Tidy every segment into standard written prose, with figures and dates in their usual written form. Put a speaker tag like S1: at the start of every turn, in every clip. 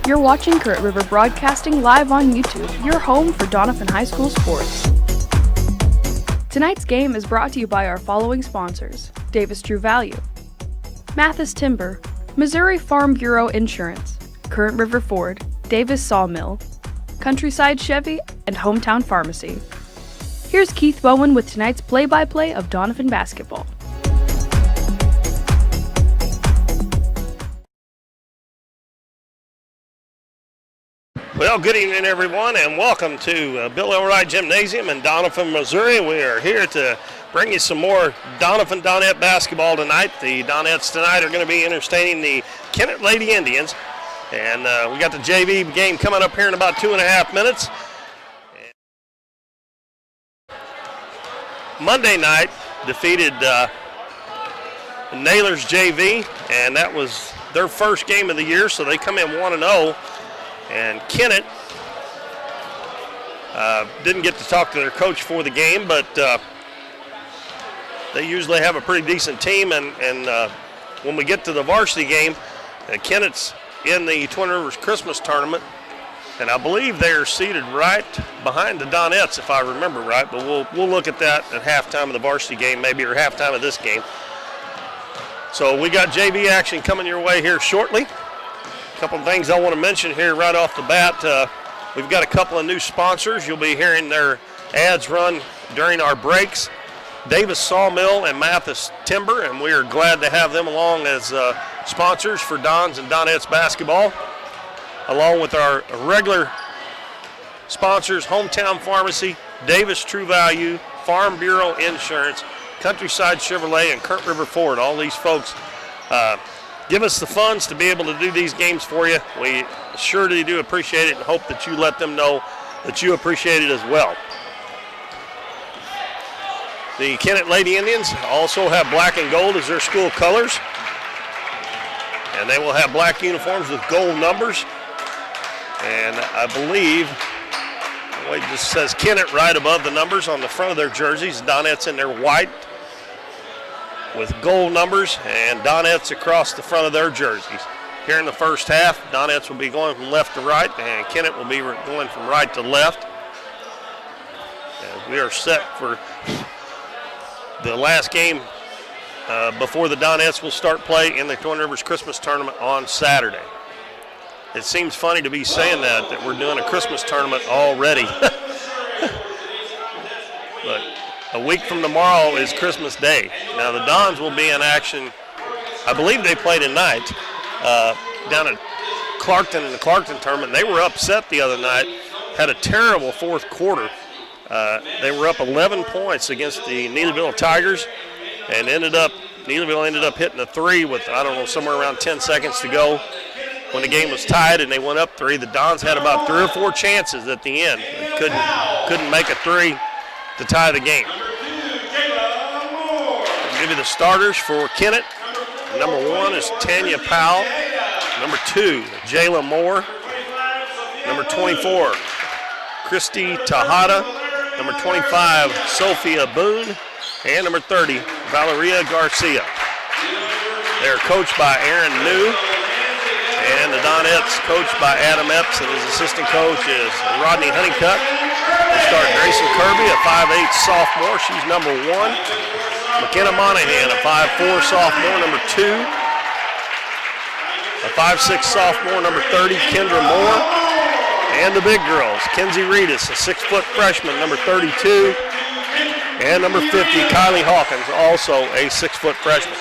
S1: You're watching Current River Broadcasting live on YouTube, your home for Doniphan High School sports. Tonight's game is brought to you by our following sponsors: Davis True Value, Mathis Timber, Missouri Farm Bureau Insurance, Current River Ford, Davis Sawmill, Countryside Chevy, and Hometown Pharmacy. Here's Keith Bowen with tonight's play-by-play of Doniphan basketball.
S2: Well, good evening, everyone, and welcome to Bill Elwright Gymnasium in Doniphan, Missouri. We are here to bring you some more Doniphan Donette basketball tonight. The Donettes tonight are going to be entertaining the Kennett Lady Indians, and we got the JV game coming up here in about 2.5 minutes. Monday night defeated Naylor's JV, and that was their first game of the year, so they come in 1-0. And Kennett didn't get to talk to their coach for the game, but they usually have a pretty decent team. And when we get to the varsity game, Kennett's in the Twin Rivers Christmas tournament, and I believe they are seated right behind the Donettes, if I remember right. But we'll look at that at halftime of the varsity game, maybe, or halftime of this game. So we got JV action coming your way here shortly. A couple of things I want to mention here right off the bat. We've got a couple of new sponsors. You'll be hearing their ads run during our breaks. Davis Sawmill and Mathis Timber, and we are glad to have them along as sponsors for Dons and Donettes basketball, along with our regular sponsors, Hometown Pharmacy, Davis True Value, Farm Bureau Insurance, Countryside Chevrolet, and Current River Ford. All these folks give us the funds to be able to do these games for you. We surely do appreciate it and hope that you let them know that you appreciate it as well. The Kennett Lady Indians also have black and gold as their school colors. And they will have black uniforms with gold numbers. And I believe, it just says Kennett right above the numbers on the front of their jerseys. Donettes in their white with gold numbers, and Donettes across the front of their jerseys. Here in the first half, Donettes will be going from left to right, and Kennett will be going from right to left. And we are set for the last game before the Donettes will start play in the Twin Rivers Christmas tournament on Saturday. It seems funny to be saying that we're doing a Christmas tournament already. But a week from tomorrow is Christmas Day. Now the Dons will be in action. I believe they play tonight down at Clarkton in the Clarkton tournament. They were upset the other night, had a terrible fourth quarter. They were up 11 points against the Neelyville Tigers, and Neelyville ended up hitting a three with, I don't know, somewhere around 10 seconds to go when the game was tied, and they went up three. The Dons had about 3 or 4 chances at the end. Couldn't make a three to tie the game. I'll give you the starters for Kennett. Number 1 is Tanya Powell. Number 2, Jayla Moore. Number 24, Christy Tejada. Number 25, Sophia Boone. And number 30, Valeria Garcia. They're coached by Aaron New. And the Donettes coached by Adam Epps, and his assistant coach is Rodney Honeycutt. We'll start Grayson Kirby, a 5'8" sophomore. She's number 1. McKenna Monahan, a 5'4" sophomore, number 2. A 5'6" sophomore, number 30, Kendra Moore. And the big girls, Kenzie Reedus, a 6-foot freshman, number 32. And number 50, Kylie Hawkins, also a 6-foot freshman.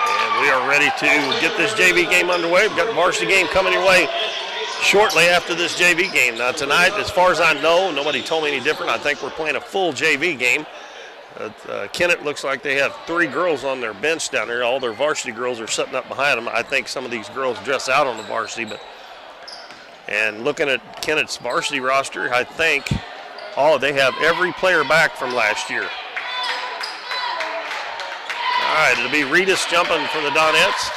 S2: And we are ready to get this JV game underway. We've got the varsity game coming your way shortly after this JV game. Now tonight, as far as I know, nobody told me any different. I think we're playing a full JV game. Kennett looks like they have 3 girls on their bench down there. All their varsity girls are sitting up behind them. I think some of these girls dress out on the varsity, and looking at Kennett's varsity roster, I think they have every player back from last year. All right, it'll be Reedus jumping for the Donettes,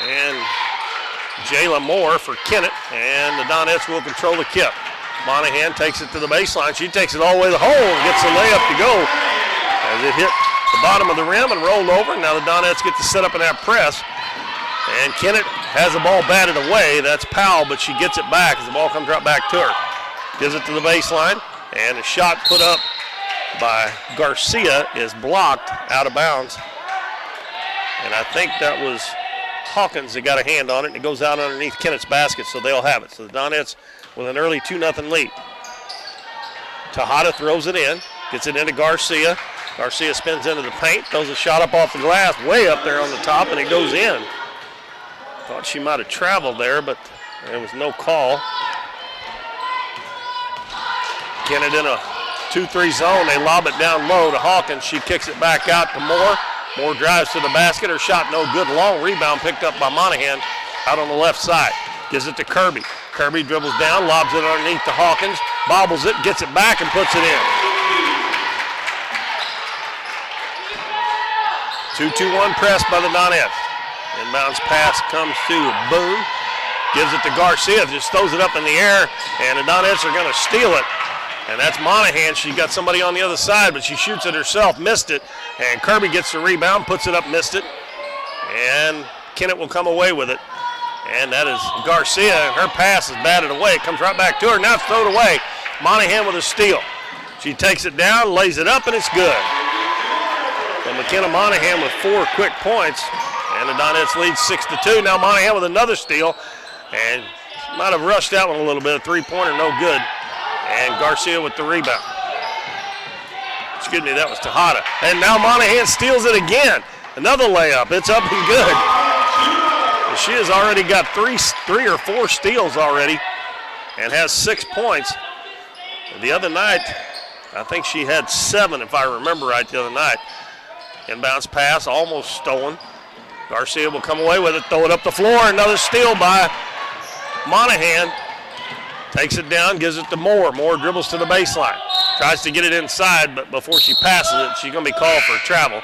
S2: and Jayla Moore for Kennett, and the Donettes will control the kip. Monahan takes it to the baseline. She takes it all the way to the hole and gets the layup to go as it hit the bottom of the rim and rolled over. Now the Donettes get to set up in that press. And Kennett has the ball batted away. That's Powell, but she gets it back as the ball comes right back to her. Gives it to the baseline, and a shot put up by Garcia is blocked out of bounds. And I think that was Hawkins that got a hand on it, and it goes out underneath Kennett's basket, so they'll have it. So the Donettes with an early 2-0 lead. Tejada throws it in, gets it into Garcia. Garcia spins into the paint, throws a shot up off the glass, way up there on the top, and it goes in. Thought she might have traveled there, but there was no call. Kennett in a 2-3 zone. They lob it down low to Hawkins. She kicks it back out to Moore. Moore drives to the basket. Her shot no good. Long rebound picked up by Monahan out on the left side. Gives it to Kirby. Kirby dribbles down, lobs it underneath to Hawkins, bobbles it, gets it back, and puts it in. 2-2-1 press by the Donettes. Inbounds pass comes to Boone. Gives it to Garcia, just throws it up in the air, and the Donettes are going to steal it. And that's Monahan. She got somebody on the other side, but she shoots it herself, missed it. And Kirby gets the rebound, puts it up, missed it. And Kennett will come away with it. And that is Garcia, and her pass is batted away. It comes right back to her. Now it's thrown away. Monahan with a steal. She takes it down, lays it up, and it's good. So McKenna Monahan with 4 quick points, and the Donettes lead 6-2. Now Monahan with another steal, and might have rushed that one a little bit. A three-pointer, no good. And Garcia with the rebound. Excuse me, that was Tejada. And now Monahan steals it again. Another layup. It's up and good. She has already got three or four steals already and has 6 points. The other night, I think she had 7, if I remember right, the other night. Inbounds pass, almost stolen. Garcia will come away with it, throw it up the floor. Another steal by Monahan. Takes it down, gives it to Moore. Moore dribbles to the baseline. Tries to get it inside, but before she passes it, she's going to be called for travel.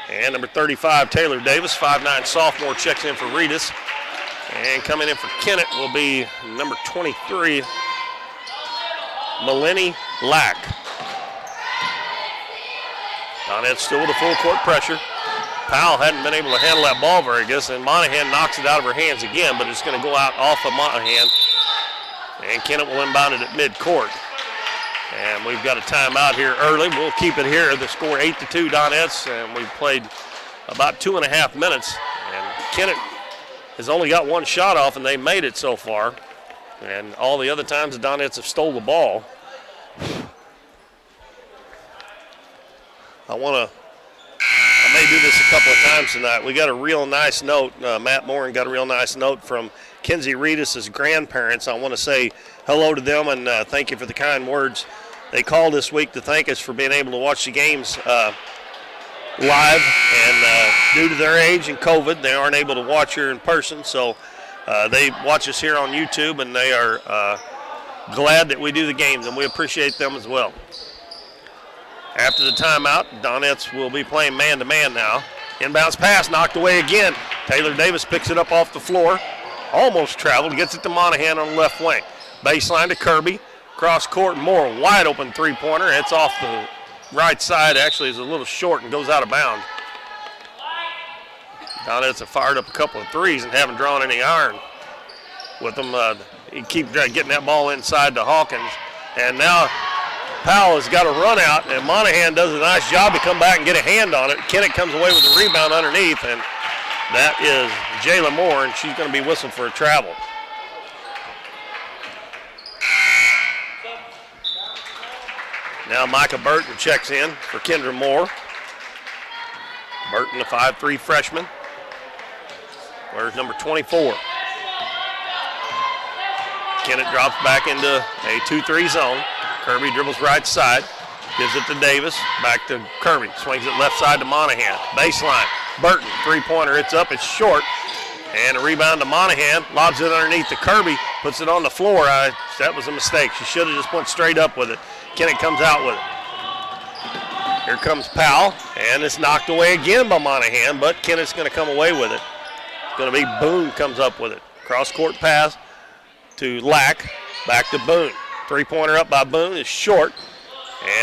S2: And number 35, Taylor Davis, 5'9" sophomore, checks in for Reedus. And coming in for Kennett will be number 23, Melanie Lack. Donettes still with a full court pressure. Powell hadn't been able to handle that ball very good, and Monahan knocks it out of her hands again, but it's going to go out off of Monahan. And Kennett will inbound it at midcourt. And we've got a timeout here early. We'll keep it here. The score 8-2 Donettes, and we've played about 2.5 minutes. And Kennett has only got 1 shot off, and they made it so far. And all the other times the Donettes have stole the ball. I may do this a couple of times tonight. We got a real nice note. Matt Morin got a real nice note from Kinsey Reedus' grandparents. I want to say hello to them and thank you for the kind words. They called this week to thank us for being able to watch the games live. And due to their age and COVID, they aren't able to watch here in person. So they watch us here on YouTube, and they are glad that we do the games, and we appreciate them as well. After the timeout, Donettes will be playing man-to-man now. Inbounds pass knocked away again. Taylor Davis picks it up off the floor. Almost traveled, gets it to Monahan on the left wing. Baseline to Kirby. Cross court, Moore, wide open three-pointer. It's off the right side. Actually, it's a little short and goes out of bounds. Donettes have fired up a couple of threes and haven't drawn any iron with them. He keeps getting that ball inside to Hawkins. And now Powell has got a run out, and Monahan does a nice job to come back and get a hand on it. Kennett comes away with the rebound underneath, and that is Jayla Moore, and she's going to be whistled for a travel. Now Micah Burton checks in for Kendra Moore. Burton, the 5'3" freshman. Where's number 24? Kennett drops back into a 2-3 zone. Kirby dribbles right side, gives it to Davis, back to Kirby, swings it left side to Monahan. Baseline, Burton, three-pointer, it's up, it's short, and a rebound to Monahan, lobs it underneath to Kirby, puts it on the floor. That was a mistake. She should have just went straight up with it. Kennett comes out with it. Here comes Powell, and it's knocked away again by Monahan, but Kennett's going to come away with it. It's going to be Boone comes up with it. Cross-court pass to Lack, back to Boone. Three-pointer up by Boone is short,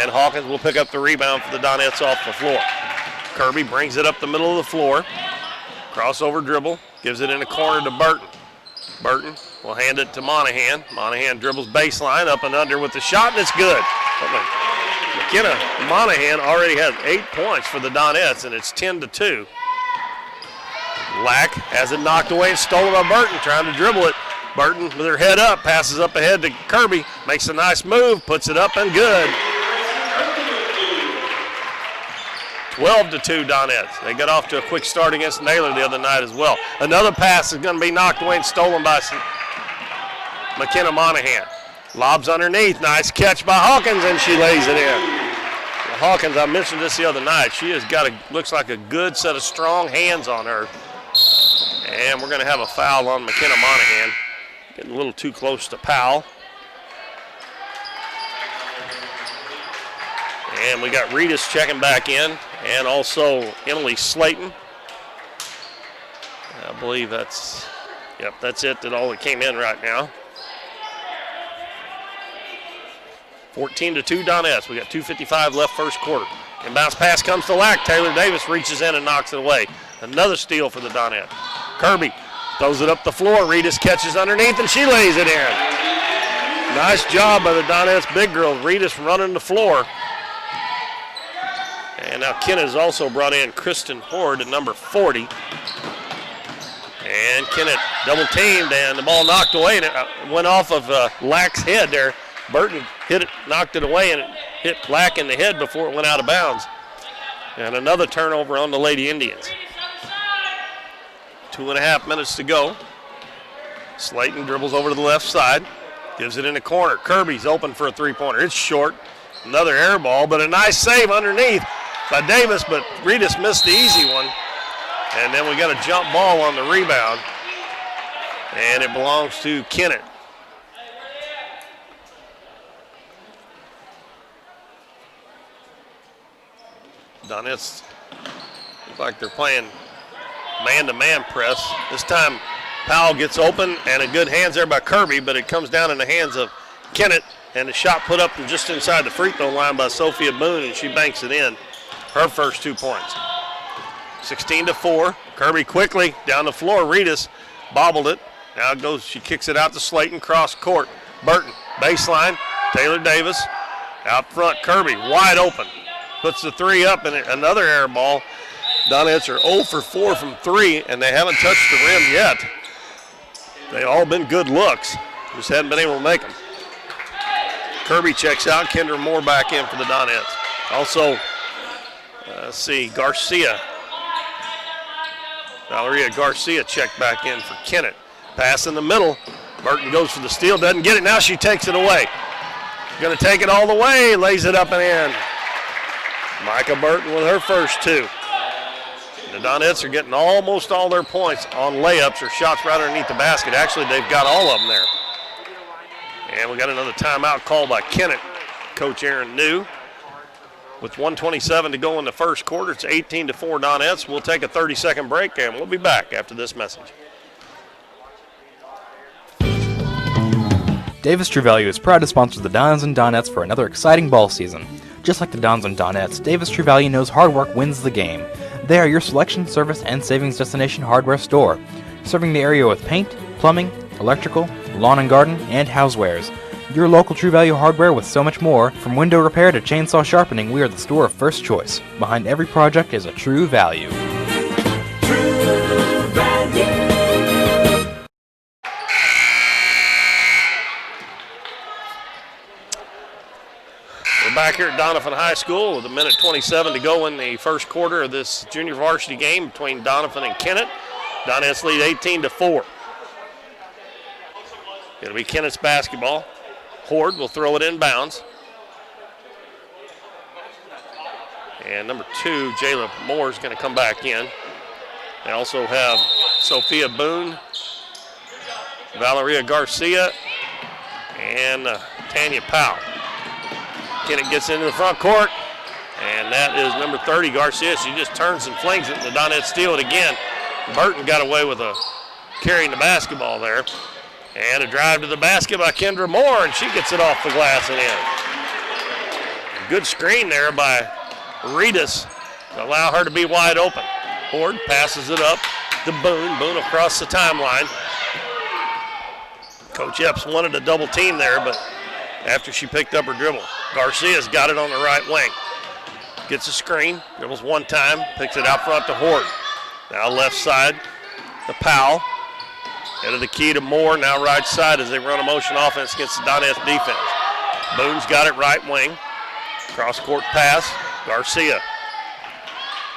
S2: and Hawkins will pick up the rebound for the Donettes off the floor. Kirby brings it up the middle of the floor. Crossover dribble, gives it in the corner to Burton. Burton will hand it to Monahan. Monahan dribbles baseline, up and under with the shot, and it's good. McKenna Monahan already has 8 points for the Donettes, and it's 10-2. Lack has it knocked away and stolen by Burton, trying to dribble it. Burton with her head up, passes up ahead to Kirby, makes a nice move, puts it up and good. 12-2 Donettes. They got off to a quick start against Naylor the other night as well. Another pass is going to be knocked away and stolen by McKenna Monahan. Lobs underneath, nice catch by Hawkins, and she lays it in. Well, Hawkins, I mentioned this the other night, she has got looks like a good set of strong hands on her. And we're going to have a foul on McKenna Monahan. Getting a little too close to Powell. And we got Reedus checking back in, and also Emily Slayton. I believe that's it that all that came in right now. 14-2 Donettes. We got 2:55 left first quarter. Inbounds pass comes to Lack. Taylor Davis reaches in and knocks it away. Another steal for the Donettes. Kirby throws it up the floor. Reedus catches underneath, and she lays it in. Nice job by the Donettes big girl. Reedus running the floor. And now Kennett has also brought in Kristen Horde at number 40. And Kennett double teamed, and the ball knocked away, and it went off of Lack's head there. Burton hit it, knocked it away, and it hit Lack in the head before it went out of bounds. And another turnover on the Lady Indians. 2.5 minutes to go. Slayton dribbles over to the left side, gives it in the corner. Kirby's open for a three-pointer. It's short. Another air ball, but a nice save underneath by Davis, but Reedus missed the easy one. And then we got a jump ball on the rebound, and it belongs to Kennett. Donettes look like they're playing man-to-man press. This time Powell gets open, and a good hands there by Kirby, but it comes down in the hands of Kennett, and the shot put up from just inside the free throw line by Sophia Boone, and she banks it in. Her first 2 points. 16-4. Kirby quickly down the floor. Reedus bobbled it. Now it goes, she kicks it out to Slayton, cross court. Burton, baseline. Taylor Davis out front. Kirby wide open. Puts the three up, and another air ball. Donettes are 0 for 4 from 3, and they haven't touched the rim yet. They've all been good looks. Just hadn't been able to make them. Kirby checks out. Kendra Moore back in for the Donettes. Also, let's see, Valeria Garcia checked back in for Kennett. Pass in the middle. Burton goes for the steal, doesn't get it. Now she takes it away. Going to take it all the way, lays it up and in. Micah Burton with her first 2. The Donettes are getting almost all their points on layups or shots right underneath the basket. Actually, they've got all of them there. And we got another timeout called by Kennett. Coach Aaron New. With 1:27 to go in the first quarter, it's 18-4 Donettes. We'll take a 30-second break, and we'll be back after this message.
S3: Davis True Value is proud to sponsor the Dons and Donettes for another exciting ball season. Just like the Dons and Donettes, Davis True Value knows hard work wins the game. They are your selection, service, and savings destination hardware store, serving the area with paint, plumbing, electrical, lawn and garden, and housewares. Your local True Value hardware with so much more. From window repair to chainsaw sharpening, we are the store of first choice. Behind every project is a True Value.
S4: True Value.
S2: We're back here at Doniphan High School with 1:27 to go in the first quarter of this junior varsity game between Doniphan and Kennett. Donettes lead 18-4. It'll be Kennett's basketball. Horde will throw it inbounds. And number 2, Jayla Moore, is going to come back in. They also have Sophia Boone, Valeria Garcia, and Tanya Powell. Kennett gets into the front court, and that is number 30, Garcia. She just turns and flings it, and the Donettes steal it again. Burton got away with carrying the basketball there. And a drive to the basket by Kendra Moore, and she gets it off the glass and in. Good screen there by Reedus. to allow her to be wide open. Horde passes it up to Boone. Boone across the timeline. Coach Epps wanted a double team there, but after she picked up her dribble, Garcia's got it on the right wing. Gets a screen, dribbles one time, picks it out front to Horde. Now left side to Powell. Head of the key to Moore, now right side as they run a motion offense against the Donettes defense. Boone's got it right wing. Cross court pass, Garcia.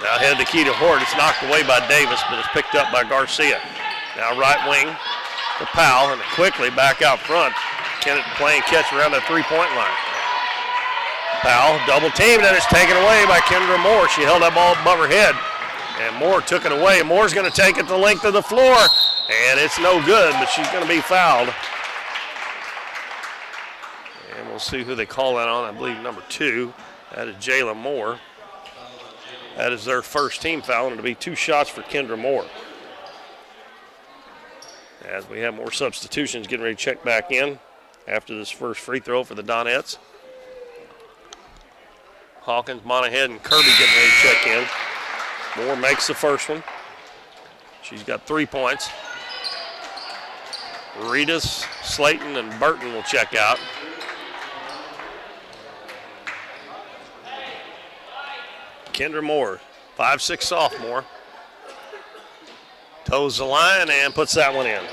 S2: Now head of the key to Horde. It's knocked away by Davis, but it's picked up by Garcia. Now right wing to Powell, and quickly back out front. Kennett playing catch around the three-point line. Powell double teamed, and it's taken away by Kendra Moore. She held that ball above her head, and Moore took it away. Moore's going to take it the length of the floor, and it's no good, but she's going to be fouled. And we'll see who they call that on. I believe number 2. That is Jayla Moore. That is their first team foul, and it'll be 2 shots for Kendra Moore. As we have more substitutions getting ready to check back in after this first free throw for the Donettes. Hawkins, Monahead, and Kirby getting ready to check in. Moore makes the first one. She's got 3 points. Reedus, Slayton, and Burton will check out. Kendra Moore, 5'6" sophomore. Toes the line and puts that one in.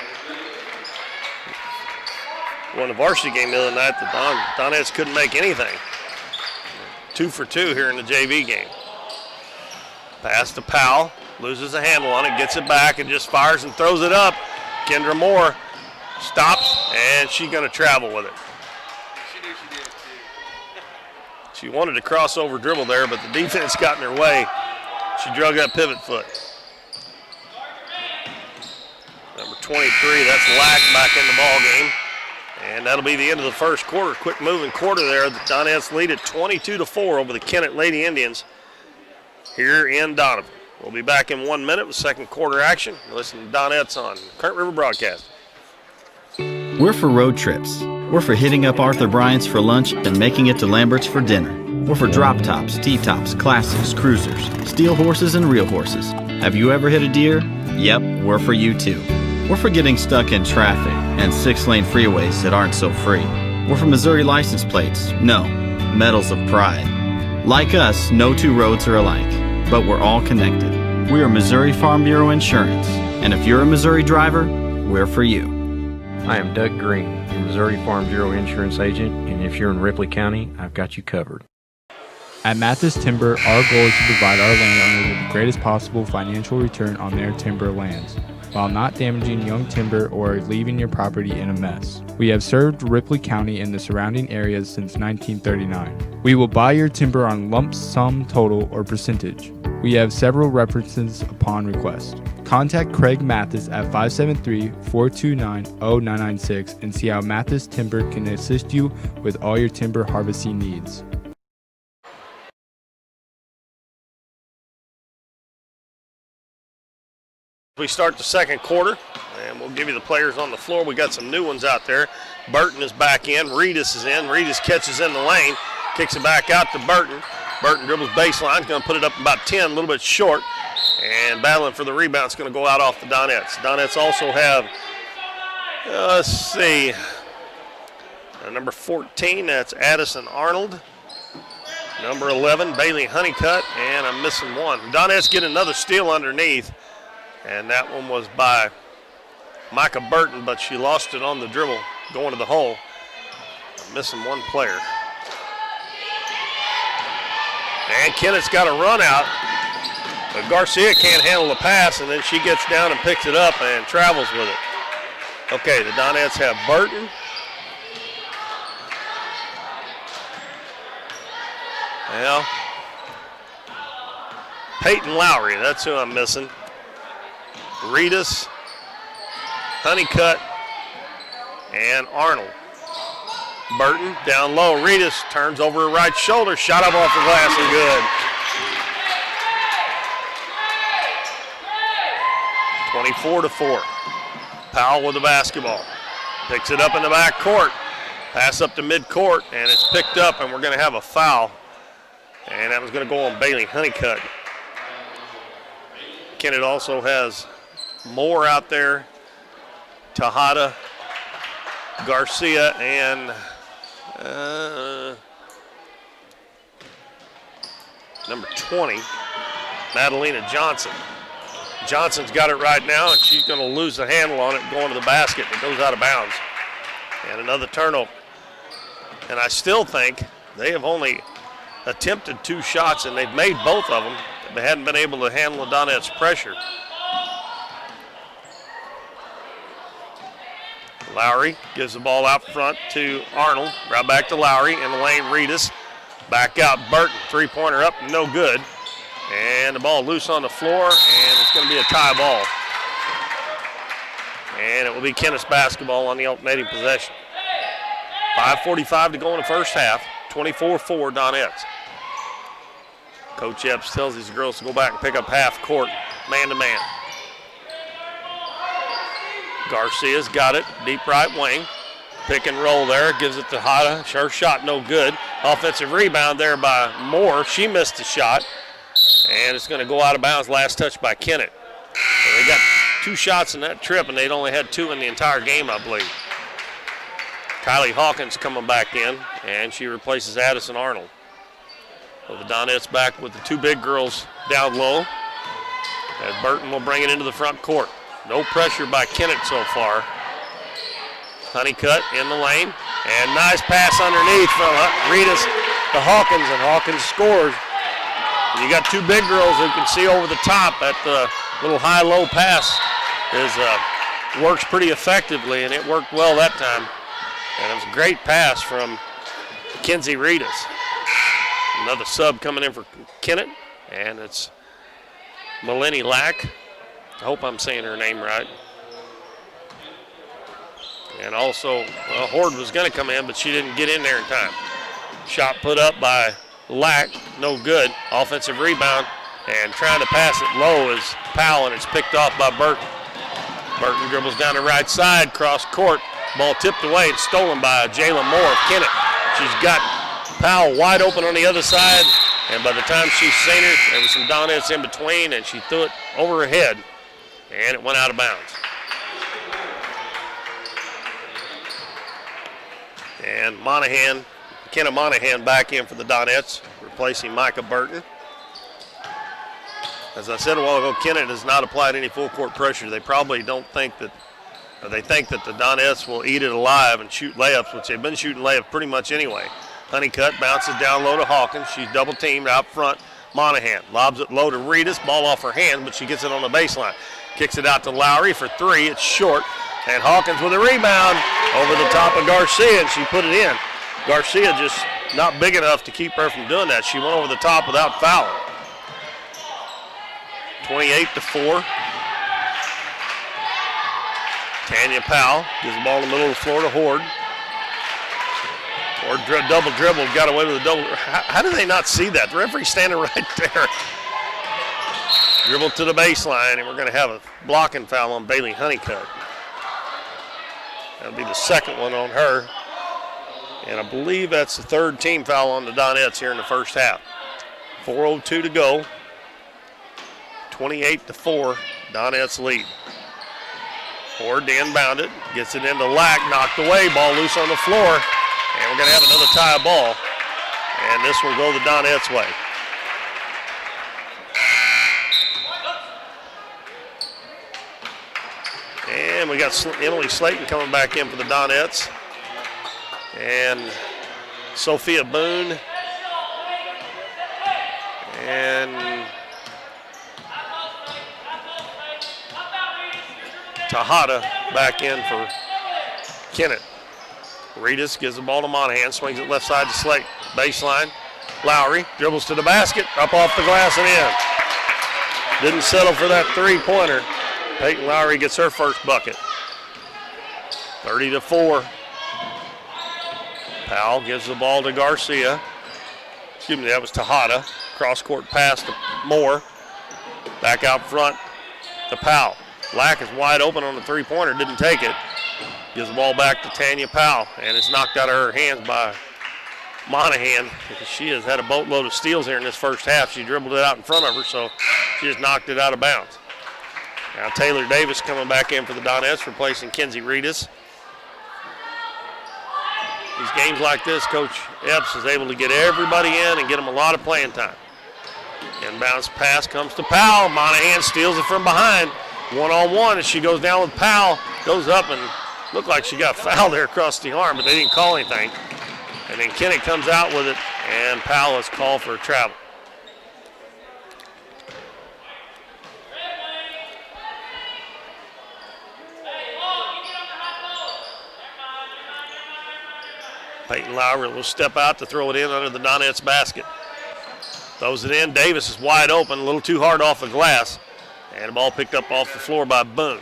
S2: Won the varsity game the other night. The Donettes couldn't make anything. 2 for 2 here in the JV game. Pass to Powell, loses a handle on it, gets it back, and just fires and throws it up. Kendra Moore stops, and she's going to travel with it. She wanted to crossover dribble there, but the defense got in her way. She drug that pivot foot. Number 23, that's Lack back in the ball game. And that'll be the end of the first quarter. Quick moving quarter there. The Donettes lead at 22-4 over the Kennett Lady Indians here in Doniphan. We'll be back in 1 minute with second quarter action. Listen to Donettes on Current River Broadcast.
S4: We're for road trips. We're for hitting up Arthur Bryant's for lunch and making it to Lambert's for dinner. We're for drop tops, T-tops, classics, cruisers, steel horses, and real horses. Have you ever hit a deer? Yep, we're for you too. We're for getting stuck in traffic and 6-lane freeways that aren't so free. We're for Missouri license plates. No, medals of pride. Like us, no 2 roads are alike, but we're all connected. We are Missouri Farm Bureau Insurance, and if you're a Missouri driver, we're for you.
S5: I am Doug Green, your Missouri Farm Bureau Insurance Agent, and if you're in Ripley County, I've got you covered.
S6: At Mathis Timber, our goal is to provide our landowners with the greatest possible financial return on their timber lands, while not damaging young timber or leaving your property in a mess. We have served Ripley County and the surrounding areas since 1939. We will buy your timber on lump sum total or percentage. We have several references upon request. Contact Craig Mathis at 573-429-0996 and see how Mathis Timber can assist you with all your timber harvesting needs.
S2: We start the second quarter, and we'll give you the players on the floor. We got some new ones out there. Burton is back in. Reedus is in. Reedus catches in the lane, kicks it back out to Burton. Burton dribbles baseline. He's going to put it up about 10, a little bit short. And battling for the rebound is going to go out off the Donettes. Donettes also have, let's see, number 14, that's Addison Arnold. Number 11, Bailey Honeycutt, and I'm missing one. Donettes get another steal underneath, and that one was by Micah Burton, but she lost it on the dribble going to the hole. I'm missing one player. And Kennett's got a run out, but Garcia can't handle the pass, and then she gets down and picks it up and travels with it. Okay, the Donettes have Burton. Well, Peyton Lowry, that's who I'm missing. Reedus, Honeycutt, and Arnold. Burton down low. Reedus turns over her right shoulder, shot up off the glass and good. 24-4. Powell with the basketball. Picks it up in the back court. Pass up to midcourt, and it's picked up, and we're going to have a foul. And that was going to go on Bailey Honeycutt. Kennett also has Moore out there, Tejada, Garcia, and number 20, Madalena Johnson. Johnson's got it right now, and she's going to lose the handle on it going to the basket. It goes out of bounds. And another turnover. And I still think they have only attempted 2 shots, and they've made both of them. They hadn't been able to handle the Donettes' pressure. Lowry gives the ball out front to Arnold. Right back to Lowry in the lane. Reedus. Back out Burton. 3-pointer up, no good. And the ball loose on the floor, and it's going to be a tie ball. And it will be Kennett's basketball on the alternating possession. 5:45 to go in the first half. 24-4 Donettes. Coach Epps tells these girls to go back and pick up half court, man-to-man. Garcia's got it, deep right wing. Pick and roll there, gives it to Hada. Her shot no good. Offensive rebound there by Moore. She missed the shot, and it's going to go out of bounds. Last touch by Kennett. So they got 2 shots in that trip, and they'd only had 2 in the entire game, I believe. Kylie Hawkins coming back in, and she replaces Addison Arnold. So the Donettes back with the 2 big girls down low, as Burton will bring it into the front court. No pressure by Kennett so far. Honeycutt in the lane, and nice pass underneath from Reedus to Hawkins, and Hawkins scores. You got 2 big girls who can see over the top. That little high-low pass works pretty effectively, and it worked well that time. And it was a great pass from Kenzie Reedus. Another sub coming in for Kennett, and it's Melanie Lack. I hope I'm saying her name right. And also, Horde was going to come in, but she didn't get in there in time. Shot put up by Lack, no good. Offensive rebound, and trying to pass it low is Powell, and it's picked off by Burton. Burton dribbles down the right side, cross court. Ball tipped away and stolen by Jayla Moore of Kennett. She's got Powell wide open on the other side, and by the time she's seen her, there was some Donettes in between, and she threw it over her head, and it went out of bounds. And Kenna Monahan back in for the Donettes, replacing Micah Burton. As I said a while ago, Kennett has not applied any full court pressure. They probably don't think that, or they think that the Donettes will eat it alive and shoot layups, which they've been shooting layups pretty much anyway. Honeycutt bounces down low to Hawkins. She's double teamed out front. Monahan lobs it low to Reedus. Ball off her hand, but she gets it on the baseline. Kicks it out to Lowry for 3. It's short. And Hawkins with a rebound over the top of Garcia, and she put it in. Garcia just not big enough to keep her from doing that. She went over the top without fouling. 28-4. Tanya Powell gives the ball in the middle of the floor to Horde. Horde double dribble, got away with a double. How do they not see that? The referee's standing right there. Dribble to the baseline, and we're going to have a blocking foul on Bailey Honeycutt. That'll be the second one on her. And I believe that's the 3rd team foul on the Donettes here in the first half. 4:02 to go. 28-4, Donettes lead. Horde to inbound it, gets it into Lack, knocked away, ball loose on the floor, and we're going to have another tie ball. And this will go the Donettes' way. And we got Emily Slayton coming back in for the Donettes. And Sophia Boone. And Tejada back in for Kennett. Reedus gives the ball to Monahan, swings it left side to Slayton. Baseline, Lowry dribbles to the basket, up off the glass and in. Didn't settle for that 3-pointer. Peyton Lowry gets her first bucket. 30-4. Powell gives the ball to Garcia. Excuse me, that was Tejada. Cross-court pass to Moore. Back out front to Powell. Lack is wide open on the 3-pointer, didn't take it. Gives the ball back to Tanya Powell, and it's knocked out of her hands by Monahan. She has had a boatload of steals here in this first half. She dribbled it out in front of her, so she just knocked it out of bounds. Now Taylor Davis coming back in for the Donettes, replacing Kenzie Reedus. These games like this, Coach Epps is able to get everybody in and get them a lot of playing time. Inbounds pass comes to Powell. Monahan steals it from behind. One-on-one as she goes down with Powell. Goes up and looked like she got fouled there across the arm, but they didn't call anything. And then Kennett comes out with it, and Powell is called for a travel. Peyton Lowry will step out to throw it in under the Donettes basket. Throws it in. Davis is wide open, a little too hard off the glass. And the ball picked up off the floor by Boone.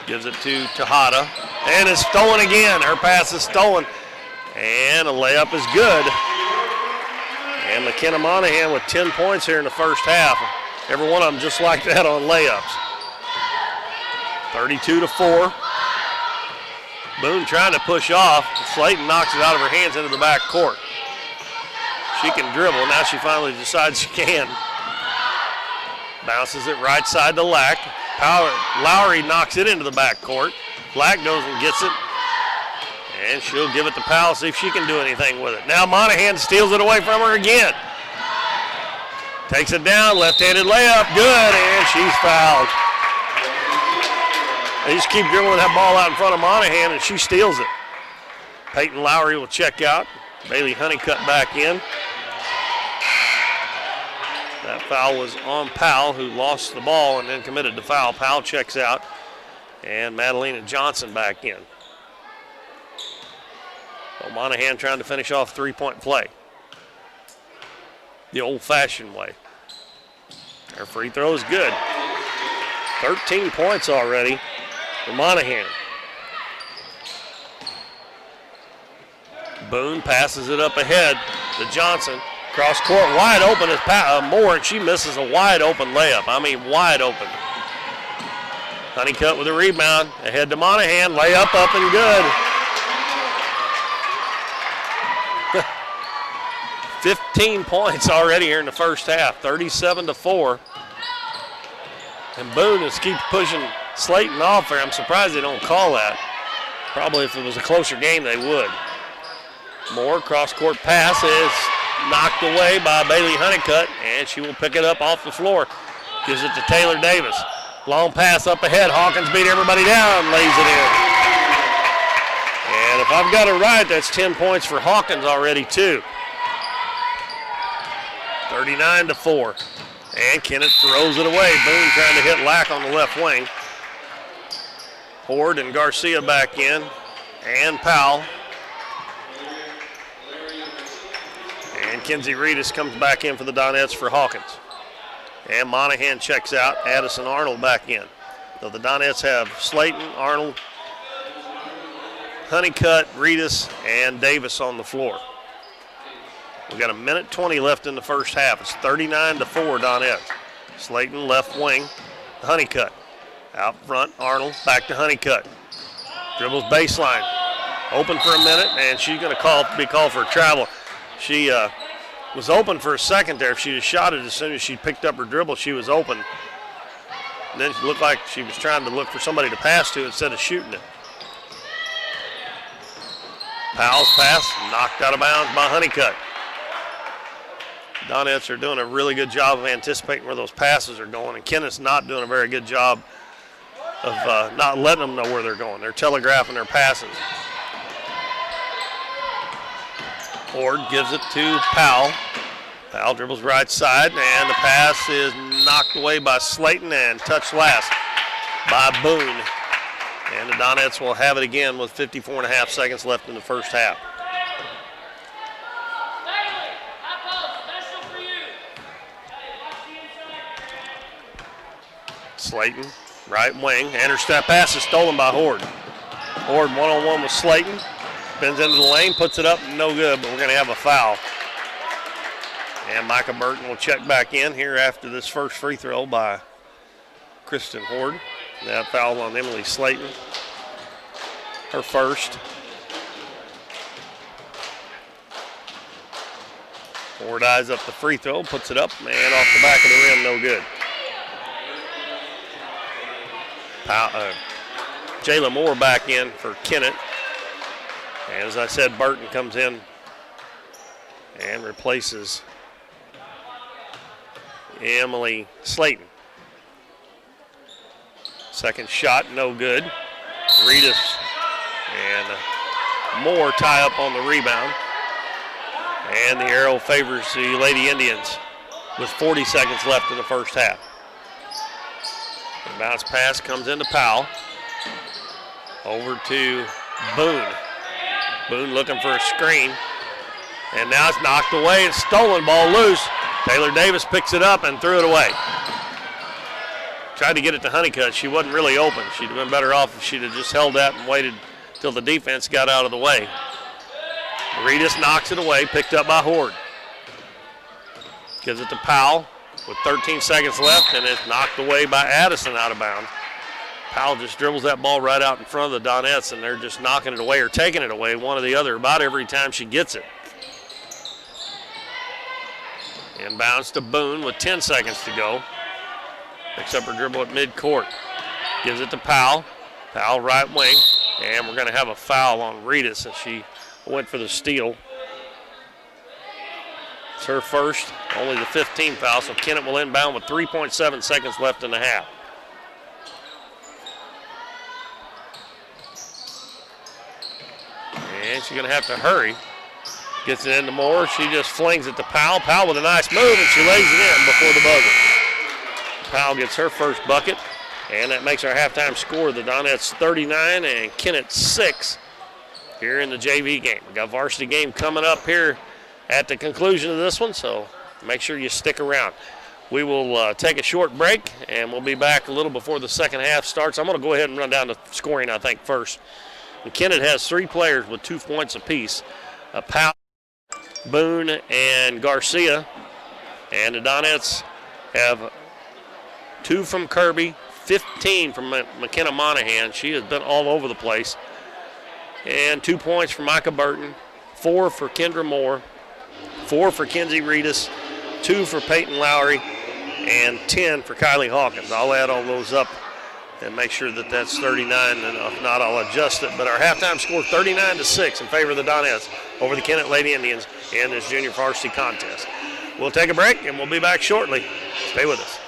S2: Gives it to Tejada. And it's stolen again. Her pass is stolen. And a layup is good. And McKenna Monahan with 10 points here in the first half. Every one of them just like that on layups. 32-4. Boone trying to push off. Slayton knocks it out of her hands into the back court. She can dribble. Now she finally decides she can. Bounces it right side to Lack. Lowry knocks it into the back court. Lack goes and gets it. And she'll give it to Powell, see if she can do anything with it. Now Monahan steals it away from her again. Takes it down, left-handed layup, good, and she's fouled. They just keep dribbling that ball out in front of Monahan, and she steals it. Peyton Lowry will check out. Bailey Honeycutt back in. That foul was on Powell, who lost the ball and then committed the foul. Powell checks out, and Madalena Johnson back in. So Monahan trying to finish off three-point play the old-fashioned way. Her free throw is good. 13 points already for Monahan. Boone passes it up ahead to Johnson. Cross court, wide open is Moore, and she misses a wide open layup. I mean, wide open. Honeycutt with a rebound. Ahead to Monahan. Layup up and good. 15 points already here in the first half. 37-4. And Boone just keeps pushing Slayton off there. I'm surprised they don't call that. Probably if it was a closer game, they would. Moore, cross-court pass is knocked away by Bailey Honeycutt, and she will pick it up off the floor. Gives it to Taylor Davis. Long pass up ahead. Hawkins beat everybody down, lays it in. And if I've got it right, that's 10 points for Hawkins already, too. 39-4. And Kennett throws it away. Boone trying to hit Lack on the left wing. Horde and Garcia back in. And Powell. And Kenzie Reedus comes back in for the Donettes for Hawkins. And Monahan checks out. Addison Arnold back in. So the Donettes have Slayton, Arnold, Honeycutt, Reedus, and Davis on the floor. We've got 1:20 left in the first half. It's 39-4 Donettes. Slayton left wing, Honeycutt. Out front, Arnold, back to Honeycutt. Dribbles baseline. Open for a minute, and she's going to be called for a travel. She was open for a second there. If she just shot it as soon as she picked up her dribble, she was open. And then she looked like she was trying to look for somebody to pass to instead of shooting it. Powell's pass knocked out of bounds by Honeycutt. Donettes are doing a really good job of anticipating where those passes are going, and Kennett's not doing a very good job of not letting them know where they're going. They're telegraphing their passes. Ford gives it to Powell. Powell dribbles right side, and the pass is knocked away by Slayton and touched last by Boone. And the Donettes will have it again with 54.5 seconds left in the first half. Slayton, right wing, and her step pass is stolen by Horde. Horde one-on-one with Slayton. Spins into the lane, puts it up, no good, but we're going to have a foul. And Micah Burton will check back in here after this first free throw by Kristen Horde. That foul on Emily Slayton, her first. Horde eyes up the free throw, puts it up, and off the back of the rim, no good. Jayla Moore back in for Kennett. And as I said, Burton comes in and replaces Emily Slayton. Second shot, no good. Reedus and Moore tie up on the rebound. And the arrow favors the Lady Indians with 40 seconds left in the first half. The bounce pass comes into Powell. Over to Boone. Boone looking for a screen. And now it's knocked away. It's stolen, ball loose. Taylor Davis picks it up and threw it away. Tried to get it to Honeycutt. She wasn't really open. She'd have been better off if she'd have just held that and waited till the defense got out of the way. Reedus knocks it away, picked up by Horde. Gives it to Powell with 13 seconds left, and it's knocked away by Addison out of bounds. Powell just dribbles that ball right out in front of the Donettes, and they're just knocking it away or taking it away, one or the other, about every time she gets it. Inbounds to Boone with 10 seconds to go. Picks up her dribble at midcourt. Gives it to Powell. Powell right wing, and we're going to have a foul on Reedus as she went for the steal. It's her first, only the 15th foul, so Kennett will inbound with 3.7 seconds left in the half. And she's going to have to hurry. Gets it into Moore. She just flings it to Powell. Powell with a nice move, and she lays it in before the buzzer. Powell gets her first bucket, and that makes our halftime score the Donettes 39 and Kennett 6 here in the JV game. We got varsity game coming up here at the conclusion of this one, so make sure you stick around. We will take a short break, and we'll be back a little before the second half starts. I'm going to go ahead and run down the scoring, I think, first. And Kennett has 3 players with 2 points apiece. Powell, Boone, and Garcia. And the Donettes have 2 from Kirby, 15 from McKenna Monahan. She has been all over the place. And 2 points for Micah Burton, 4 for Kendra Moore, 4 for Kenzie Reedus, 2 for Peyton Lowry, and 10 for Kylie Hawkins. I'll add all those up and make sure that that's 39, and if not, I'll adjust it. But our halftime score 39-6 in favor of the Donettes over the Kennett Lady Indians in this junior varsity contest. We'll take a break, and we'll be back shortly. Stay with us.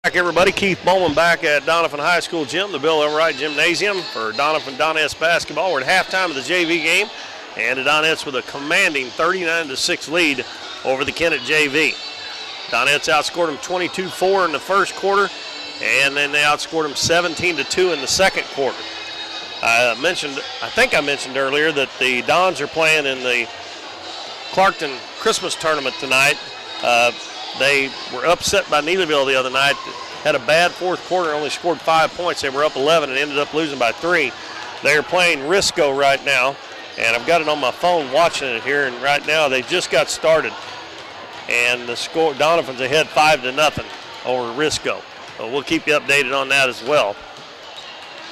S2: Back, everybody. Keith Bowman back at Doniphan High School Gym, the Bill Everett Gymnasium for Doniphan Donettes basketball. We're at halftime of the JV game, and the Donettes with a commanding 39-6 lead over the Kennett JV. Donettes outscored them 22-4 in the first quarter, and then they outscored them 17-2 in the second quarter. I think I mentioned earlier that the Dons are playing in the Clarkton Christmas tournament tonight. They were upset by Neelyville the other night. Had a bad fourth quarter, only scored 5 points. They were up 11 and ended up losing by 3. They're playing Risco right now, and I've got it on my phone watching it here, and right now they just got started. And the score, Doniphan's ahead 5-0 over Risco. So we'll keep you updated on that as well.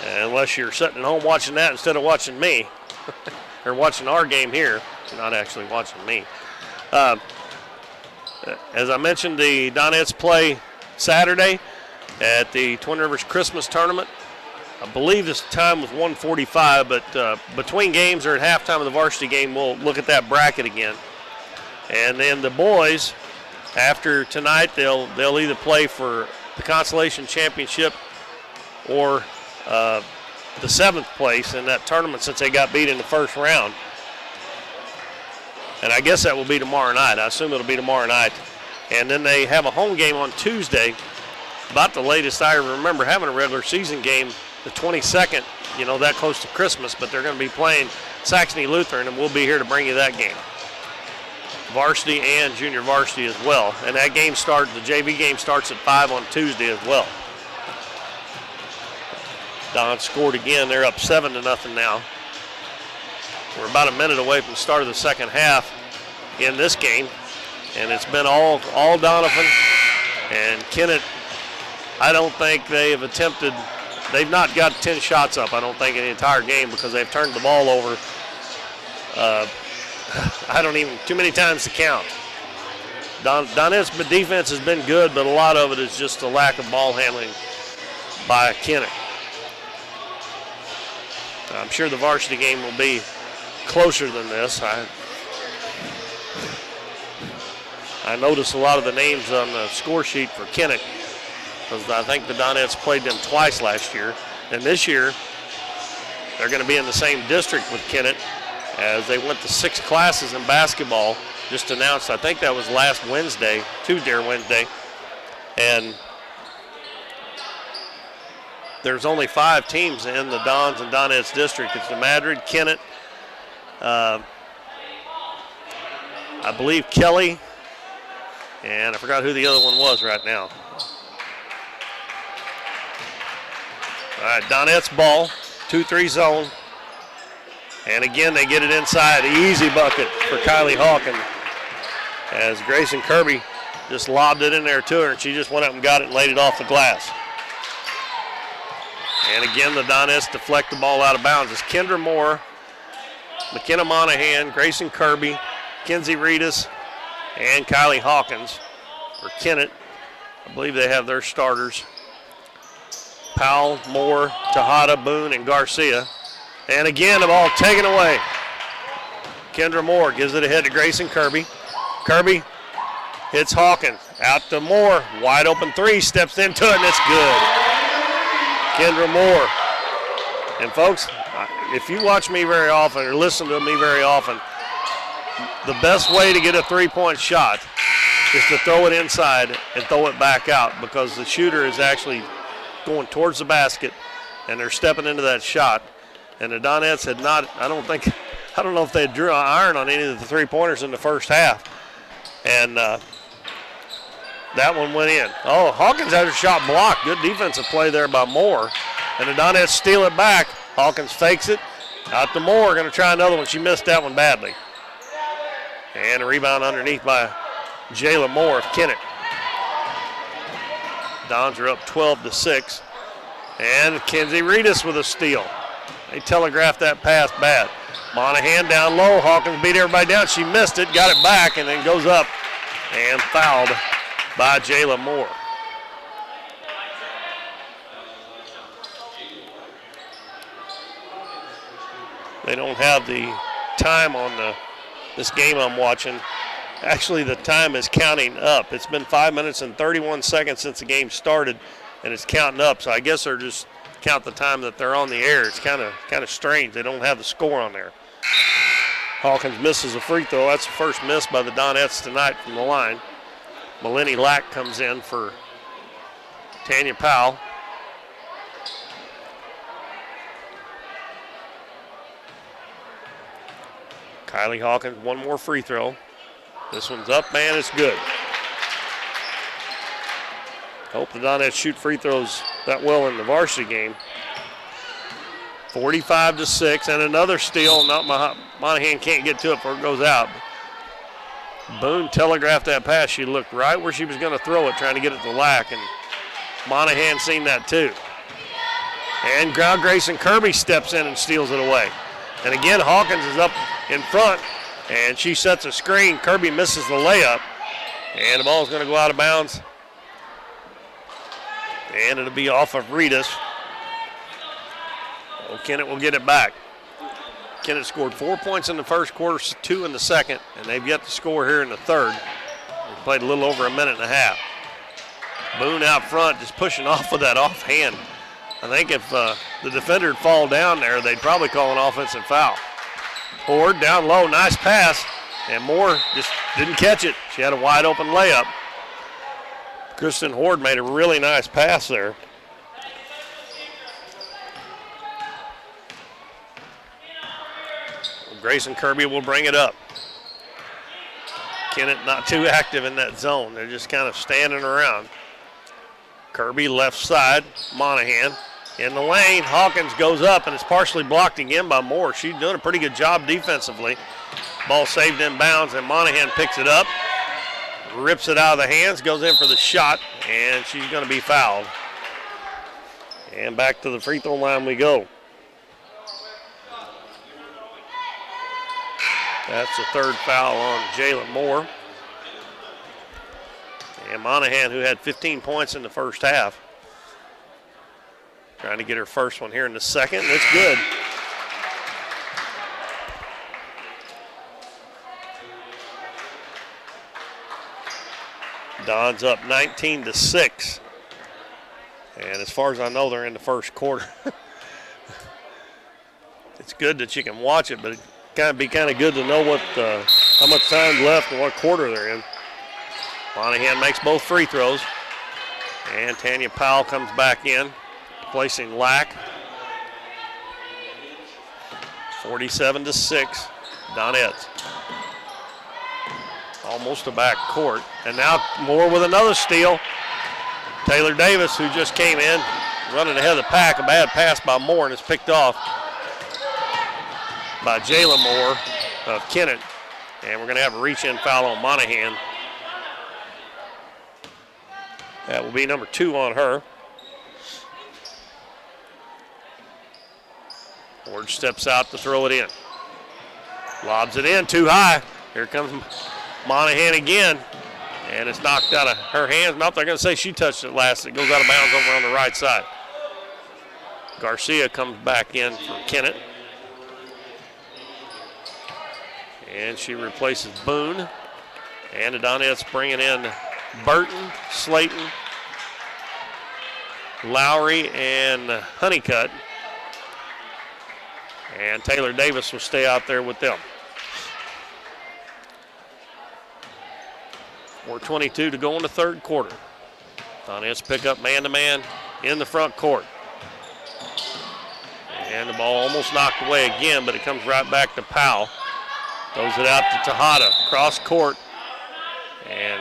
S2: Unless you're sitting at home watching that instead of watching me, or watching our game here. You're not actually watching me. As I mentioned, the Donettes play Saturday at the Twin Rivers Christmas Tournament. I believe this time was 1:45, but between games or at halftime of the varsity game, we'll look at that bracket again. And then the boys, after tonight, they'll either play for the Consolation Championship or the 7th place in that tournament since they got beat in the first round. And I guess that will be tomorrow night. I assume it'll be tomorrow night. And then they have a home game on Tuesday, about the latest I remember having a regular season game, the 22nd, that close to Christmas, but they're going to be playing Saxony Lutheran, and we'll be here to bring you that game. Varsity and junior varsity as well. And that game starts, the JV game starts at 5 on Tuesday as well. Don scored again. They're up 7-0 now. We're about a minute away from the start of the second half in this game, and it's been all Doniphan. And Kennett, I don't think they have attempted, they've not got 10 shots up, I don't think, in the entire game because they've turned the ball over, too many times to count. Donett's defense has been good, but a lot of it is just a lack of ball handling by Kennett. I'm sure the varsity game will be closer than this. I noticed a lot of the names on the score sheet for Kennett because I think the Donettes played them twice last year. And this year, they're going to be in the same district with Kennett as they went to 6 classes in basketball. Just announced, I think that was last Wednesday, Tuesday or Wednesday. And there's only 5 teams in the Dons and Donettes district. It's the Madrid, Kennett, I believe Kelly, and I forgot who the other one was right now. All right, Donettes ball, 2-3 zone. And again, they get it inside. Easy bucket for Kylie Hawkins as Grayson Kirby just lobbed it in there to her, and she just went up and got it and laid it off the glass. And again, the Donettes deflect the ball out of bounds. It's Kendra Moore, McKenna Monahan, Grayson Kirby, Kenzie Reedus, and Kylie Hawkins for Kennett. I believe they have their starters. Powell, Moore, Tejada, Boone, and Garcia. And again, the ball taken away. Kendra Moore gives it ahead to Grayson Kirby. Kirby hits Hawkins. Out to Moore. Wide open 3. Steps into it, and it's good. Kendra Moore. And folks, if you watch me very often or listen to me very often, the best way to get a 3-point shot is to throw it inside and throw it back out because the shooter is actually going towards the basket and they're stepping into that shot. And the Donettes had not, I don't know if they drew an iron on any of the 3-pointers in the first half. And that one went in. Oh, Hawkins has her shot blocked. Good defensive play there by Moore. And the Donettes steal it back. Hawkins fakes it. Out to Moore. Going to try another one. She missed that one badly. And a rebound underneath by Jayla Moore of Kennett. Dons are up 12-6. And Kenzie Reedus with a steal. They telegraphed that pass bad. Monahan down low. Hawkins beat everybody down. She missed it, got it back, and then goes up and fouled by Jayla Moore. They don't have the time on this game I'm watching Actually, the time is counting up. It's been 5 minutes and 31 seconds since the game started, and it's counting up. So I guess they're just count the time that they're on the air. It's kind of strange. They don't have the score on there. Hawkins misses a free throw. That's the first miss by the Donettes tonight from the line. Melanie Lack comes in for Tanya Powell. Kylie Hawkins, one more free throw. This one's up, man, it's good. Hope the Donettes shoot free throws that well in the varsity game. 45-6, and another steal. Monahan can't get to it before it goes out. Boone telegraphed that pass. She looked right where she was going to throw it, trying to get it to Lack, and Monahan seen that too. And Grayson Kirby steps in and steals it away. And again, Hawkins is up in front, and she sets a screen. Kirby misses the layup, and the ball's going to go out of bounds. And it'll be off of Reedus. Kennett will get it back. Kennett scored 4 points in the first quarter, 2 in the second, and they've yet to score here in the third. They played a little over a minute and a half. Boone out front just pushing off with that offhand. I think if the defender would fall down there, they'd probably call an offensive foul. Horde down low, nice pass, and Moore just didn't catch it. She had a wide open layup. Kristen Horde made a really nice pass there. Grayson Kirby will bring it up. Kennett not too active in that zone. They're just kind of standing around. Kirby left side, Monahan in the lane. Hawkins goes up, and it's partially blocked again by Moore. She's doing a pretty good job defensively. Ball saved in bounds, and Monahan picks it up, rips it out of the hands, goes in for the shot, and she's going to be fouled. And back to the free throw line we go. That's the third foul on Jalen Moore. And Monahan, who had 15 points in the first half, trying to get her first one here in the second. It's good. Don's up 19-6. And as far as I know, they're in the first quarter. It's good that you can watch it, but it be kind of good to know what how much time left and what quarter they're in. Monahan makes both free throws, and Tanya Powell comes back in, placing Lack. 47-6, Donettes. Almost a back court, and now Moore with another steal. Taylor Davis, who just came in, running ahead of the pack. A bad pass by Moore, and it's picked off by Jalen Moore of Kennett. And we're going to have a reach-in foul on Monahan. That will be number 2 on her. Ward steps out to throw it in. Lobs it in, too high. Here comes Monahan again. And it's knocked out of her hands. Nope, they're going to say she touched it last. It goes out of bounds over on the right side. Garcia comes back in for Kennett. And she replaces Boone. And the Donettes bringing in Burton, Slayton, Lowry, and Honeycutt. And Taylor Davis will stay out there with them. 4:22 to go in the third quarter. Donettes pick up man-to-man in the front court. And the ball almost knocked away again, but it comes right back to Powell. Throws it out to Tejada, cross court. And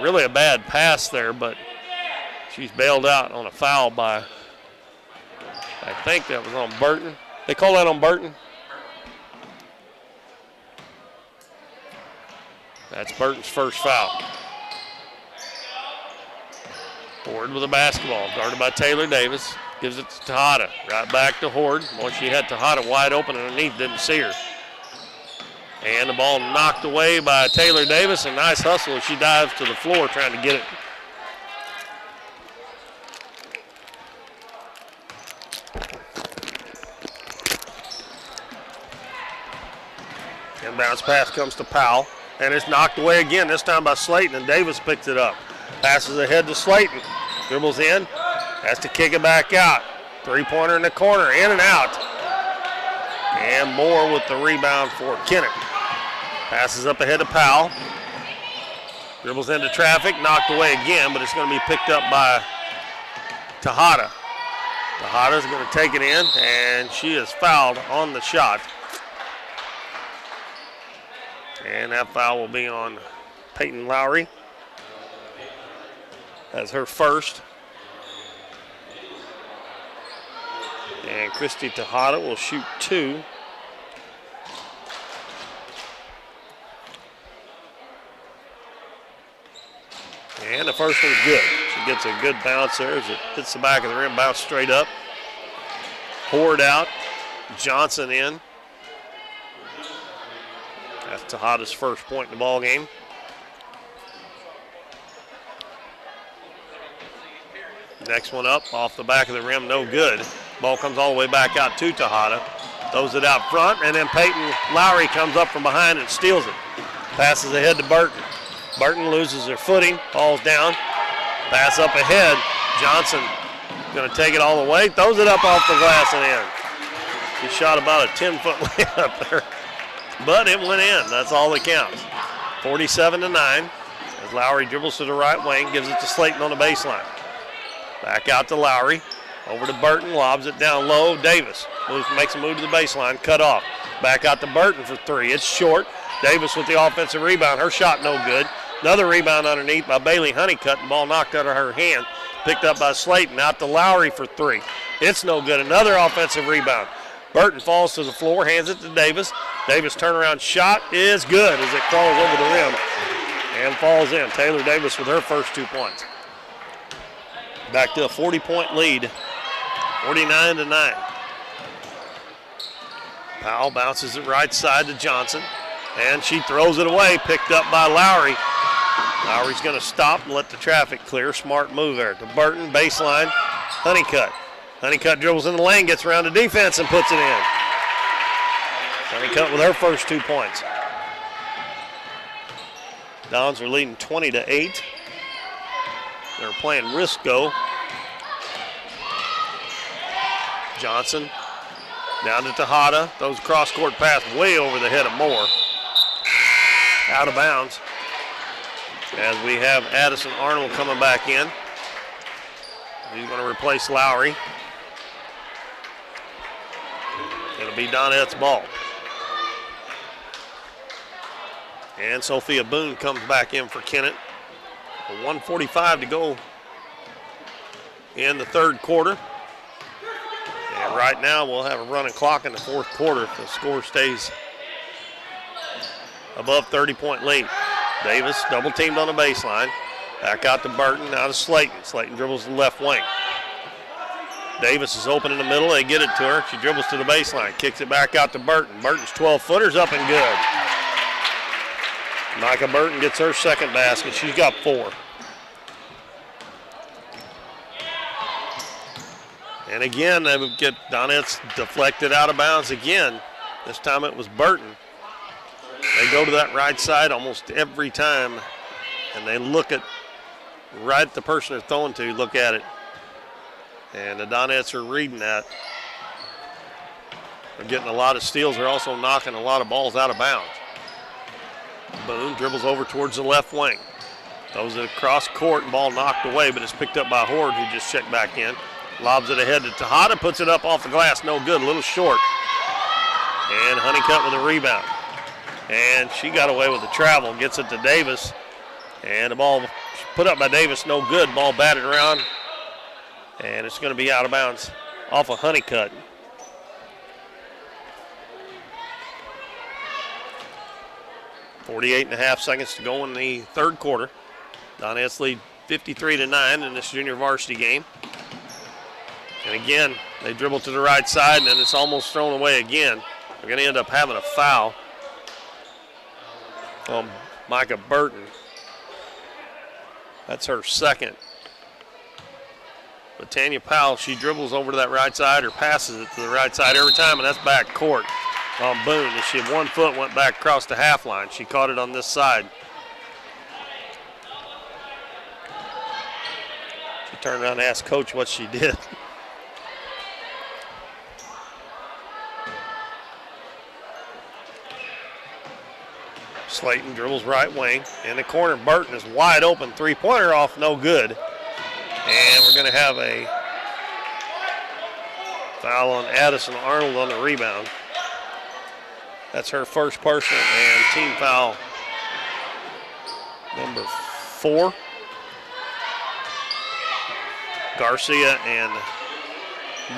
S2: really a bad pass there, but she's bailed out on a foul by, I think that was on Burton. They call that on Burton? That's Burton's first foul. Horde with a basketball, guarded by Taylor Davis. Gives it to Tejada, right back to Horde. Once she had Tejada wide open underneath, didn't see her. And the ball knocked away by Taylor Davis. A nice hustle as she dives to the floor trying to get it. Inbounds pass comes to Powell. And it's knocked away again, this time by Slayton, and Davis picks it up. Passes ahead to Slayton. Dribbles in. Has to kick it back out. Three-pointer in the corner, in and out. And Moore with the rebound for Kennett. Passes up ahead to Powell. Dribbles into traffic, knocked away again, but it's going to be picked up by Tejada. Tejada's going to take it in, and she is fouled on the shot. And that foul will be on Peyton Lowry. That's her first. And Christy Tejada will shoot 2. And the first one's good. She gets a good bounce there as it hits the back of the rim, bounce straight up. Poured out. Johnson in. That's Tejada's first point in the ball game. Next one up off the back of the rim, no good. Ball comes all the way back out to Tejada. Throws it out front, and then Peyton Lowry comes up from behind and steals it. Passes ahead to Burton. Burton loses her footing, falls down. Pass up ahead. Johnson going to take it all the way. Throws it up off the glass and in. He shot about a 10-foot layup there. But it went in. That's all that counts. 47-9. As Lowry dribbles to the right wing, gives it to Slayton on the baseline. Back out to Lowry. Over to Burton, lobs it down low. Davis makes a move to the baseline, cut off. Back out to Burton for 3. It's short. Davis with the offensive rebound. Her shot no good. Another rebound underneath by Bailey Honeycutt. The ball knocked out of her hand. Picked up by Slayton. Out to Lowry for 3. It's no good. Another offensive rebound. Burton falls to the floor, hands it to Davis. Davis turnaround shot is good as it crawls over the rim and falls in. Taylor Davis with her first 2 points. Back to a 40-point lead, 49-9. Powell bounces it right side to Johnson, and she throws it away, picked up by Lowry. Lowry's going to stop and let the traffic clear. Smart move there to Burton, baseline, Honeycutt. Honeycutt dribbles in the lane, gets around the defense and puts it in. Honeycutt with her first 2 points. Dons are leading 20-8. They're playing Risco. Johnson down to Tejada. Throws cross-court pass way over the head of Moore. Out of bounds. As we have Addison Arnold coming back in. He's going to replace Lowry. It'll be Donette's ball. And Sophia Boone comes back in for Kennett. 1:45 to go in the third quarter. And right now we'll have a running clock in the fourth quarter if the score stays above 30-point lead. Davis double teamed on the baseline. Back out to Burton, out of Slayton. Slayton dribbles to the left wing. Davis is open in the middle. They get it to her. She dribbles to the baseline, kicks it back out to Burton. Burton's 12-footer's up and good. Micah Burton gets her second basket. She's got 4. And again, they would get Donette's deflected out of bounds again. This time it was Burton. They go to that right side almost every time, and they look at right the person they're throwing to, look at it. And the Donettes are reading that. They're getting a lot of steals. They're also knocking a lot of balls out of bounds. Boone dribbles over towards the left wing. Throws it across court and ball knocked away, but it's picked up by Horde, who just checked back in. Lobs it ahead to Tejada, puts it up off the glass, no good, a little short. And Honeycutt with a rebound. And she got away with the travel, gets it to Davis. And the ball put up by Davis, no good. Ball batted around. And it's going to be out of bounds off of Honeycutt. .48.5 seconds to go in the third quarter. Donettes lead 53-9 in this junior varsity game. And again, they dribble to the right side, and then it's almost thrown away again. They're going to end up having a foul on Micah Burton. That's her second. But Tanya Powell, she dribbles over to that right side or passes it to the right side every time, and that's back court. on Boone. As she had 1 foot, went back across the half line. She caught it on this side. She turned around and asked Coach what she did. Slayton dribbles right wing. In the corner, Burton is wide open. Three-pointer off, no good. And we're going to have a foul on Addison Arnold on the rebound. That's her first personal and team foul number 4. Garcia and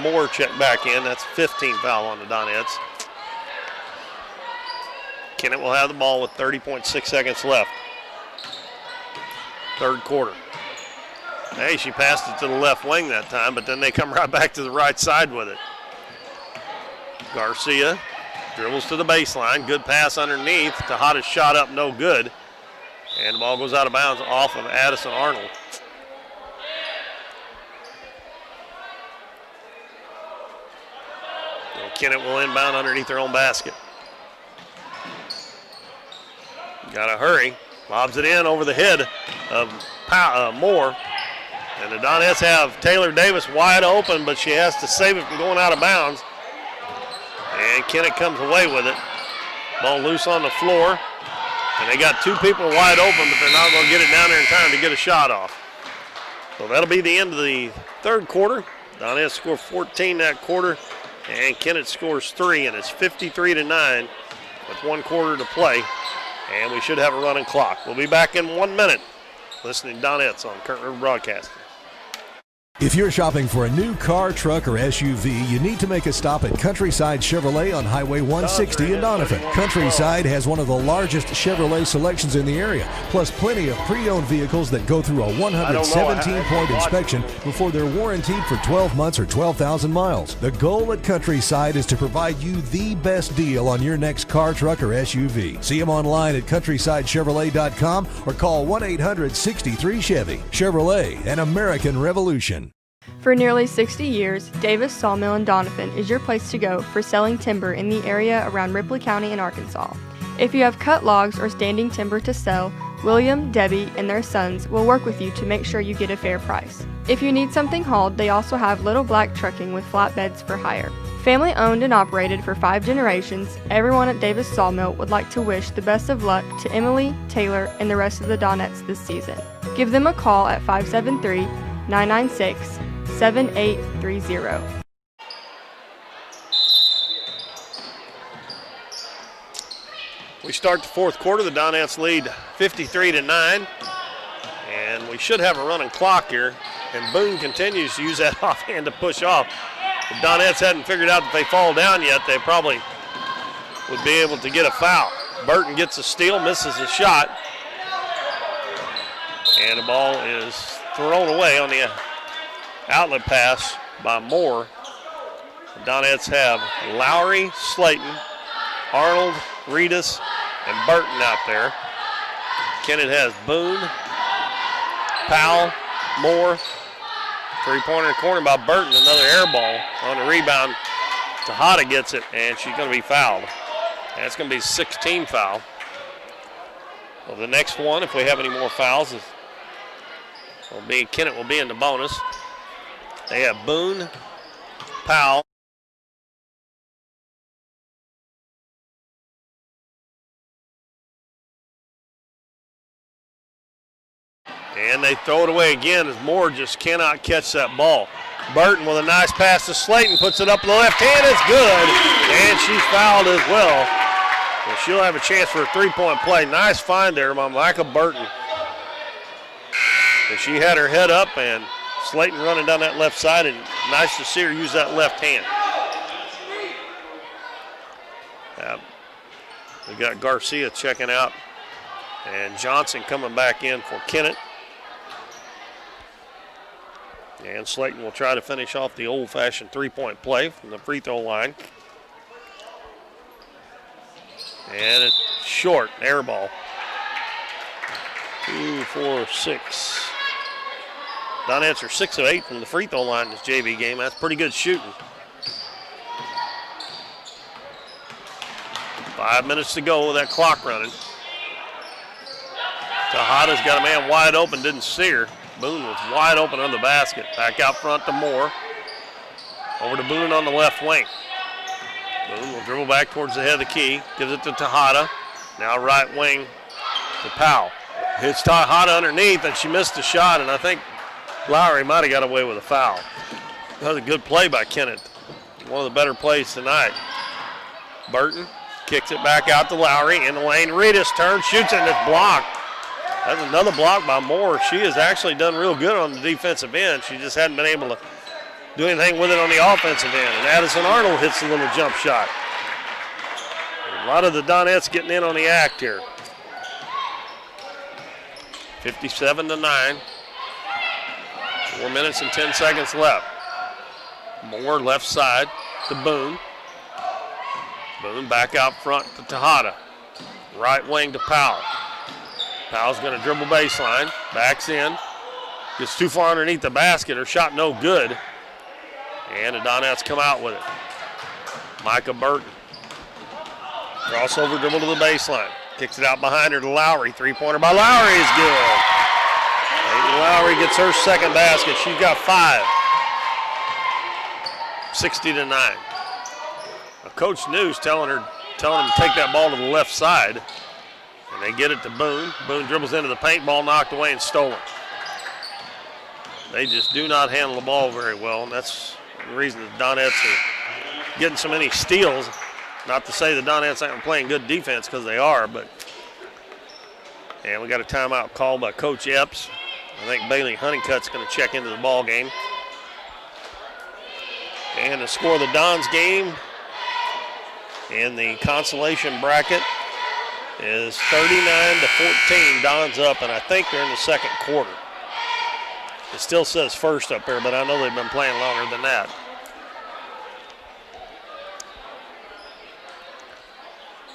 S2: Moore check back in. That's 15 foul on the Donettes. Kennett will have the ball with 30.6 seconds left. Third quarter. Hey, she passed it to the left wing that time, but then they come right back to the right side with it. Garcia dribbles to the baseline. Good pass underneath. Tejada's shot up, no good. And the ball goes out of bounds off of Addison Arnold. And Kennett will inbound underneath their own basket. Got to hurry. Lobs it in over the head of Moore. And the Donettes have Taylor Davis wide open, but she has to save it from going out of bounds. And Kennett comes away with it. Ball loose on the floor. And they got 2 people wide open, but they're not going to get it down there in time to get a shot off. So that'll be the end of the third quarter. Donettes score 14 that quarter, and Kennett scores 3, and it's 53-9 with 1 quarter to play. And we should have a running clock. We'll be back in 1 minute listening to Donettes on Current River Broadcasting.
S7: If you're shopping for a new car, truck, or SUV, you need to make a stop at Countryside Chevrolet on Highway 160 in Doniphan. Countryside has one of the largest Chevrolet selections in the area, plus plenty of pre-owned vehicles that go through a 117-point inspection before they're warranted for 12 months or 12,000 miles. The goal at Countryside is to provide you the best deal on your next car, truck, or SUV. See them online at CountrysideChevrolet.com or call 1-800-63-CHEVY. Chevrolet, an American revolution.
S1: For nearly 60 years, Davis Sawmill in Doniphan is your place to go for selling timber in the area around Ripley County in Arkansas. If you have cut logs or standing timber to sell, William, Debbie, and their sons will work with you to make sure you get a fair price. If you need something hauled, they also have Little Black Trucking with flatbeds for hire. Family owned and operated for 5 generations, everyone at Davis Sawmill would like to wish the best of luck to Emily, Taylor, and the rest of the Donettes this season. Give them a call at 573-996-7830.
S2: We start the fourth quarter. The Donettes lead 53-9. And we should have a running clock here. And Boone continues to use that offhand to push off. The Donettes hadn't figured out that they fall down yet. They probably would be able to get a foul. Burton gets a steal, misses a shot. And the ball is thrown away on the outlet pass by Moore. The Donettes have Lowry, Slayton, Arnold, Reedus, and Burton out there. Kennett has Boone, Powell, Moore. Three-pointer in the corner by Burton. Another air ball on the rebound. Tejada gets it, and she's going to be fouled. And it's going to be 16 foul. Well, the next one, if we have any more fouls, Kennett will be in the bonus. They have Boone, Powell, and they throw it away again as Moore just cannot catch that ball. Burton with a nice pass to Slayton, puts it up with the left hand, it's good, and she's fouled as well. So she'll have a chance for a three-point play. Nice find there by Micah Burton. And she had her head up, and Slayton running down that left side, and nice to see her use that left hand. We got Garcia checking out, and Johnson coming back in for Kennett. And Slayton will try to finish off the old-fashioned three-point play from the free throw line. And it's short, air ball. 2, 4, 6. Donettes are 6 of 8 from the free throw line in this JV game. That's pretty good shooting. 5 minutes to go with that clock running. Tejada's got a man wide open, didn't see her. Boone was wide open on the basket. Back out front to Moore. Over to Boone on the left wing. Boone will dribble back towards the head of the key. Gives it to Tejada. Now right wing to Powell. Hits Tejada underneath, and she missed the shot, and I think Lowry might have got away with a foul. That was a good play by Kennett. One of the better plays tonight. Burton kicks it back out to Lowry. In the lane, Reedus turns, shoots it, and it's blocked. That's another block by Moore. She has actually done real good on the defensive end. She just hadn't been able to do anything with it on the offensive end. And Addison Arnold hits a little jump shot. A lot of the Donettes getting in on the act here. 57-9. 4 minutes and 10 seconds left. Moore left side to Boone. Boone back out front to Tejada. Right wing to Powell. Powell's going to dribble baseline. Backs in. Gets too far underneath the basket. Her shot no good. And the Donettes come out with it. Micah Burton. Crossover dribble to the baseline. Kicks it out behind her to Lowry. Three-pointer by Lowry is good. Layton Lowry gets her second basket. She's got 5. 60-9. Now, Coach News telling him to take that ball to the left side. And they get it to Boone. Boone dribbles into the paint, ball knocked away and stolen. They just do not handle the ball very well, and that's the reason the Donettes are getting so many steals. Not to say the Donettes aren't playing good defense, because they are, but. And we got a timeout called by Coach Epps. I think Bailey Honeycutt's going to check into the ball game. And the score of the Dons game in the consolation bracket is 39-14. Dons up, and I think they're in the second quarter. It still says first up here, but I know they've been playing longer than that.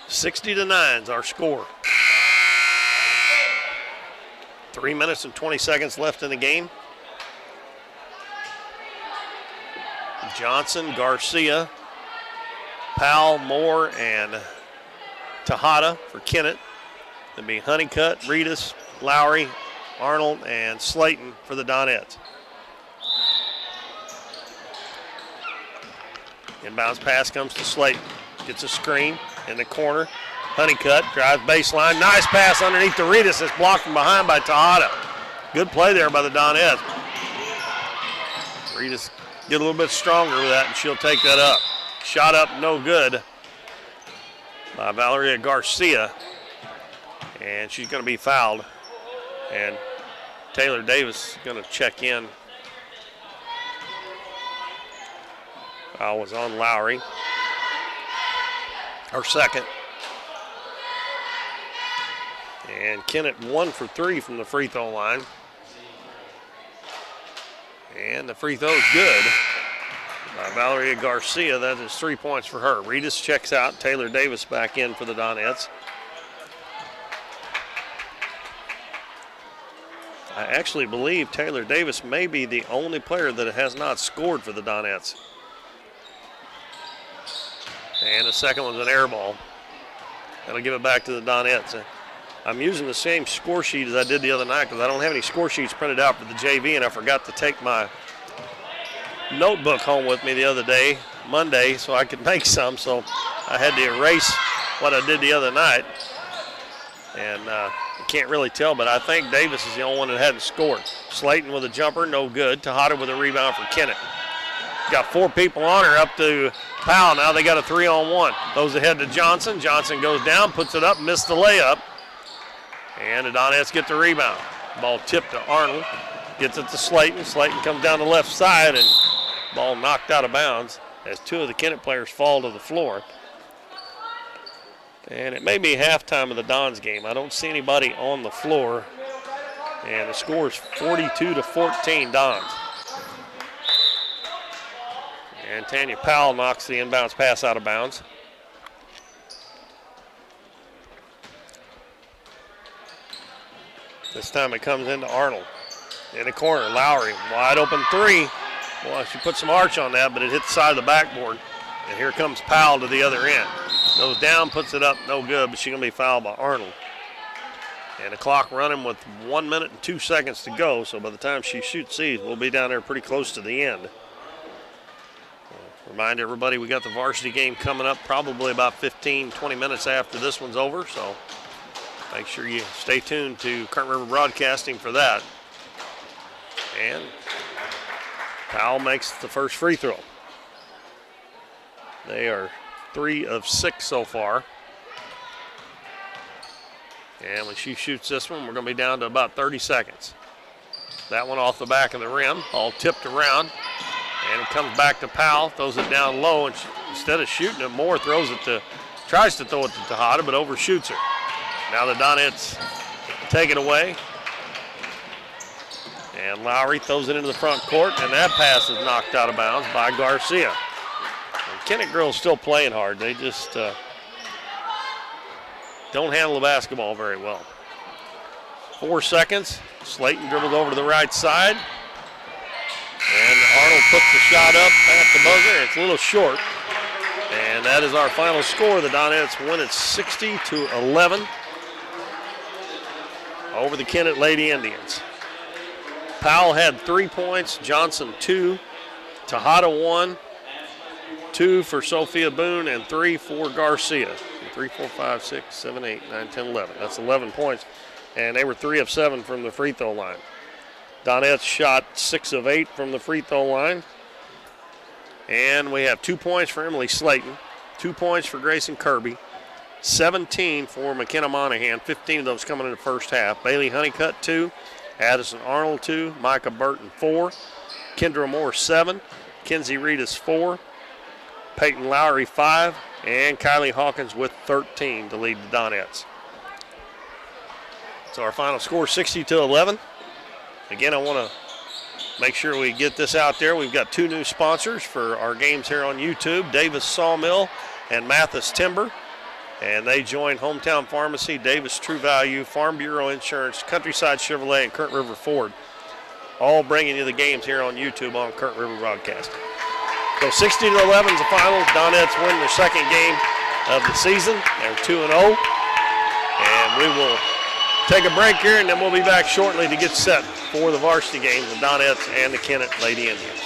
S2: $60-9 is our score. 3 minutes and 20 seconds left in the game. Johnson, Garcia, Powell, Moore, and Tejada for Kennett. It'll be Honeycutt, Reedus, Lowry, Arnold, and Slayton for the Donettes. Inbounds pass comes to Slayton. Gets a screen in the corner. Honeycutt drives baseline. Nice pass underneath to Reedus. It's blocked from behind by Tejada. Good play there by the Donettes. Reedus get a little bit stronger with that, and she'll take that up. Shot up, no good by Valeria Garcia. And she's going to be fouled. And Taylor Davis is going to check in. Foul was on Lowry. Her second. And Kennett 1 for 3 from the free throw line. And the free throw is good by Valeria Garcia. That is 3 points for her. Reedus checks out. Taylor Davis back in for the Donettes. I actually believe Taylor Davis may be the only player that has not scored for the Donettes. And the second one's an air ball. That'll give it back to the Donettes. I'm using the same score sheet as I did the other night because I don't have any score sheets printed out for the JV, and I forgot to take my notebook home with me the other day, Monday, so I could make some. So I had to erase what I did the other night. And I can't really tell, but I think Davis is the only one that hadn't scored. Slayton with a jumper, no good. Tejada with a rebound for Kennett. Got 4 people on her, up to Powell. Now they got a 3-on-1. Those ahead to Johnson. Johnson goes down, puts it up, missed the layup. And the Donettes get the rebound. Ball tipped to Arnold. Gets it to Slayton. Slayton comes down the left side, and ball knocked out of bounds as 2 of the Kennett players fall to the floor. And it may be halftime of the Dons game. I don't see anybody on the floor. And the score is 42-14 Dons. And Tanya Powell knocks the inbounds pass out of bounds. This time it comes into Arnold. In the corner, Lowry, wide open 3. Well, she put some arch on that, but it hit the side of the backboard. And here comes Powell to the other end. Goes down, puts it up, no good, but she's going to be fouled by Arnold. And the clock running with 1 minute and 2 seconds to go, so by the time she shoots these, we'll be down there pretty close to the end. Remind everybody we got the varsity game coming up probably about 15-20 minutes after this one's over, so make sure you stay tuned to Current River Broadcasting for that. And Powell makes the first free throw. They are 3 of 6 so far. And when she shoots this one, we're going to be down to about 30 seconds. That one off the back of the rim, all tipped around. And it comes back to Powell, throws it down low, and instead of shooting it, Moore tries to throw it to Tejada, but overshoots her. Now the Donettes take it away. And Lowry throws it into the front court, and that pass is knocked out of bounds by Garcia. And Kennett girls still playing hard. They just don't handle the basketball very well. 4 seconds. Slayton dribbles over to the right side. And Arnold puts the shot up at the buzzer. It's a little short. And that is our final score. The Donettes win it 60-11 over the Kennett Lady Indians. Powell had 3 points, Johnson 2, Tejada 1, 2 for Sophia Boone, and 3 for Garcia. 3, 4, 5, 6, 7, 8, 9, 10, 11. That's 11 points. And they were 3 of 7 from the free throw line. Donettes shot 6 of 8 from the free throw line. And we have 2 points for Emily Slayton, 2 points for Grayson Kirby, 17 for McKenna Monahan, 15 of those coming in the first half. Bailey Honeycutt 2, Addison Arnold 2, Micah Burton 4, Kendra Moore 7, Kenzie Reedus 4, Peyton Lowry 5, and Kylie Hawkins with 13 to lead the Donettes. So our final score 60-11. Again, I want to make sure we get this out there. We've got 2 new sponsors for our games here on YouTube, Davis Sawmill and Mathis Timber. And they join Hometown Pharmacy, Davis True Value, Farm Bureau Insurance, Countryside Chevrolet, and Current River Ford. All bringing you the games here on YouTube on Current River Broadcasting. So 60-11 is the final. Donettes win their second game of the season. They're 2-0. And we will take a break here, and then we'll be back shortly to get set for the varsity games, the Donettes and the Kennett Lady Indians.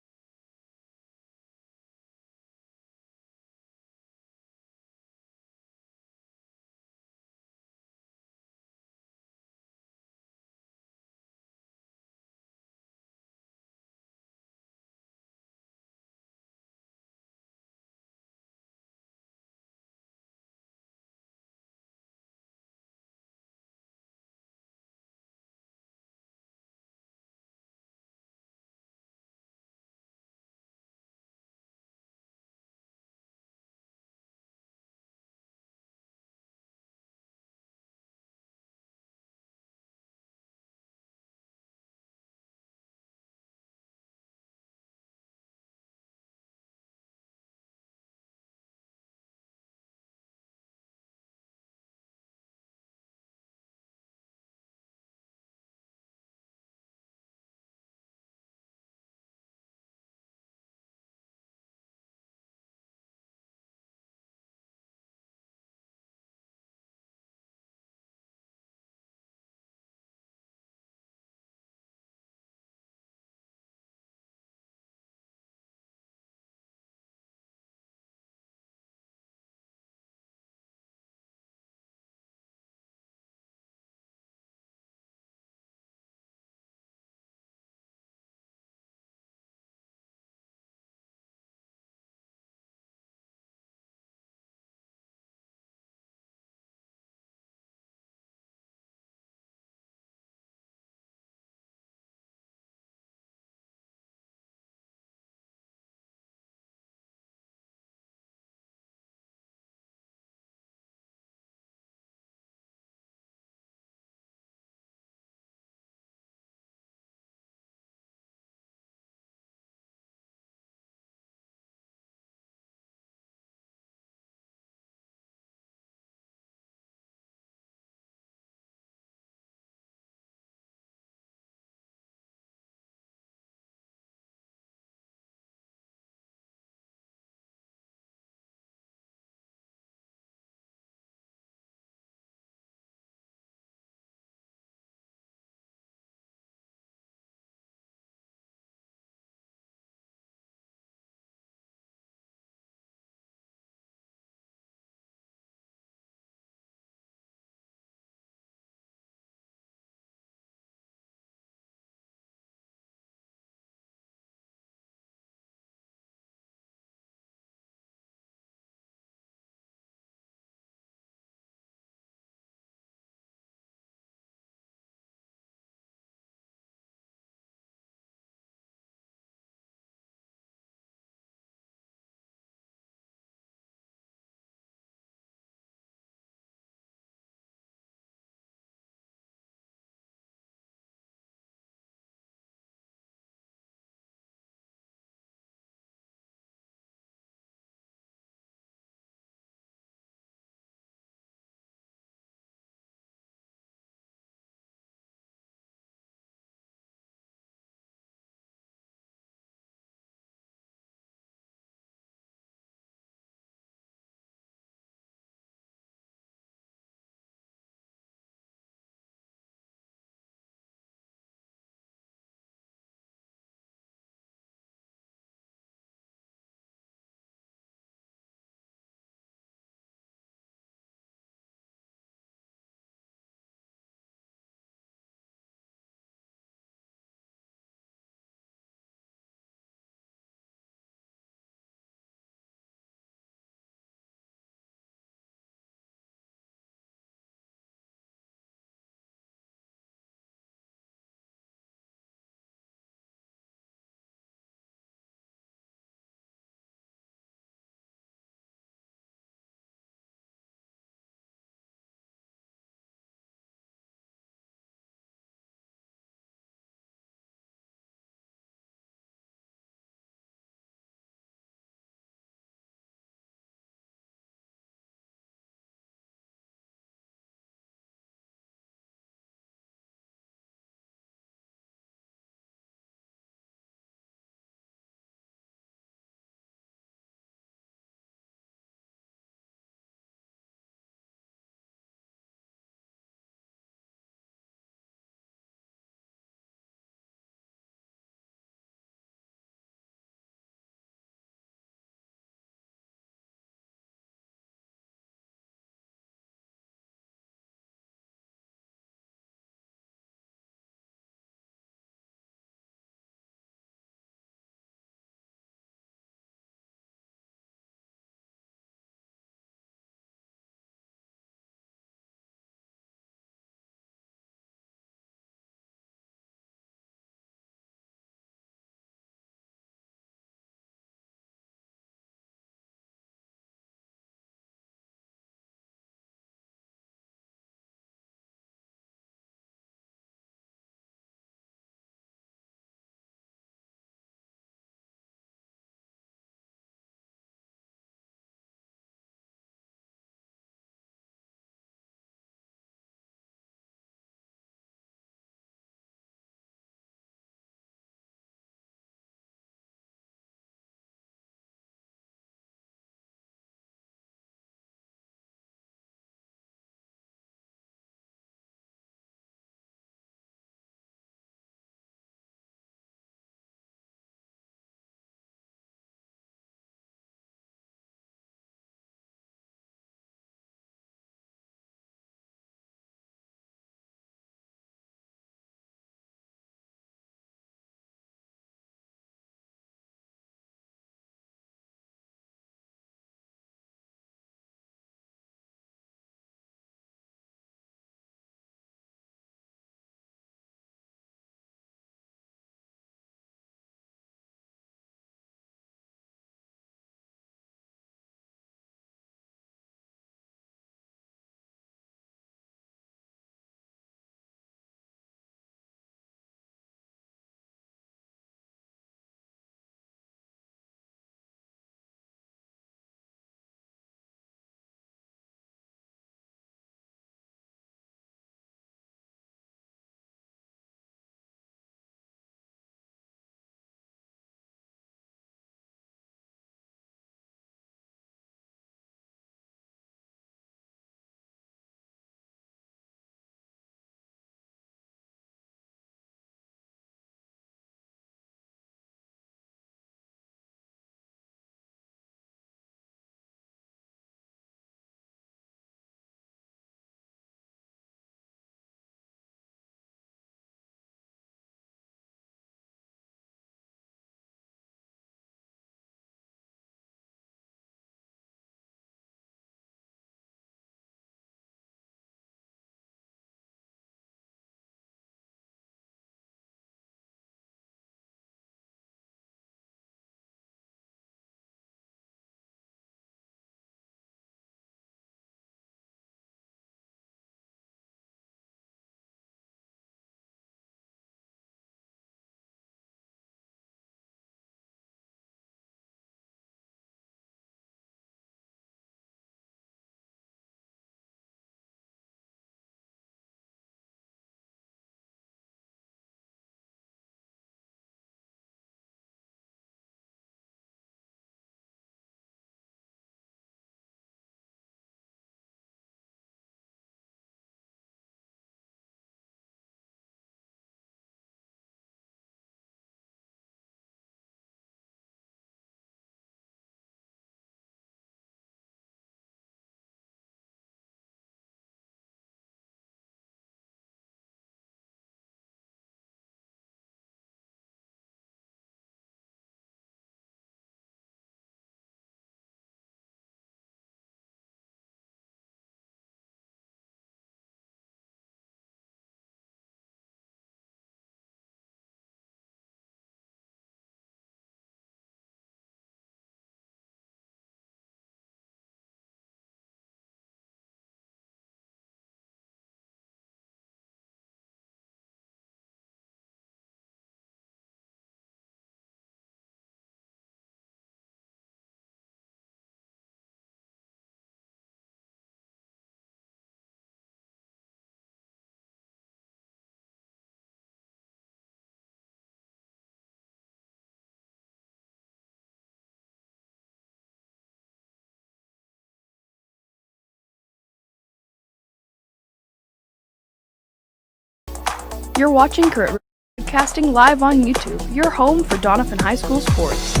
S1: You're watching Current Broadcasting live on YouTube, your home for Doniphan High School sports.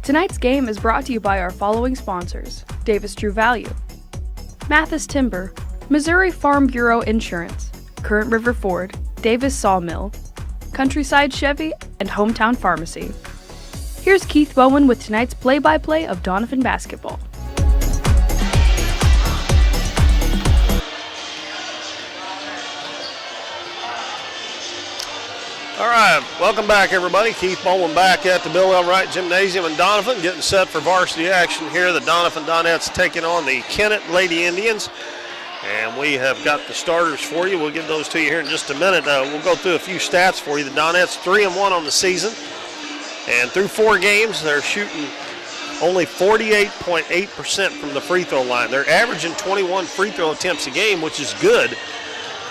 S1: Tonight's game is brought to you by our following sponsors: Davis True Value, Mathis Timber, Missouri Farm Bureau Insurance, Current River Ford, Davis Sawmill, Countryside Chevy, and Hometown Pharmacy. Here's Keith Bowen with tonight's play-by-play of Doniphan basketball.
S2: All right, welcome back, everybody. Keith Bowman back at the Bill L. Wright Gymnasium in Doniphan, getting set for varsity action here. The Doniphan Donettes taking on the Kennett Lady Indians. And we have got the starters for you. We'll give those to you here in just a minute. We'll go through a few stats for you. The Donettes 3-1 on the season. And through 4 games, they're shooting only 48.8% from the free throw line. They're averaging 21 free throw attempts a game, which is good.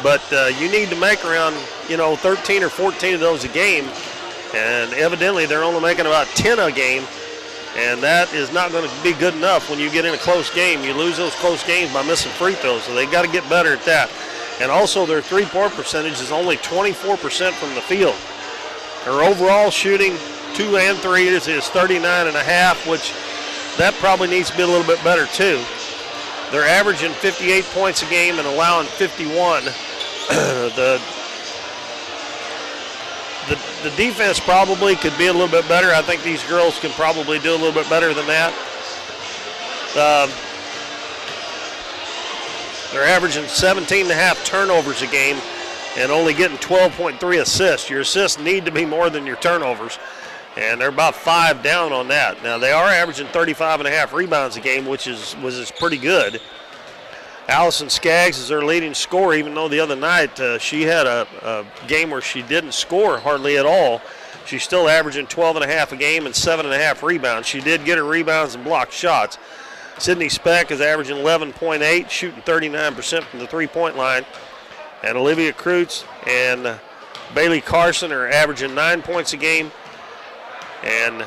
S2: But you need to make around, 13 or 14 of those a game. And evidently they're only making about 10 a game. And that is not going to be good enough when you get in a close game. You lose those close games by missing free throws. So they've got to get better at that. And also their three-point percentage is only 24% from the field. Their overall shooting 2 and 3 is 39.5, which that probably needs to be a little bit better too. They're averaging 58 points a game and allowing 51. The defense probably could be a little bit better. I think these girls can probably do a little bit better than that. They're averaging 17.5 turnovers a game and only getting 12.3 assists. Your assists need to be more than your turnovers, and they're about 5 down on that. Now, they are averaging 35.5 rebounds a game, which is pretty good. Allison Skaggs is their leading scorer, even though the other night she had a game where she didn't score hardly at all. She's still averaging 12.5 a game and 7.5 rebounds. She did get her rebounds and blocked shots. Sydney Speck is averaging 11.8, shooting 39% from the three-point line. And Olivia Kreutz and Bailey Carson are averaging 9 points a game. And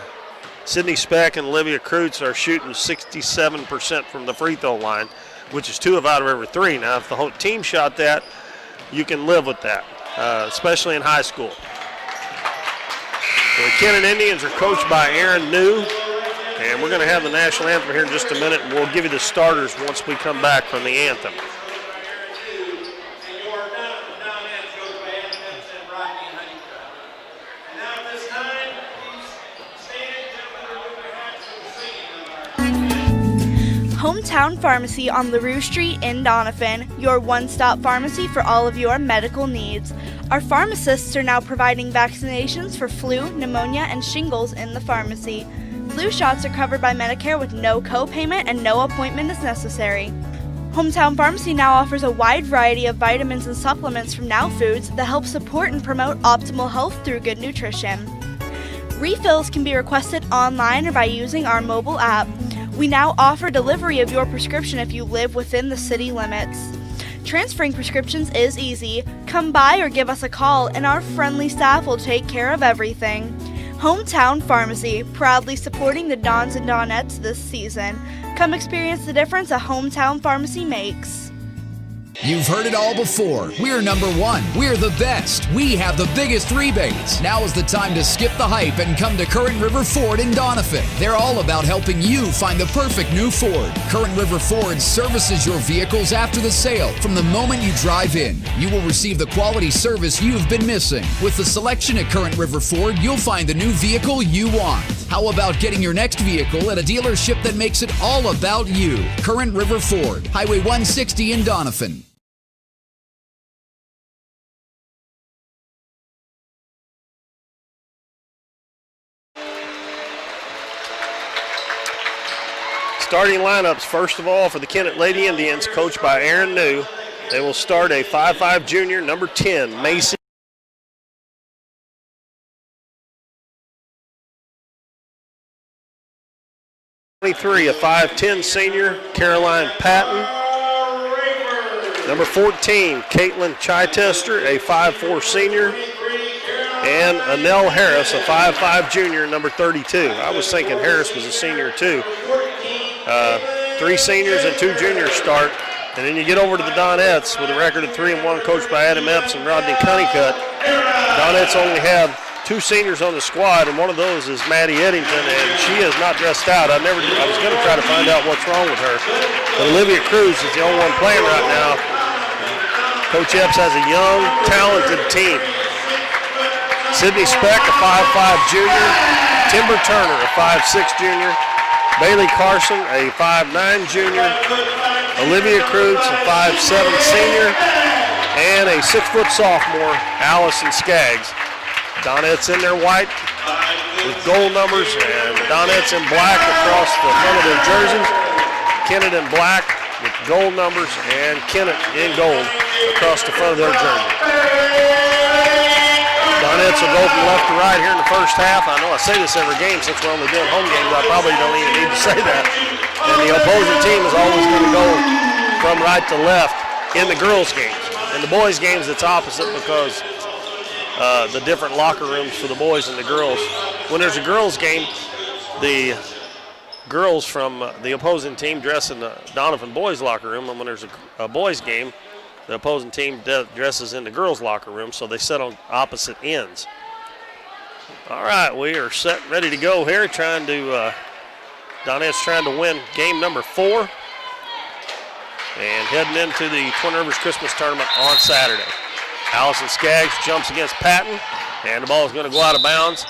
S2: Sydney Speck and Olivia Kreutz are shooting 67% from the free throw line, which is 2 out of every 3. Now, if the whole team shot that, you can live with that, especially in high school. So the Kennett Indians are coached by Aaron New, and we're going to have the national anthem here in just a minute, and we'll give you the starters once we come back from the anthem.
S8: Hometown Pharmacy on LaRue Street in Doniphan, your one-stop pharmacy for all of your medical needs. Our pharmacists are now providing vaccinations for flu, pneumonia, and shingles in the pharmacy. Flu shots are covered by Medicare with no co-payment and no appointment is necessary. Hometown Pharmacy now offers a wide variety of vitamins and supplements from Now Foods that help support and promote optimal health through good nutrition. Refills can be requested online or by using our mobile app. We now offer delivery of your prescription if you live within the city limits. Transferring prescriptions is easy. Come by or give us a call and our friendly staff will take care of everything. Hometown Pharmacy, proudly supporting the Dons and Donettes this season. Come experience the difference a Hometown Pharmacy makes.
S9: You've heard it all before. We're number 1. We're the best. We have the biggest rebates. Now is the time to skip the hype and come to Current River Ford in Doniphan. They're all about helping you find the perfect new Ford. Current River Ford services your vehicles after the sale. From the moment you drive in, you will receive the quality service you've been missing. With the selection at Current River Ford, you'll find the new vehicle you want. How about getting your next vehicle at a dealership that makes it all about you? Current River Ford, Highway 160 in Doniphan.
S2: Starting lineups, first of all, for the Kennett Lady Indians, coached by Aaron New. They will start a 5'5 junior, number 10, Macy. A 5'10 senior, Caroline Patton. Number 14, Caitlin Chitester, a 5'4 senior. And Anel Harris, a 5'5 junior, number 32. I was thinking Harris was a senior too. 3 seniors and 2 juniors start And then you get over to the Donettes with a record of 3-1, coached by Adam Epps and Rodney Cunnincutt. Donettes only have 2 seniors on the squad, and one of those is Maddie Eddington, and she is not dressed out. I was going to try to find out what's wrong with her. But Olivia Cruz is the only one playing right now. Coach Epps has a young, talented team. Sydney Speck, a 5'5 junior. Timber Turner, a 5'6 junior. Bailey Carson, a 5'9 junior. Olivia Cruz, a 5'7 senior. And a 6-foot sophomore, Allison Skaggs. Donettes in their white with gold numbers, and Donettes in black across the front of their jerseys. Kennett in black with gold numbers, and Kennett in gold across the front of their jersey. Donettes will go from left to right here in the first half. I know I say this every game since we're only doing home games. I probably don't even need to say that. And the opposing team is always going to go from right to left in the girls' games. In the boys' games, it's opposite because the different locker rooms for the boys and the girls. When there's a girls' game, the girls from the opposing team dress in the Doniphan boys' locker room, and when there's a boys' game, the opposing team dresses in the girls' locker room, so they sit on opposite ends. All right, we are set, ready to go here, Donettes trying to win game number 4, and heading into the Twin Rivers Christmas Tournament on Saturday. Allison Skaggs jumps against Patton, and the ball is going to go out of bounds.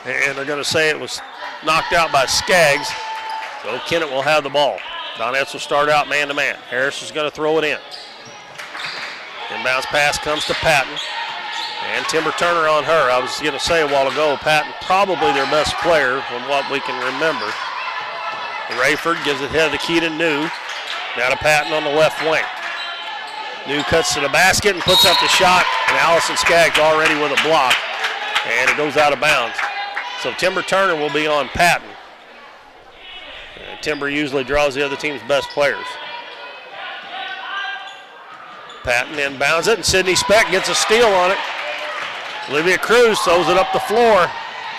S2: And they're going to say it was knocked out by Skaggs, so Kennett will have the ball. Donettes will start out man-to-man. Harris is going to throw it in. Inbounds pass comes to Patton, and Timber Turner on her. I was going to say a while ago, Patton probably their best player from what we can remember. Rayford gives it head to Keaton New. Now to Patton on the left wing. New cuts to the basket and puts up the shot, and Allison Skaggs already with a block, and it goes out of bounds. So Timber Turner will be on Patton. And Timber usually draws the other team's best players. Patton inbounds it, and Sydney Speck gets a steal on it. Olivia Cruz throws it up the floor,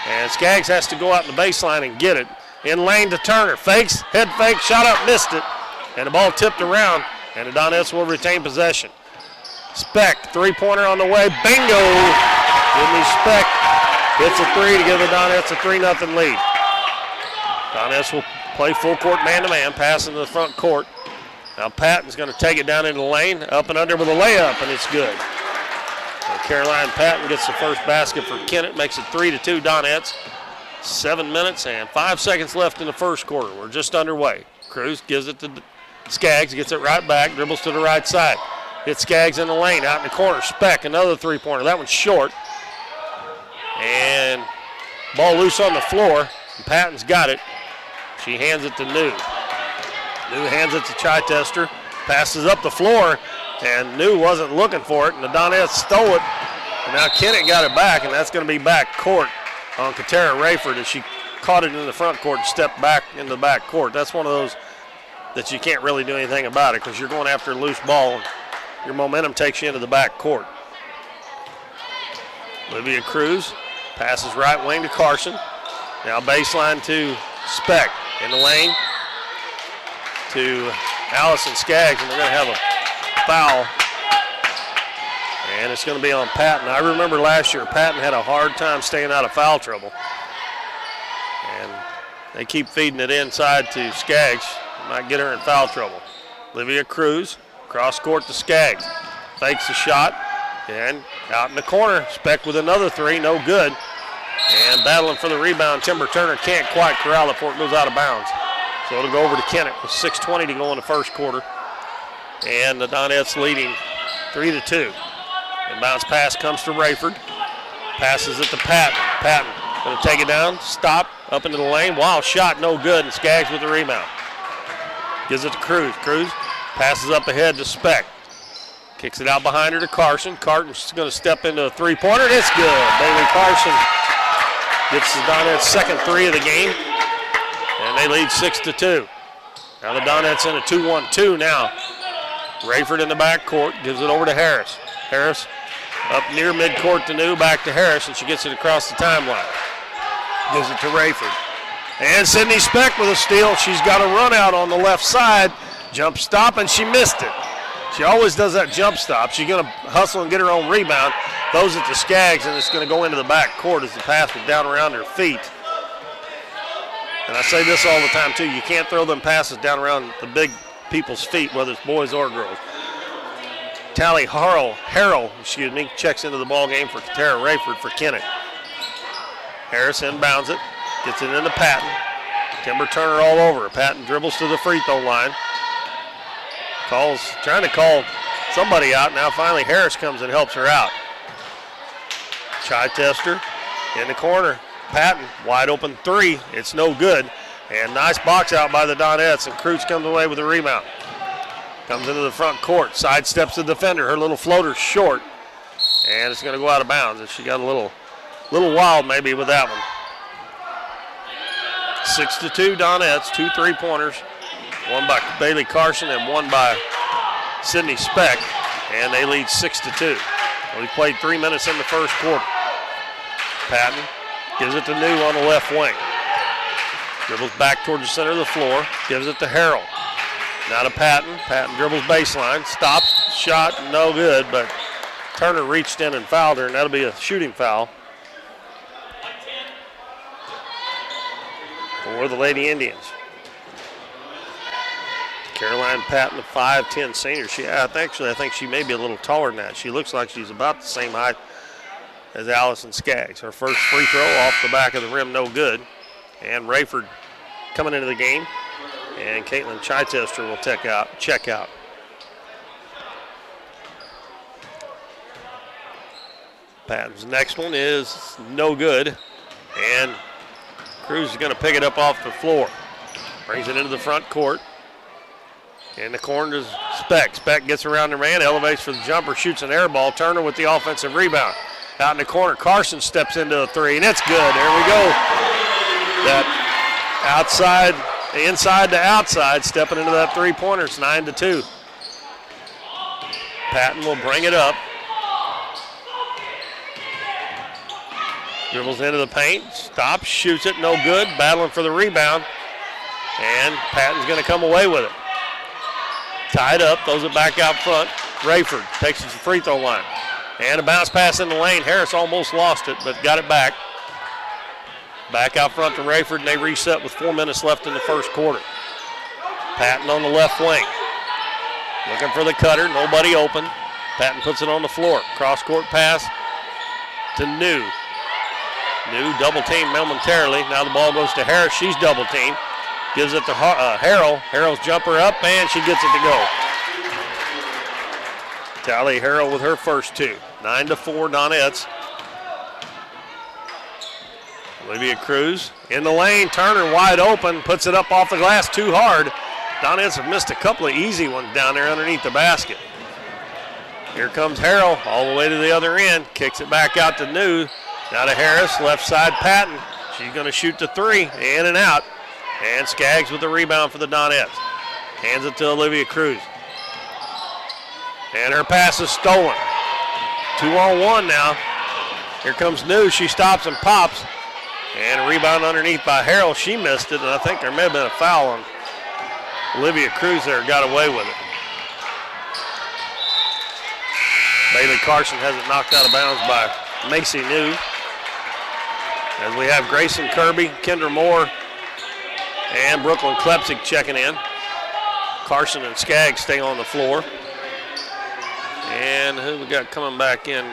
S2: and Skaggs has to go out in the baseline and get it. In lane to Turner, fakes, head fake, shot up, missed it, and the ball tipped around. And the Donettes will retain possession. Speck, three-pointer on the way. Bingo! Whitney Speck hits a 3 to give the Donettes a 3-0 lead. Donettes will play full court man-to-man, pass into the front court. Now Patton's going to take it down into the lane, up and under with a layup, and it's good. So Caroline Patton gets the first basket for Kennett, makes it 3-2 Donettes. 7 minutes and 5 seconds left in the first quarter. We're just underway. Cruz gives it to Skaggs, gets it right back, dribbles to the right side. Hits Skaggs in the lane, out in the corner. Speck, another three-pointer. That one's short. And ball loose on the floor. And Patton's got it. She hands it to New. New hands it to Chitester. Passes up the floor, and New wasn't looking for it, and the Donettes stole it. And now Kennett got it back, and that's going to be back court on Katara Rayford as she caught it in the front court and stepped back into the back court. That's one of those that you can't really do anything about it because you're going after a loose ball and your momentum takes you into the back court. Olivia Cruz passes right wing to Carson. Now baseline to Speck in the lane to Allison Skaggs, and they're going to have a foul. And it's going to be on Patton. I remember last year Patton had a hard time staying out of foul trouble. And they keep feeding it inside to Skaggs. Might get her in foul trouble. Olivia Cruz, cross court to Skaggs. Fakes the shot, and out in the corner, Speck with another 3, no good. And battling for the rebound, Timber Turner can't quite corral it before it goes out of bounds. So it'll go over to Kennett with 6:20 to go in the first quarter. And the Donettes leading 3-2. And bounce pass comes to Rayford. Passes it to Patton. Patton going to take it down, stop, up into the lane. Wild shot, no good, and Skaggs with the rebound. Gives it to Cruz. Cruz passes up ahead to Speck. Kicks it out behind her to Carson. Carson's going to step into a three-pointer, and it's good. Bailey Carson gets the Donettes' second 3 of the game, and they lead 6-2. Now the Donettes in a 2-1-2 now. Rayford in the back court, gives it over to Harris. Harris up near midcourt to New, back to Harris, and she gets it across the timeline. Gives it to Rayford. And Sydney Speck with a steal. She's got a run out on the left side, Jump stop, and she missed it. She always does that jump stop. She's going to hustle and get her own rebound. Throws it to Skaggs, and it's going to go into the back court as the pass was down around her feet. And I say this all the time, too. You can't throw them passes down around the big people's feet, whether it's boys or girls. Tally Harrell, checks into the ball game for Tara Rayford for Kennett. Harris inbounds it, gets it into Patton. Timber Turner all over. Patton dribbles to the free throw line. Trying to call somebody out. Now finally Harris comes and helps her out. Chichester in the corner. Patton, wide open three. It's no good. And nice box out by the Donettes, and Kreutz comes away with a rebound. Comes into the front court, sidesteps the defender. Her little floater's short, and it's going to go out of bounds. And she got a little wild maybe with that one. 6-2 Donettes, 2 3-pointers. One by Bailey Carson and one by Sydney Speck, and they lead 6-2. We played 3 minutes in the first quarter. Patton gives it to New on the left wing. Dribbles back towards the center of the floor, gives it to Harrell. Now to Patton. Patton dribbles baseline, stops, shot, no good, but Turner reached in and fouled her, and that'll be a shooting foul for the Lady Indians. Caroline Patton, the 5'10" senior. I think she may be a little taller than that. She looks like she's about the same height as Allison Skaggs. Her first free throw off the back of the rim, no good. And Rayford coming into the game. And Caitlin Chichester will check out. Patton's next one is no good. And Cruz is going to pick it up off the floor. Brings it into the front court. In the corner is Speck. Speck gets around the man, elevates for the jumper, shoots an air ball. Turner with the offensive rebound. Out in the corner, Carson steps into a three, and it's good. There we go. That outside, inside to outside, stepping into that three-pointer. It's 9-2. Patton will bring it up. Dribbles into the paint, stops, shoots it, no good. Battling for the rebound, and Patton's going to come away with it. Tied up, throws it back out front. Rayford takes it to the free throw line. And a bounce pass in the lane. Harris almost lost it, but got it back. Back out front to Rayford, and they reset with 4 minutes left in the first quarter. Patton on the left wing. Looking for the cutter, nobody open. Patton puts it on the floor. Cross-court pass to New. New double-teamed momentarily. Now the ball goes to Harris. She's double-teamed. Gives it to Harrell. Harrell's jumper up, and she gets it to go. Tally Harrell with her first two. 9-4 Donettes. Olivia Cruz in the lane. Turner wide open. Puts it up off the glass too hard. Donettes have missed a couple of easy ones down there underneath the basket. Here comes Harrell all the way to the other end. Kicks it back out to New. Now to Harris. Left side Patton. She's going to shoot the three. In and out. And Skaggs with the rebound for the Donettes. Hands it to Olivia Cruz. And her pass is stolen. 2-on-1 now. Here comes New. She stops and pops. And a rebound underneath by Harrell. She missed it, and I think there may have been a foul on Olivia Cruz there. Got away with it. Bailey Carson has it knocked out of bounds by Macy New. As we have Grayson Kirby, Kendra Moore, and Brooklyn Klepsik checking in. Carson and Skaggs stay on the floor. And who we got coming back in?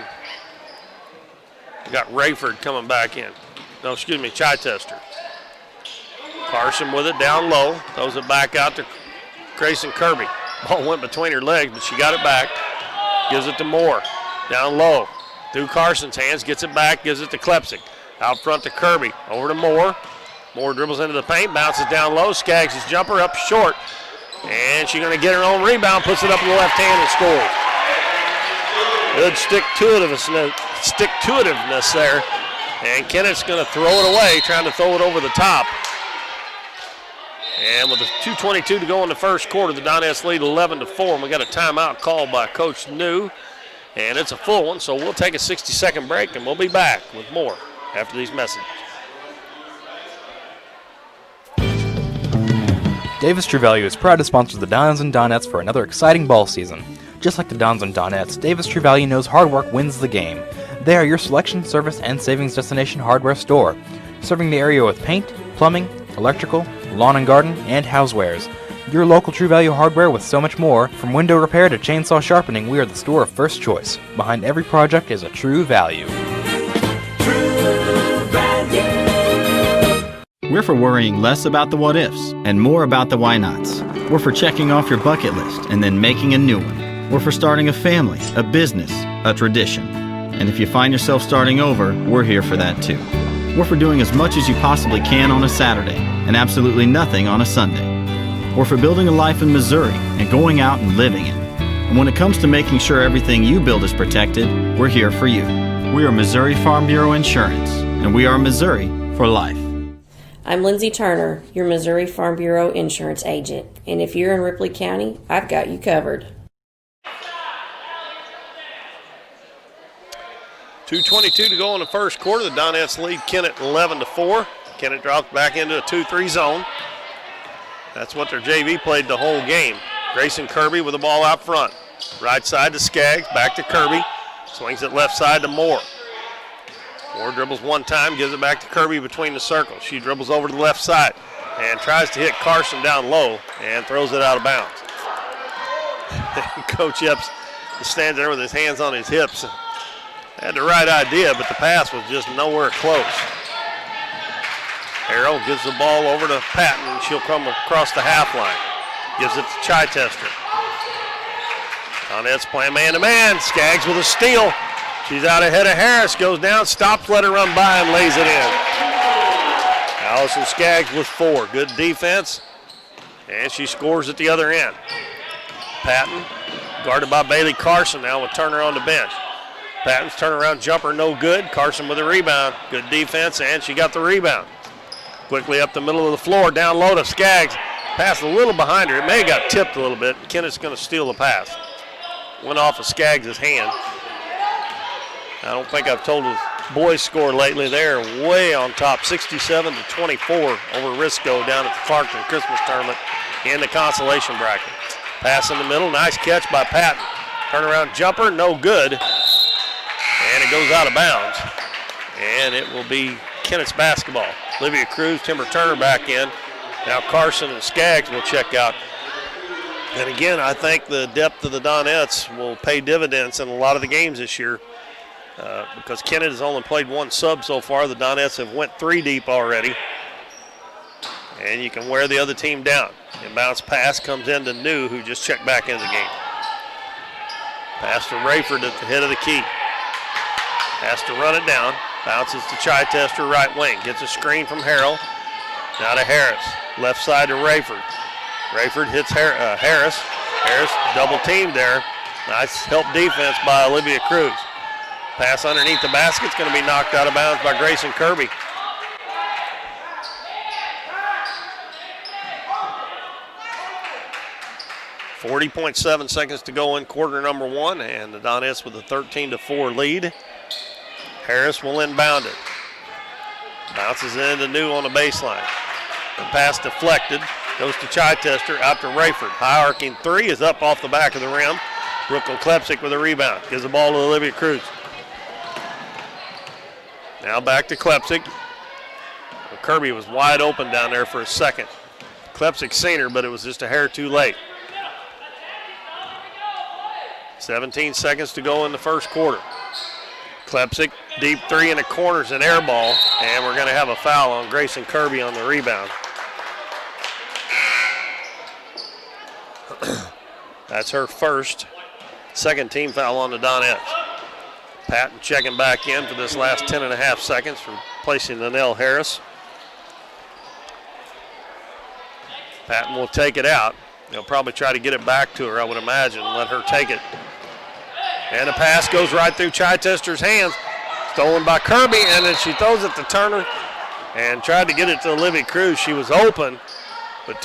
S2: We got Rayford coming back in. No, excuse me, Chichester. Carson with it down low. Throws it back out to Grayson Kirby. Ball went between her legs, but she got it back. Gives it to Moore. Down low. Through Carson's hands. Gets it back. Gives it to Klepsik. Out front to Kirby. Over to Moore. Moore dribbles into the paint, bounces down low. Skaggs' jumper up short. And she's going to get her own rebound, puts it up in the left hand and scores. Good stick-to-itiveness there. And Kennett's going to throw it away, trying to throw it over the top. And with 2:22 to go in the first quarter, the Donettes lead 11-4. And we got a timeout called by Coach New. And it's a full one, so we'll take a 60-second break, and we'll be back with more after these messages.
S3: Davis True Value is proud to sponsor the Dons and Donettes for another exciting ball season. Just like the Dons and Donettes, Davis True Value knows hard work wins the game. They are your selection, service, and savings destination hardware store, serving the area with paint, plumbing, electrical, lawn and garden, and housewares. Your local True Value hardware with so much more. From window repair to chainsaw sharpening, we are the store of first choice. Behind every project is a True Value.
S4: We're for worrying less about the what-ifs and more about the why-nots. We're for checking off your bucket list and then making a new one. We're for starting a family, a business, a tradition. And if you find yourself starting over, we're here for that too. We're for doing as much as you possibly can on a Saturday and absolutely nothing on a Sunday. We're for building a life in Missouri and going out and living it. And when it comes to making sure everything you build is protected, we're here for you. We are Missouri Farm Bureau Insurance, and we are Missouri for life.
S10: I'm Lindsay Turner, your Missouri Farm Bureau insurance agent, and if you're in Ripley County, I've got you covered.
S2: 2:22 to go in the first quarter. The Donettes lead Kennett 11-4. Kennett dropped back into a 2-3 zone. That's what their JV played the whole game. Grayson Kirby with the ball out front. Right side to Skaggs, back to Kirby. Swings it left side to Moore. Moore dribbles one time, gives it back to Kirby between the circles. She dribbles over to the left side and tries to hit Carson down low and throws it out of bounds. Coach Epps stands there with his hands on his hips. Had the right idea, but the pass was just nowhere close. Harrell gives the ball over to Patton, and she'll come across the half line. Gives it to Chichester. Donettes playing man-to-man. Skaggs with a steal. She's out ahead of Harris, goes down, stops, let her run by, and lays it in. Allison Skaggs with 4. Good defense, and she scores at the other end. Patton, guarded by Bailey Carson now with Turner on the bench. Patton's turnaround jumper, no good. Carson with a rebound. Good defense, and she got the rebound. Quickly up the middle of the floor, down low to Skaggs. Pass a little behind her. It may have got tipped a little bit. Kennett's going to steal the pass. Went off of Skaggs' hand. I don't think I've told the boys' score lately. They're way on top, 67-24 over Risco down at the Clarkton Christmas Tournament in the consolation bracket. Pass in the middle, nice catch by Patton. Turnaround jumper, no good. And it goes out of bounds. And it will be Kennett's basketball. Olivia Cruz, Timber Turner back in. Now Carson and Skaggs will check out. And again, I think the depth of the Donettes will pay dividends in a lot of the games this year. Because Kennett has only played one sub so far. The Donettes have went 3 deep already. And you can wear the other team down. Inbounds pass comes into New, who just checked back into the game. Pass to Rayford at the head of the key. Has to run it down. Bounces to Chichester, right wing. Gets a screen from Harrell. Now to Harris. Left side to Rayford. Rayford hits Harris. Harris double teamed there. Nice help defense by Olivia Cruz. Pass underneath the basket. It's going to be knocked out of bounds by Grayson Kirby. .7 seconds to go in quarter number 1, and the Donettes with a 13-4 lead. Harris will inbound it. Bounces into New on the baseline. The pass deflected. Goes to Chichester, out to Rayford. High arcing 3 is up off the back of the rim. Brooklyn Klepsik with a rebound. Gives the ball to Olivia Cruz. Now back to Klepsik. Kirby was wide open down there for a second. Klepsik seen her, but it was just a hair too late. 17 seconds to go in the first quarter. Klepsik, deep 3 in the corners, an air ball, and we're going to have a foul on Grayson Kirby on the rebound. That's her first. Second team foul on the Donettes. Patton checking back in for this last 10.5 seconds, replacing Linnell Harris. Patton will take it out. They'll probably try to get it back to her, I would imagine, and let her take it. And the pass goes right through Chichester's hands. Stolen by Kirby, and then she throws it to Turner and tried to get it to Olivia Cruz. She was open, but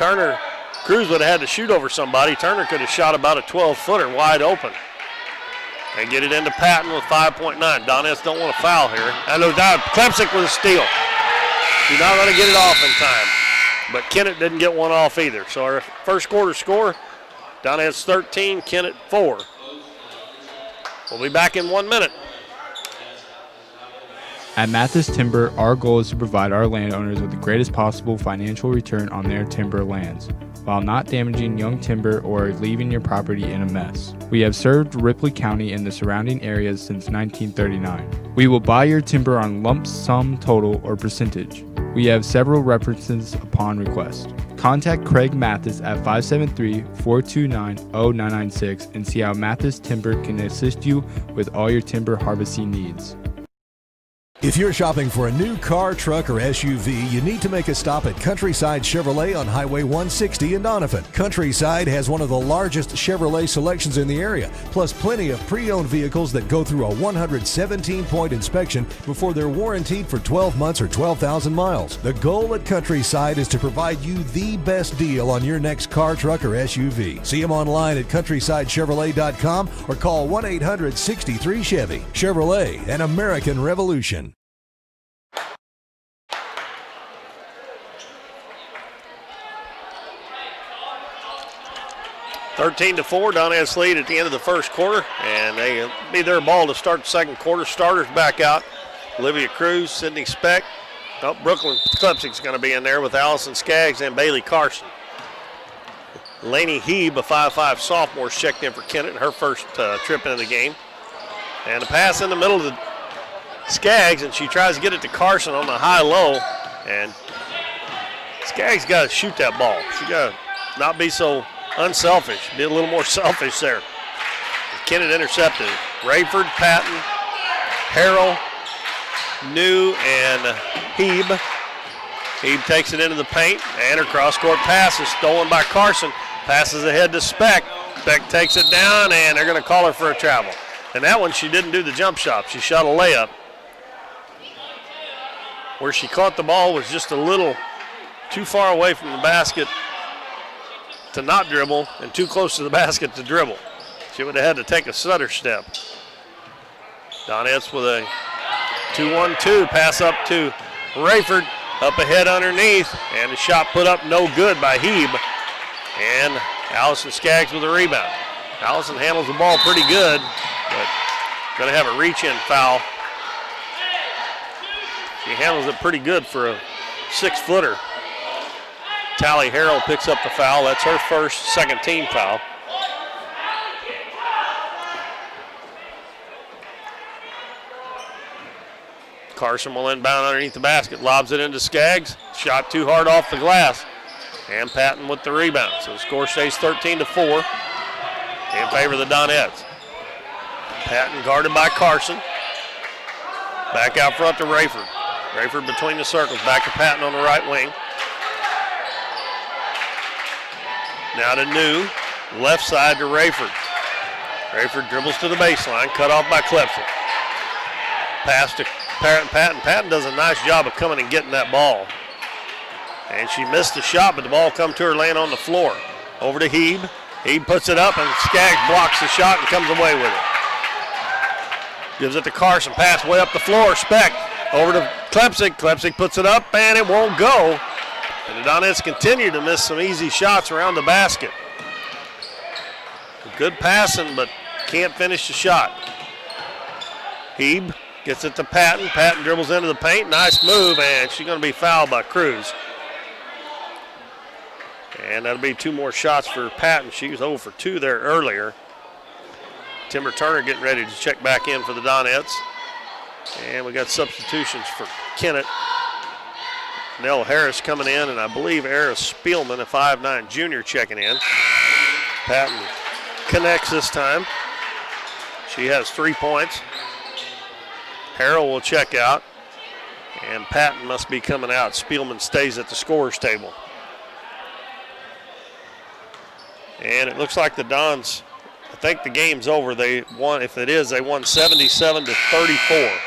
S2: Cruz would have had to shoot over somebody. Turner could have shot about a 12-footer wide open. They get it into Patton with 5.9. Donettes don't want to foul here. I know Klepsik with a steal. She's not going to get it off in time. but Kennett didn't get one off either. So our first quarter score, Donettes 13, Kennett 4. We'll be back in 1 minute.
S6: At Mathis Timber, our goal is to provide our landowners with the greatest possible financial return on their timber lands, while not damaging young timber or leaving your property in a mess. We have served Ripley County and the surrounding areas since 1939. We will buy your timber on lump sum total or percentage. We have several references upon request. Contact Craig Mathis at 573-429-0996 and see how Mathis Timber can assist you with all your timber harvesting needs.
S7: If you're shopping for a new car, truck, or SUV, you need to make a stop at Countryside Chevrolet on Highway 160 in Doniphan. Countryside has one of the largest Chevrolet selections in the area, plus plenty of pre-owned vehicles that go through a 117-point inspection before they're warranted for 12 months or 12,000 miles. The goal at Countryside is to provide you the best deal on your next car, truck, or SUV. See them online at CountrysideChevrolet.com or call 1-800-63-CHEVY. Chevrolet, an American revolution.
S2: 13-4, Donettes lead at the end of the first quarter, and they be their ball to start the second quarter. Starters back out. Olivia Cruz, Sydney Speck. Oh, Brooklyn Klepsik's going to be in there with Allison Skaggs and Bailey Carson. Lainey Heeb, a 5'5 sophomore, checked in for Kennett, her first trip into the game. And a pass in the middle of the Skaggs, and she tries to get it to Carson on the high-low, and Skaggs got to shoot that ball. She got to not be so unselfish, be a little more selfish there. Kennett intercepted. Rayford, Patton, Harrell, New, and Heeb. Heeb takes it into the paint, and her cross-court pass is stolen by Carson. Passes ahead to Speck. Speck takes it down, and they're going to call her for a travel. And that one, she didn't do the jump shot. She shot a layup. Where she caught the ball was just a little too far away from the basket to not dribble and too close to the basket to dribble. She would have had to take a stutter step. Donettes with a 2-1-2 pass up to Rayford, up ahead underneath, and a shot put up no good by Heeb. And Allison Skaggs with a rebound. Allison handles the ball pretty good, but going to have a reach-in foul. She handles it pretty good for a 6-footer. Tally Harrell picks up the foul. That's her first second-team foul. Carson will inbound underneath the basket, lobs it into Skaggs. Shot too hard off the glass. And Patton with the rebound. So the score stays 13-4 in favor of the Donettes. Patton guarded by Carson. Back out front to Rayford. Rayford between the circles, back to Patton on the right wing. Now to New, left side to Rayford. Rayford dribbles to the baseline, cut off by Klepsik. Pass to Patton. Patton does a nice job of coming and getting that ball. And she missed the shot, but the ball come to her laying on the floor. Over to Heeb. Heeb puts it up, and Skaggs blocks the shot and comes away with it. Gives it to Carson, pass way up the floor. Speck over to Klepsik. Klepsik puts it up, and it won't go. And the Donettes continue to miss some easy shots around the basket. Good passing, but can't finish the shot. Heeb gets it to Patton. Patton dribbles into the paint. Nice move, and she's going to be fouled by Cruz. And that'll be 2 more shots for Patton. She was 0 for 2 there earlier. Timber Turner getting ready to check back in for the Donettes. And we got substitutions for Kennett. Nell Harris coming in, and I believe Era Spielman, a 5'9 junior, checking in. Patton connects this time. She has 3 points. Harrell will check out, and Patton must be coming out. Spielman stays at the scorer's table. And it looks like the Dons, I think the game's over. They won, if it is, they won 77-34.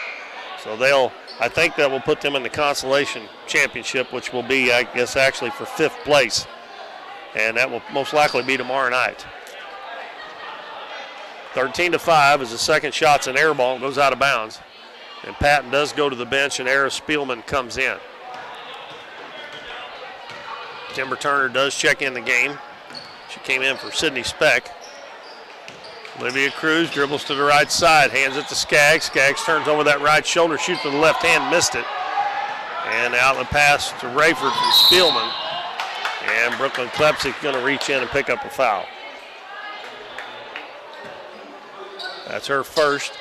S2: So I think that will put them in the consolation championship, which will be, I guess, actually for 5th place. And that will most likely be tomorrow night. 13-5 as the second shot's an air ball and goes out of bounds. And Patton does go to the bench, and Era Spielman comes in. Timber Turner does check in the game. She came in for Sydney Speck. Olivia Cruz dribbles to the right side, hands it to Skaggs. Skaggs turns over that right shoulder, shoots with the left hand, missed it. And the outlet pass to Rayford from Spielman. And Brooklyn Klepsik going to reach in and pick up a foul. That's her first.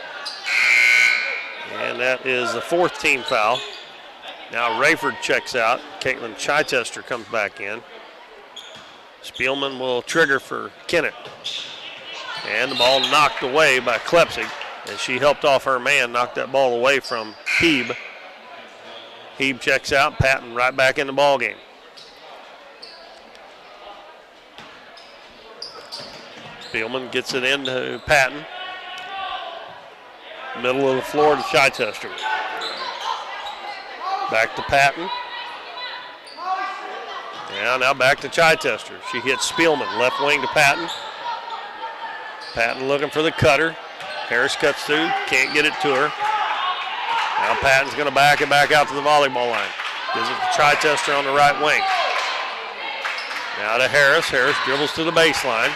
S2: And that is the 4th team foul. Now Rayford checks out. Caitlin Chichester comes back in. Spielman will trigger for Kennett. And the ball knocked away by Klepsik. And she helped off her man, knocked that ball away from Hebe. Hebe checks out, Patton right back in the ball game. Spielman gets it into Patton. Middle of the floor to Chichester. Back to Patton. Yeah, now back to Chichester. She hits Spielman, left wing to Patton. Patton looking for the cutter. Harris cuts through, can't get it to her. Now Patton's going to back it back out to the volleyball line. Gives it to Chichester on the right wing. Now to Harris. Harris dribbles to the baseline.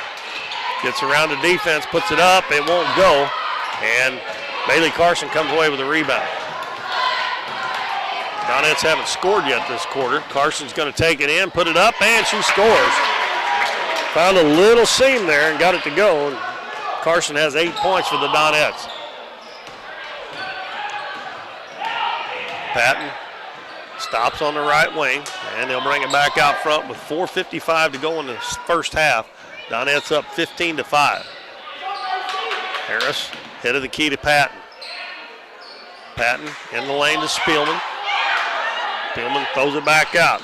S2: Gets around the defense, puts it up. It won't go. And Bailey Carson comes away with a rebound. Donettes haven't scored yet this quarter. Carson's going to take it in, put it up, and she scores. Found a little seam there and got it to go. And Carson has 8 points for the Donettes. Patton stops on the right wing, and they'll bring it back out front with 4:55 to go in the first half. Donettes up 15-5. Harris, head of the key to Patton. Patton in the lane to Spielman. Spielman throws it back out.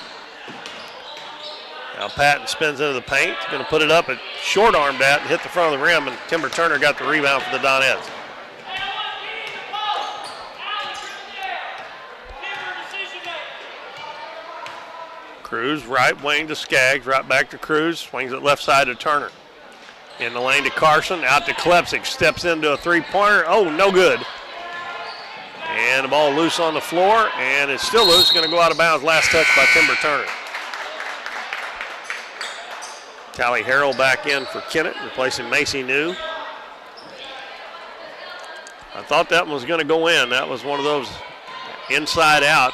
S2: Now Patton spins into the paint. Going to put it up, at short-armed at and hit the front of the rim, and Timber Turner got the rebound for the Donettes. Cruz, right wing to Skaggs, right back to Cruz, swings it left side to Turner. In the lane to Carson, out to Klepsik, steps into a three-pointer. Oh, no good. And the ball loose on the floor, and it's still loose. Going to go out of bounds. Last touch by Timber Turner. Tally Harrell back in for Kennett, replacing Macy New. I thought that one was going to go in. That was one of those inside out.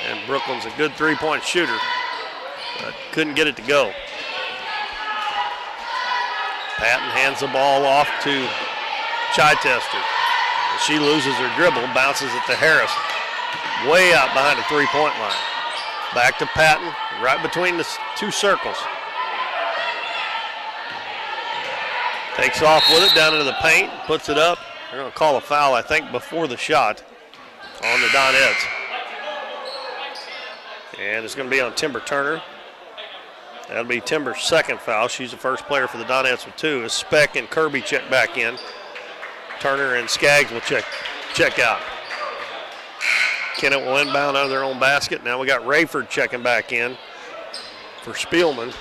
S2: And Brooklyn's a good three-point shooter, but couldn't get it to go. Patton hands the ball off to Chichester. She loses her dribble, bounces it to Harris. Way out behind the three-point line. Back to Patton, right between the two circles. Takes off with it down into the paint, puts it up. They're going to call a foul, I think, before the shot on the Donettes. And it's going to be on Timber Turner. That'll be Timber's second foul. She's the first player for the Donettes with two. As Speck and Kirby check back in. Turner and Skaggs will check out. Kennett will inbound out of their own basket. Now we got Rayford checking back in for Spielman.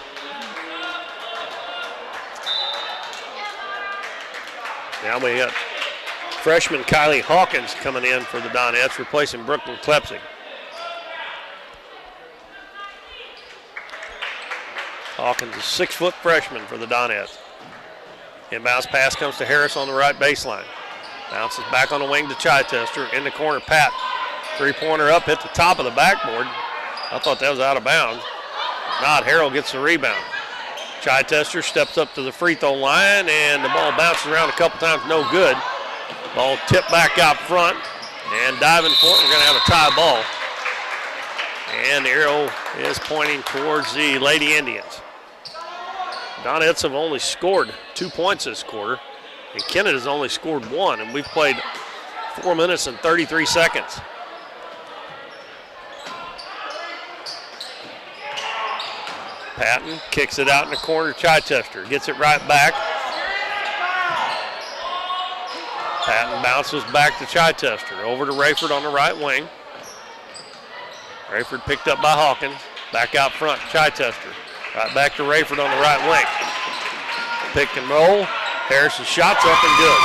S2: Now we got freshman Kylie Hawkins coming in for the Donettes, replacing Brooklyn Klepsik. Hawkins is a 6-foot freshman for the Donettes. Inbounds pass comes to Harris on the right baseline. Bounces back on the wing to Chichester. In the corner, Pat. Three-pointer up, hit the top of the backboard. I thought that was out of bounds. Not, Harrell gets the rebound. Chichester steps up to the free throw line, and the ball bounces around a couple times, no good. Ball tipped back out front, and diving for it. We're going to have a tie ball. And the arrow is pointing towards the Lady Indians. Donettes have only scored 2 points this quarter, and Kennett has only scored 1, and we've played 4 minutes and 33 seconds. Patton kicks it out in the corner. Chichester gets it right back. Patton bounces back to Chichester. Over to Rayford on the right wing. Rayford picked up by Hawkins. Back out front, Chichester. Right back to Rayford on the right wing. Pick and roll. Harris's shot's up and good.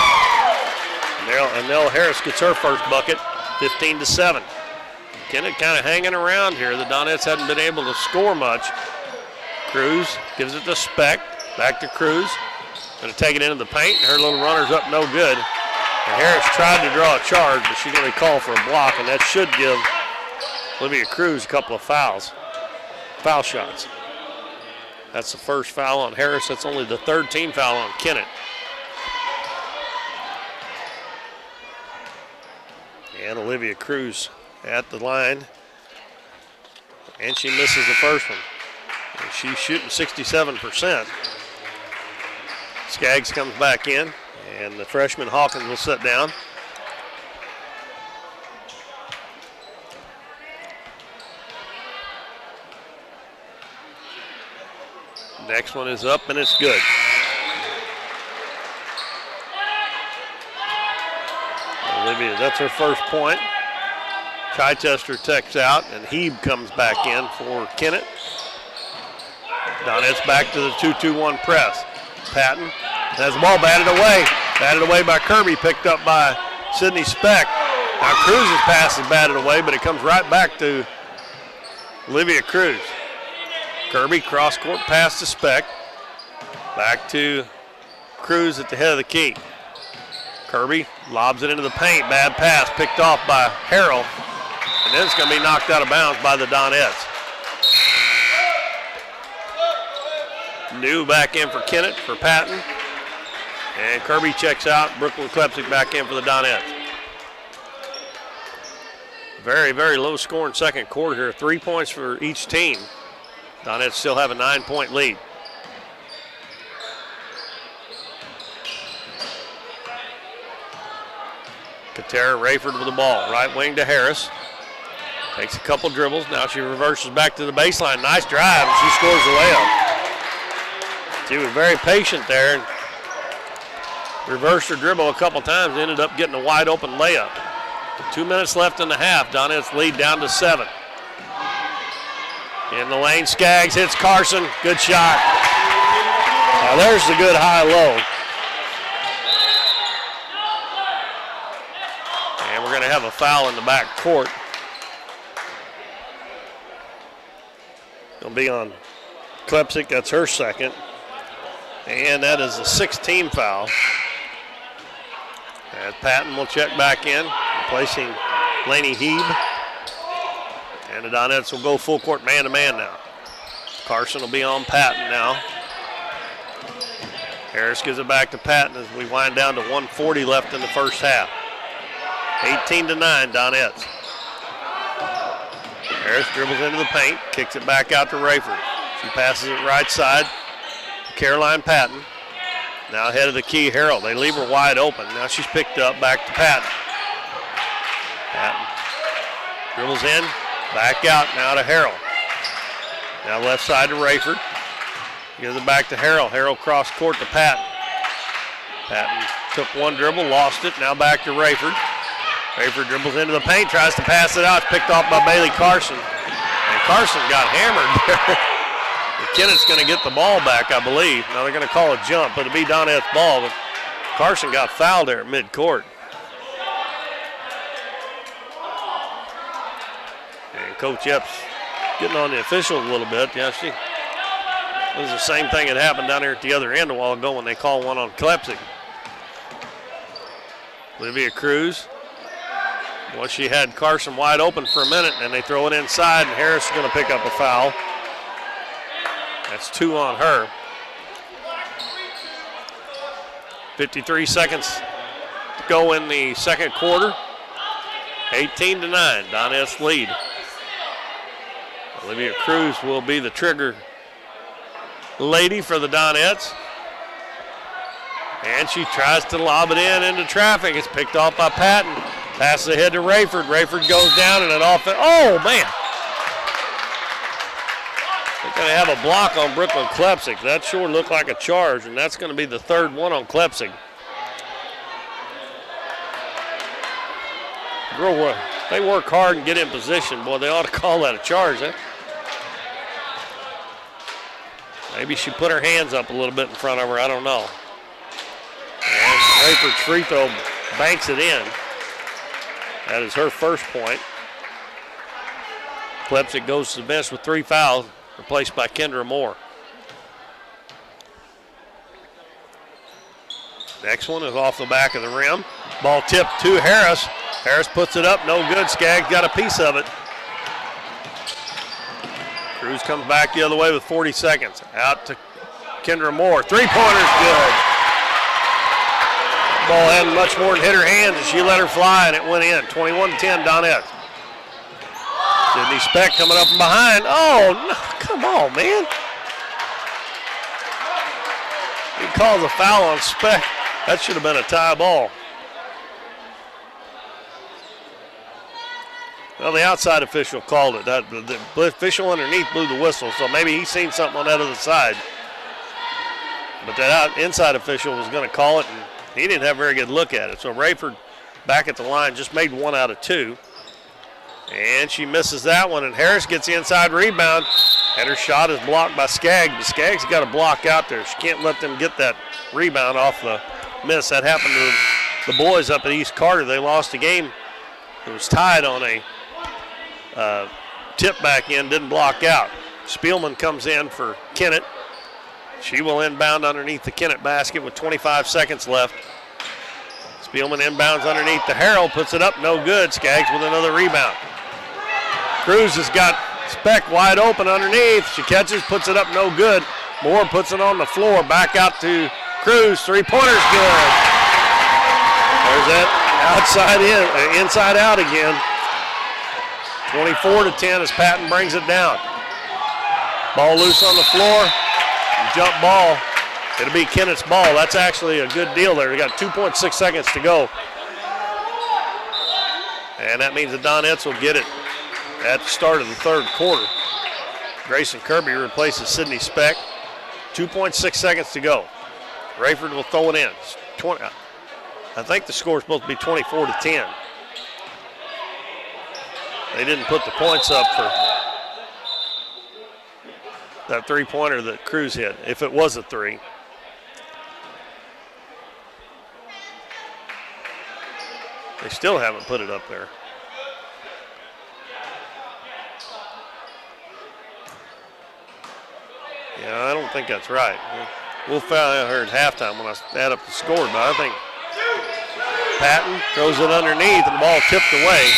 S2: And Nell Harris gets her first bucket, 15-7. Kennett kind of hanging around here. The Donettes hadn't been able to score much. Cruz gives it to Speck. Back to Cruz. Going to take it into the paint. Her little runner's up no good. And Harris tried to draw a charge, but she's going to call for a block, and that should give Olivia Cruz a couple of foul shots. That's the first foul on Harris. That's only the third team foul on Kennett. And Olivia Cruz at the line. And she misses the first one. And she's shooting 67%. Skaggs comes back in, and the freshman Hawkins will sit down. Next one is up, and it's good. Olivia, that's her first point. Chichester techs out, and Hebe comes back in for Kennett. Donettes back to the 2-2-1 press. Patton has the ball batted away. Batted away by Kirby, picked up by Sydney Speck. Now Cruz's pass is batted away, but it comes right back to Olivia Cruz. Kirby cross-court pass to Speck. Back to Cruz at the head of the key. Kirby lobs it into the paint. Bad pass picked off by Harrell. And then it's going to be knocked out of bounds by the Donettes. New back in for Kennett for Patton. And Kirby checks out. Brooklyn Klepsik back in for the Donettes. Very, very low scoring second quarter here. 3 points for each team. Donettes still have a 9-point lead. Katera Rayford with the ball. Right wing to Harris. Takes a couple dribbles. Now she reverses back to the baseline. Nice drive, and she scores the layup. She was very patient there and reversed her dribble a couple times. Ended up getting a wide open layup. 2 minutes left in the half. Donettes lead down to 7. In the lane, Skaggs hits Carson. Good shot. Now there's the good high-low. And we're going to have a foul in the back court. It'll be on Klepsik. That's her second. And that is a 6-team foul. And Patton will check back in, replacing Laney Hebe. And the Donettes will go full court man-to-man now. Carson will be on Patton now. Harris gives it back to Patton as we wind down to 1:40 left in the first half. 18-9 Donettes. Harris dribbles into the paint, kicks it back out to Rayford. She passes it right side to Caroline Patton. Now ahead of the key, Harrell. They leave her wide open. Now she's picked up, back to Patton. Patton dribbles in, back out, now to Harrell. Now left side to Rayford. Gives it back to Harrell. Harrell cross court to Patton. Patton took one dribble, lost it, now back to Rayford. Rayford dribbles into the paint, tries to pass it out, picked off by Bailey Carson. And Carson got hammered there. Kennett's going to get the ball back, I believe. Now they're going to call a jump, but it'll be Donette's ball, but Carson got fouled there at midcourt. And Coach Epps getting on the officials a little bit. Yeah, it was the same thing that happened down there at the other end a while ago when they called one on Klepsik. Olivia Cruz. Well, she had Carson wide open for a minute, and they throw it inside, and Harris is going to pick up a foul. That's 2 on her. 53 seconds to go in the second quarter. 18-9, Donettes lead. Olivia Cruz will be the trigger lady for the Donettes. And she tries to lob it into traffic. It's picked off by Patton. Passes ahead to Rayford. Rayford goes down and an offense. Oh, man. They're going to have a block on Brooklyn Klepsik. That sure looked like a charge, and that's going to be the third one on Klepsik. Girl, they work hard and get in position. Boy, they ought to call that a charge. Huh? Maybe she put her hands up a little bit in front of her. I don't know. And Rayford's free throw banks it in. That is her first point. Klepsic goes to the bench with 3 fouls, replaced by Kendra Moore. Next one is off the back of the rim. Ball tipped to Harris. Harris puts it up, no good. Skaggs got a piece of it. Cruz comes back the other way with 40 seconds. Out to Kendra Moore. 3-pointer's good. Ball hadn't much more than hit her hands, and she let her fly, and it went in. 21-10 Donettes. Sydney Speck coming up from behind. Oh, no, come on, man. He calls a foul on Speck. That should have been a tie ball. Well, the outside official called it. The official underneath blew the whistle, so maybe he's seen something on that other side. But that inside official was going to call it, and he didn't have a very good look at it. So Rayford back at the line just made 1 out of 2. And she misses that one, and Harris gets the inside rebound, and her shot is blocked by Skaggs. But Skaggs got a block out there. She can't let them get that rebound off the miss. That happened to the boys up at East Carter. They lost the game. It was tied on a tip back in, didn't block out. Spielman comes in for Kennett. She will inbound underneath the Kennett basket with 25 seconds left. Spielman inbounds underneath the Harrell, puts it up, no good. Skaggs with another rebound. Cruz has got Speck wide open underneath. She catches, puts it up, no good. Moore puts it on the floor, back out to Cruz. 3-pointer's good. There's that outside in, inside out again. 24-10 as Patton brings it down. Ball loose on the floor. Jump ball. It'll be Kennett's ball. That's actually a good deal there. We got 2.6 seconds to go. And that means the Donettes will get it at the start of the third quarter. Grayson Kirby replaces Sydney Speck. 2.6 seconds to go. Rayford will throw it in. I think the score is supposed to be 24-10. They didn't put the points up for that 3-pointer that Cruz hit, if it was a 3. They still haven't put it up there. Yeah, I don't think that's right. We'll find out here at halftime when I add up the score, but I think Patton throws it underneath and the ball tipped away.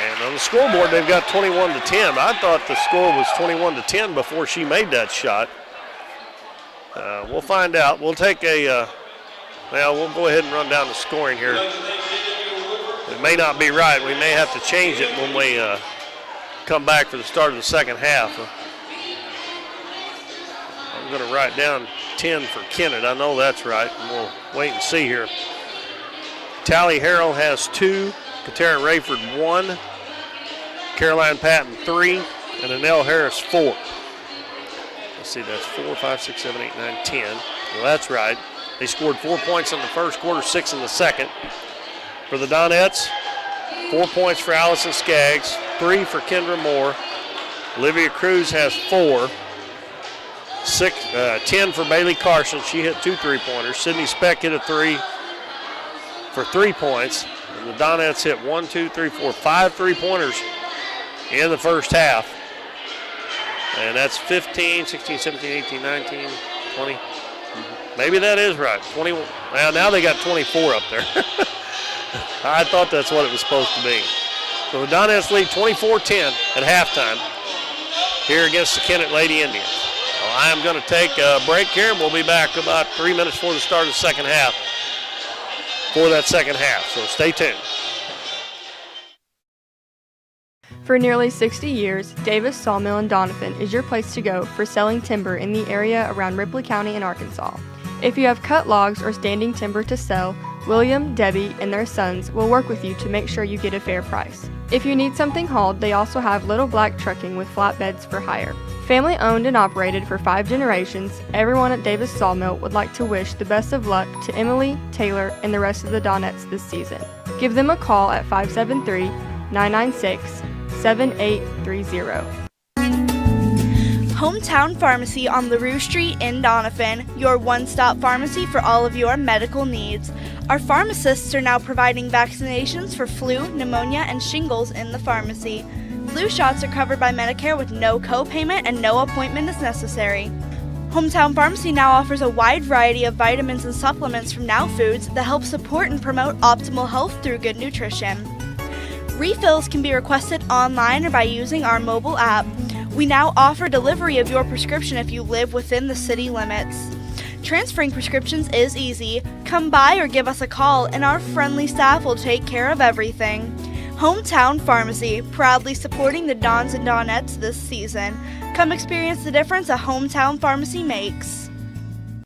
S2: And on the scoreboard, they've got 21-10. I thought the score was 21-10 before she made that shot. We'll find out. We'll take a, we'll go ahead and run down the scoring here. It may not be right. We may have to change it when we come back for the start of the second half. I'm going to write down 10 for Kennett. I know that's right, and we'll wait and see here. Tally Harrell has 2, Katara Rayford 1, Caroline Patton 3, and Annelle Harris 4. Let's see, that's 4, 5, 6, 7, 8, 9, 10. Well, that's right. They scored 4 points in the first quarter, 6 in the second. For the Donettes, 4 points for Allison Skaggs, 3 for Kendra Moore. Olivia Cruz has 4. 10 for Bailey Carson. She hit 2 3-pointers. Sydney Speck hit a 3 for 3 points. And the Donettes hit 1, 2, 3, 4, 5 3-pointers in the first half. And that's 15, 16, 17, 18, 19, 20. Maybe that is right. 21. Well, now they got 24 up there. I thought that's what it was supposed to be. So the Donettes lead 24-10 at halftime here against the Kennett Lady Indians. Well, I'm going to take a break here, and we'll be back about 3 minutes before the start of the second half for that second half. So stay tuned.
S1: For nearly 60 years, Davis Sawmill in Doniphan is your place to go for selling timber in the area around Ripley County in Arkansas. If you have cut logs or standing timber to sell, William, Debbie, and their sons will work with you to make sure you get a fair price. If you need something hauled, they also have Little Black Trucking with flatbeds for hire. Family owned and operated for 5 generations, everyone at Davis Sawmill would like to wish the best of luck to Emily, Taylor, and the rest of the Donettes this season. Give them a call at 573-996-7830.
S8: Hometown Pharmacy on LaRue Street in Doniphan, your one-stop pharmacy for all of your medical needs. Our pharmacists are now providing vaccinations for flu, pneumonia, and shingles in the pharmacy. Flu shots are covered by Medicare with no co-payment and no appointment is necessary. Hometown Pharmacy now offers a wide variety of vitamins and supplements from Now Foods that help support and promote optimal health through good nutrition. Refills can be requested online or by using our mobile app. We now offer delivery of your prescription if you live within the city limits. Transferring prescriptions is easy. Come by or give us a call and our friendly staff will take care of everything. Hometown Pharmacy, proudly supporting the Dons and Donettes this season. Come experience the difference a hometown pharmacy makes.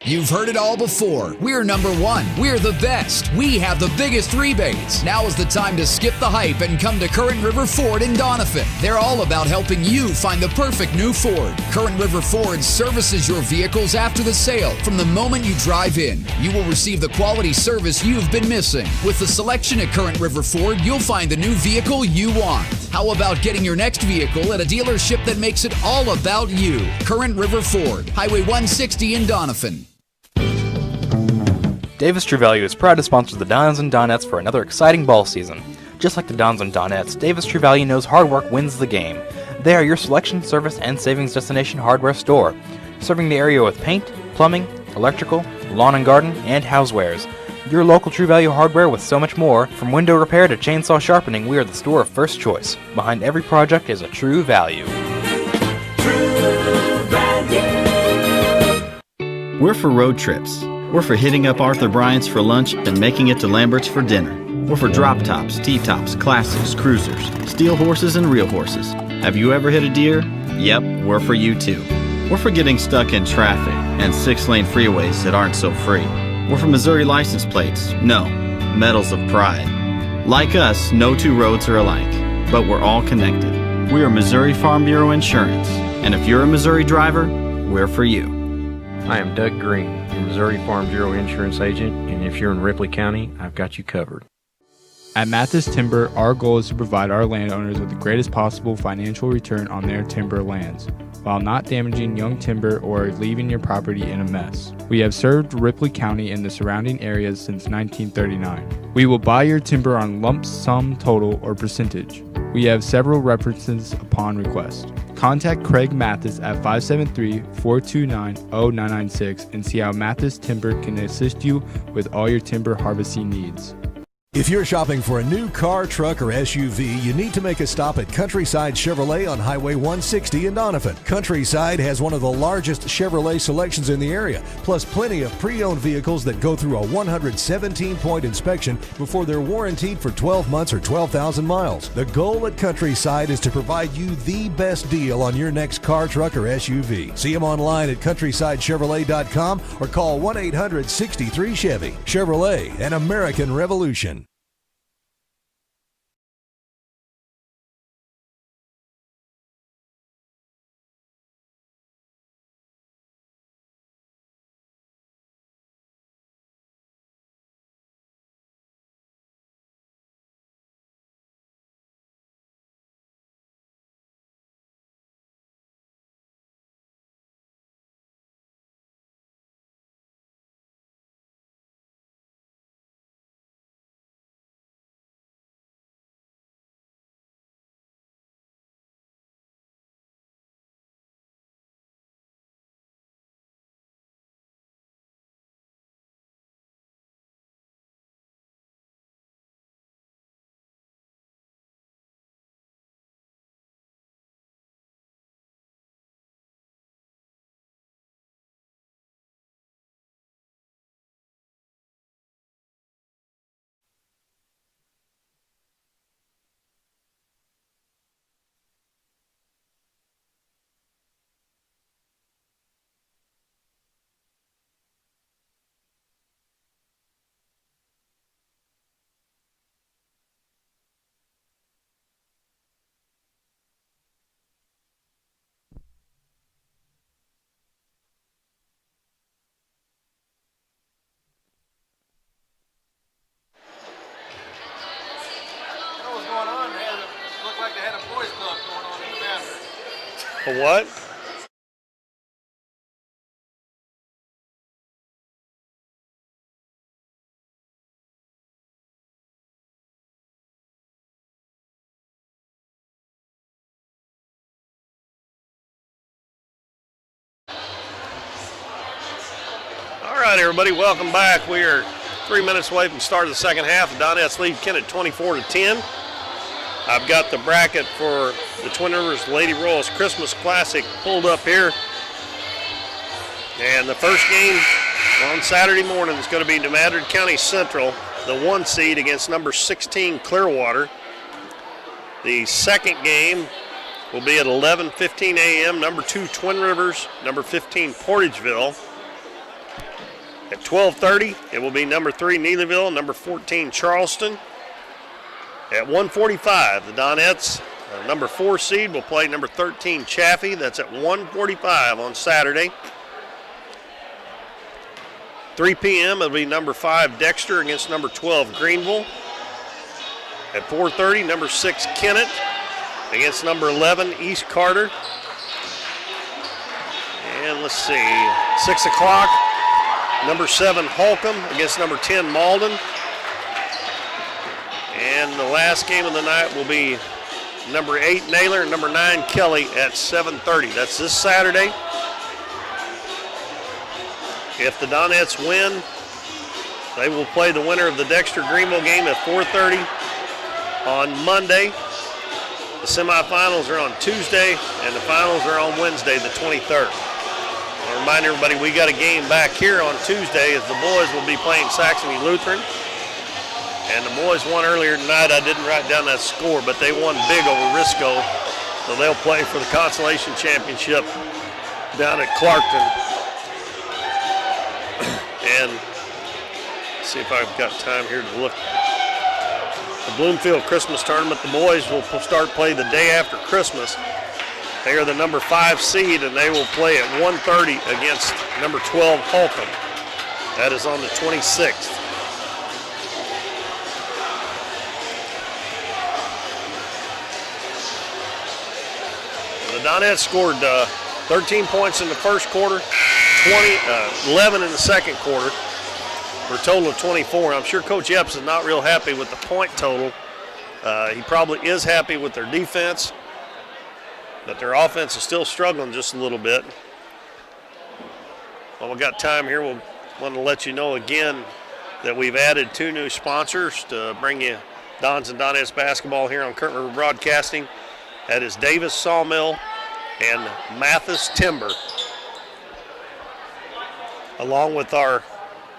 S9: You've heard it all before. We're number one. We're the best. We have the biggest rebates. Now is the time to skip the hype and come to Current River Ford in Doniphan. They're all about helping you find the perfect new Ford. Current River Ford services your vehicles after the sale. From the moment you drive in, you will receive the quality service you've been missing. With the selection at Current River Ford, you'll find the new vehicle you want. How about getting your next vehicle at a dealership that makes it all about you? Current River Ford, Highway 160 in Doniphan.
S3: Davis True Value is proud to sponsor the Dons and Donettes for another exciting ball season. Just like the Dons and Donettes, Davis True Value knows hard work wins the game. They are your selection, service, and savings destination hardware store, serving the area with paint, plumbing, electrical, lawn and garden, and housewares. Your local True Value hardware with so much more. From window repair to chainsaw sharpening, we are the store of first choice. Behind every project is a True Value.
S4: We're for road trips. We're for hitting up Arthur Bryant's for lunch and making it to Lambert's for dinner. We're for drop tops, T-tops, classics, cruisers, steel horses, and real horses. Have you ever hit a deer? Yep, we're for you too. We're for getting stuck in traffic and 6-lane freeways that aren't so free. We're for Missouri license plates. No, medals of pride. Like us, no two roads are alike, but we're all connected. We are Missouri Farm Bureau Insurance, and if you're a Missouri driver, we're for you.
S5: I am Doug Green, your Missouri Farm Bureau Insurance Agent, and if you're in Ripley County, I've got you covered.
S6: At Mathis Timber, our goal is to provide our landowners with the greatest possible financial return on their timber lands, while not damaging young timber or leaving your property in a mess. We have served Ripley County and the surrounding areas since 1939. We will buy your timber on lump sum total or percentage. We have several references upon request. Contact Craig Mathis at 573-429-0996 and see how Mathis Timber can assist you with all your timber harvesting needs.
S7: If you're shopping for a new car, truck, or SUV, you need to make a stop at Countryside Chevrolet on Highway 160 in Doniphan. Countryside has one of the largest Chevrolet selections in the area, plus plenty of pre-owned vehicles that go through a 117-point inspection before they're warranted for 12 months or 12,000 miles. The goal at Countryside is to provide you the best deal on your next car, truck, or SUV. See them online at CountrysideChevrolet.com or call 1-800-63-CHEVY. Chevrolet, an American revolution.
S2: A what? right, everybody, welcome back. We are 3 minutes away from the start of the second half. The Donettes lead Kennett 24-10. I've got the bracket for the Twin Rivers Lady Royals Christmas Classic pulled up here. And the first game on Saturday morning is going to be New Madrid County Central, the 1 seed, against number 16 Clearwater. The second game will be at 11:15 a.m. Number 2 Twin Rivers, number 15 Portageville. At 12:30, it will be number 3 Neelyville, number 14 Charleston. At 1:45, the Donettes, number 4 seed, will play number 13 Chaffee. That's at 1:45 on Saturday. 3 p.m., it'll be number 5 Dexter against number 12 Greenville. At 4:30, number 6 Kennett against number 11 East Carter. And let's see, 6 o'clock, number 7 Holcomb against number 10 Malden. And the last game of the night will be number 8 Naylor and number 9 Kelly at 7:30. That's this Saturday. If the Donettes win, they will play the winner of the Dexter-Greenville game at 4:30 on Monday. The semifinals are on Tuesday, and the finals are on Wednesday, the 23rd. I'll remind everybody we got a game back here on Tuesday as the boys will be playing Saxony Lutheran. And the boys won earlier tonight. I didn't write down that score, but they won big over Risco. So they'll play for the consolation championship down at Clarkton. And see if I've got time here to look. The Bloomfield Christmas Tournament, the boys will start play the day after Christmas. They are the number 5 seed, and they will play at 1:30 against number 12 Holcomb. That is on the 26th. The Donettes scored 13 points in the first quarter, 11 in the second quarter, for a total of 24. I'm sure Coach Epps is not real happy with the point total. He probably is happy with their defense, but their offense is still struggling just a little bit. While we got time here, we'll want to let you know again that we've added 2 new sponsors to bring you Dons and Donettes basketball here on Current River Broadcasting. That is Davis Sawmill and Mathis Timber, along with our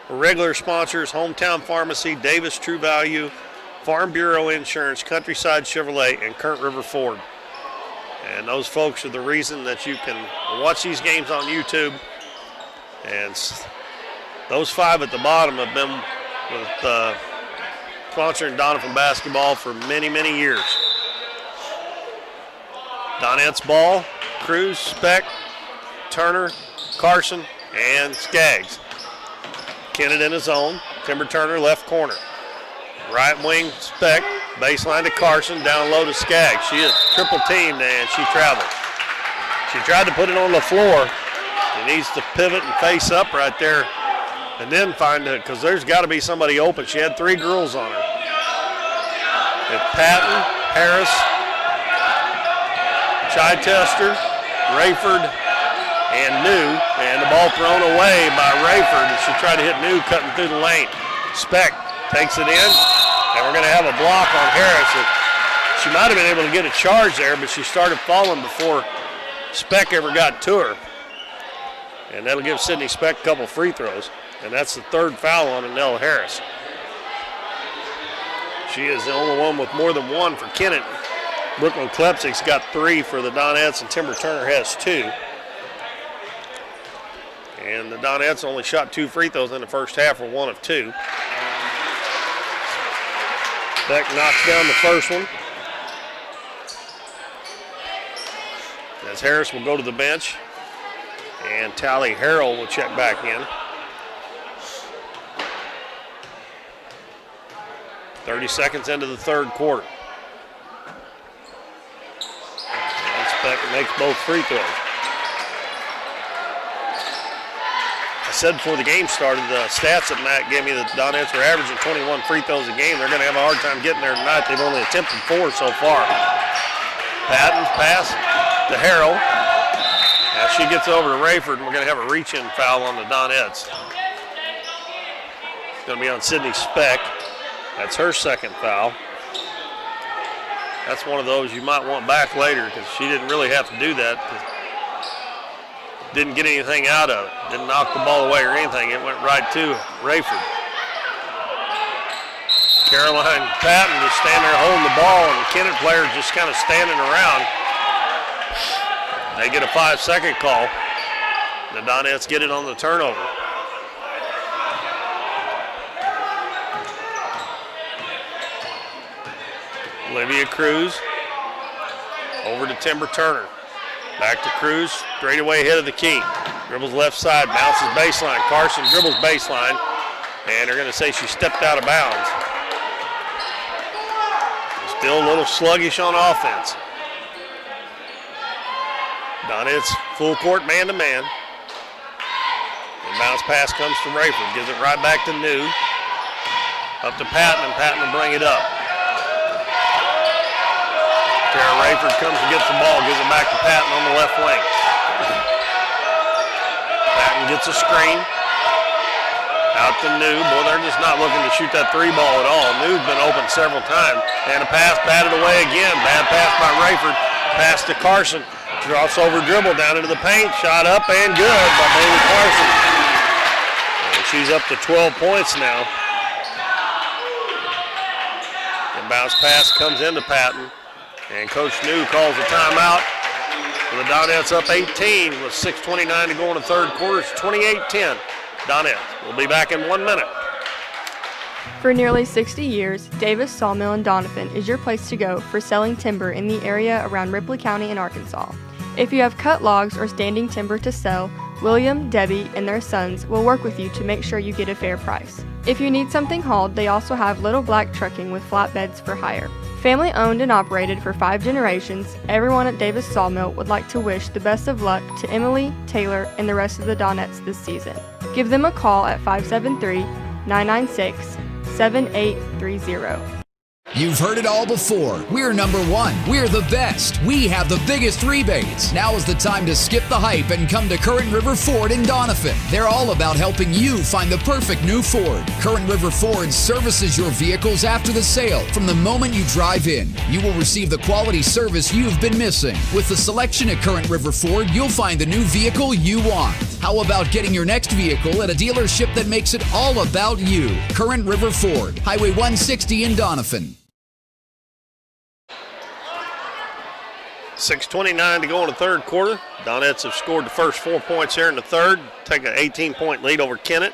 S2: regular sponsors, Hometown Pharmacy, Davis True Value, Farm Bureau Insurance, Countryside Chevrolet, and Current River Ford. And those folks are the reason that you can watch these games on YouTube. And those 5 at the bottom have been with sponsoring Doniphan basketball for many, many years. Donettes ball, Cruz, Speck, Turner, Carson, and Skaggs. Kennett in his own. Timber Turner, left corner. Right wing, Speck, baseline to Carson, down low to Skaggs. She is triple teamed, and she traveled. She tried to put it on the floor. She needs to pivot and face up right there and then find it, because there's got to be somebody open. She had 3 girls on her. It's Patton, Harris, Chichester, Rayford, and New, and the ball thrown away by Rayford as she tried to hit New cutting through the lane. Speck takes it in, and we're going to have a block on Harris. She might have been able to get a charge there, but she started falling before Speck ever got to her. And that'll give Sydney Speck a couple free throws, and that's the 3rd foul on Annelle Harris. She is the only one with more than 1 for Kennett. Brooklyn Klepsik's got 3 for the Donettes, and Timber Turner has 2. And the Donettes only shot 2 free throws in the first half, or 1 of 2. Beck knocks down the first one. As Harris will go to the bench, and Tally Harrell will check back in. 30 seconds into the 3rd quarter. Speck makes both free throws. I said before the game started, the stats that Matt gave me that the Donettes are averaging 21 free throws a game. They're going to have a hard time getting there tonight. They've only attempted 4 so far. Patton's pass to Harrell. Now she gets over to Rayford, and we're going to have a reach-in foul on the Donettes. going to be on Sydney Speck. That's her second foul. That's one of those you might want back later because she didn't really have to do that. Didn't get anything out of it. Didn't knock the ball away or anything. It went right to Rayford. Caroline Patton just standing there holding the ball, and the Kennett players just kind of standing around. They get a 5-second call. The Donettes get it on the turnover. Olivia Cruz over to Timber Turner. Back to Cruz, straight away ahead of the key. Dribbles left side, bounces baseline. Carson dribbles baseline, and they're going to say she stepped out of bounds. Still a little sluggish on offense. Donettes full court man-to-man. And bounce pass comes from Rayford. Gives it right back to New. Up to Patton, and Patton will bring it up. Tara Rayford comes and gets the ball. Gives it back to Patton on the left wing. Patton gets a screen. Out to New. Boy, they're just not looking to shoot that three ball at all. New's been open several times. And a pass batted away again. Bad pass by Rayford. Pass to Carson. Crossover dribble down into the paint. Shot up and good by Bailey Carson. And she's up to 12 points now. And bounce pass comes into Patton. And Coach New calls a timeout. The Donettes up 18 with 6:29 to go in the third quarter. It's 28-10. Donettes. We'll be back in 1 minute.
S1: For nearly 60 years, Davis Sawmill in Doniphan is your place to go for selling timber in the area around Ripley County in Arkansas. If you have cut logs or standing timber to sell, William, Debbie, and their sons will work with you to make sure you get a fair price. If you need something hauled, they also have Little Black Trucking with flatbeds for hire. Family owned and operated for 5 generations, everyone at Davis Sawmill would like to wish the best of luck to Emily, Taylor, and the rest of the Donettes this season. Give them a call at 573-996-7830.
S9: You've heard it all before. We're number one. We're the best. We have the biggest rebates. Now is the time to skip the hype and come to Current River Ford in Doniphan. They're all about helping you find the perfect new Ford. Current River Ford services your vehicles after the sale. From the moment you drive in, you will receive the quality service you've been missing. With the selection at Current River Ford, you'll find the new vehicle you want. How about getting your next vehicle at a dealership that makes it all about you? Current River Ford, Highway 160 in Doniphan.
S2: 6:29 to go in the third quarter. Donettes have scored the first 4 points here in the third, take an 18-point lead over Kennett.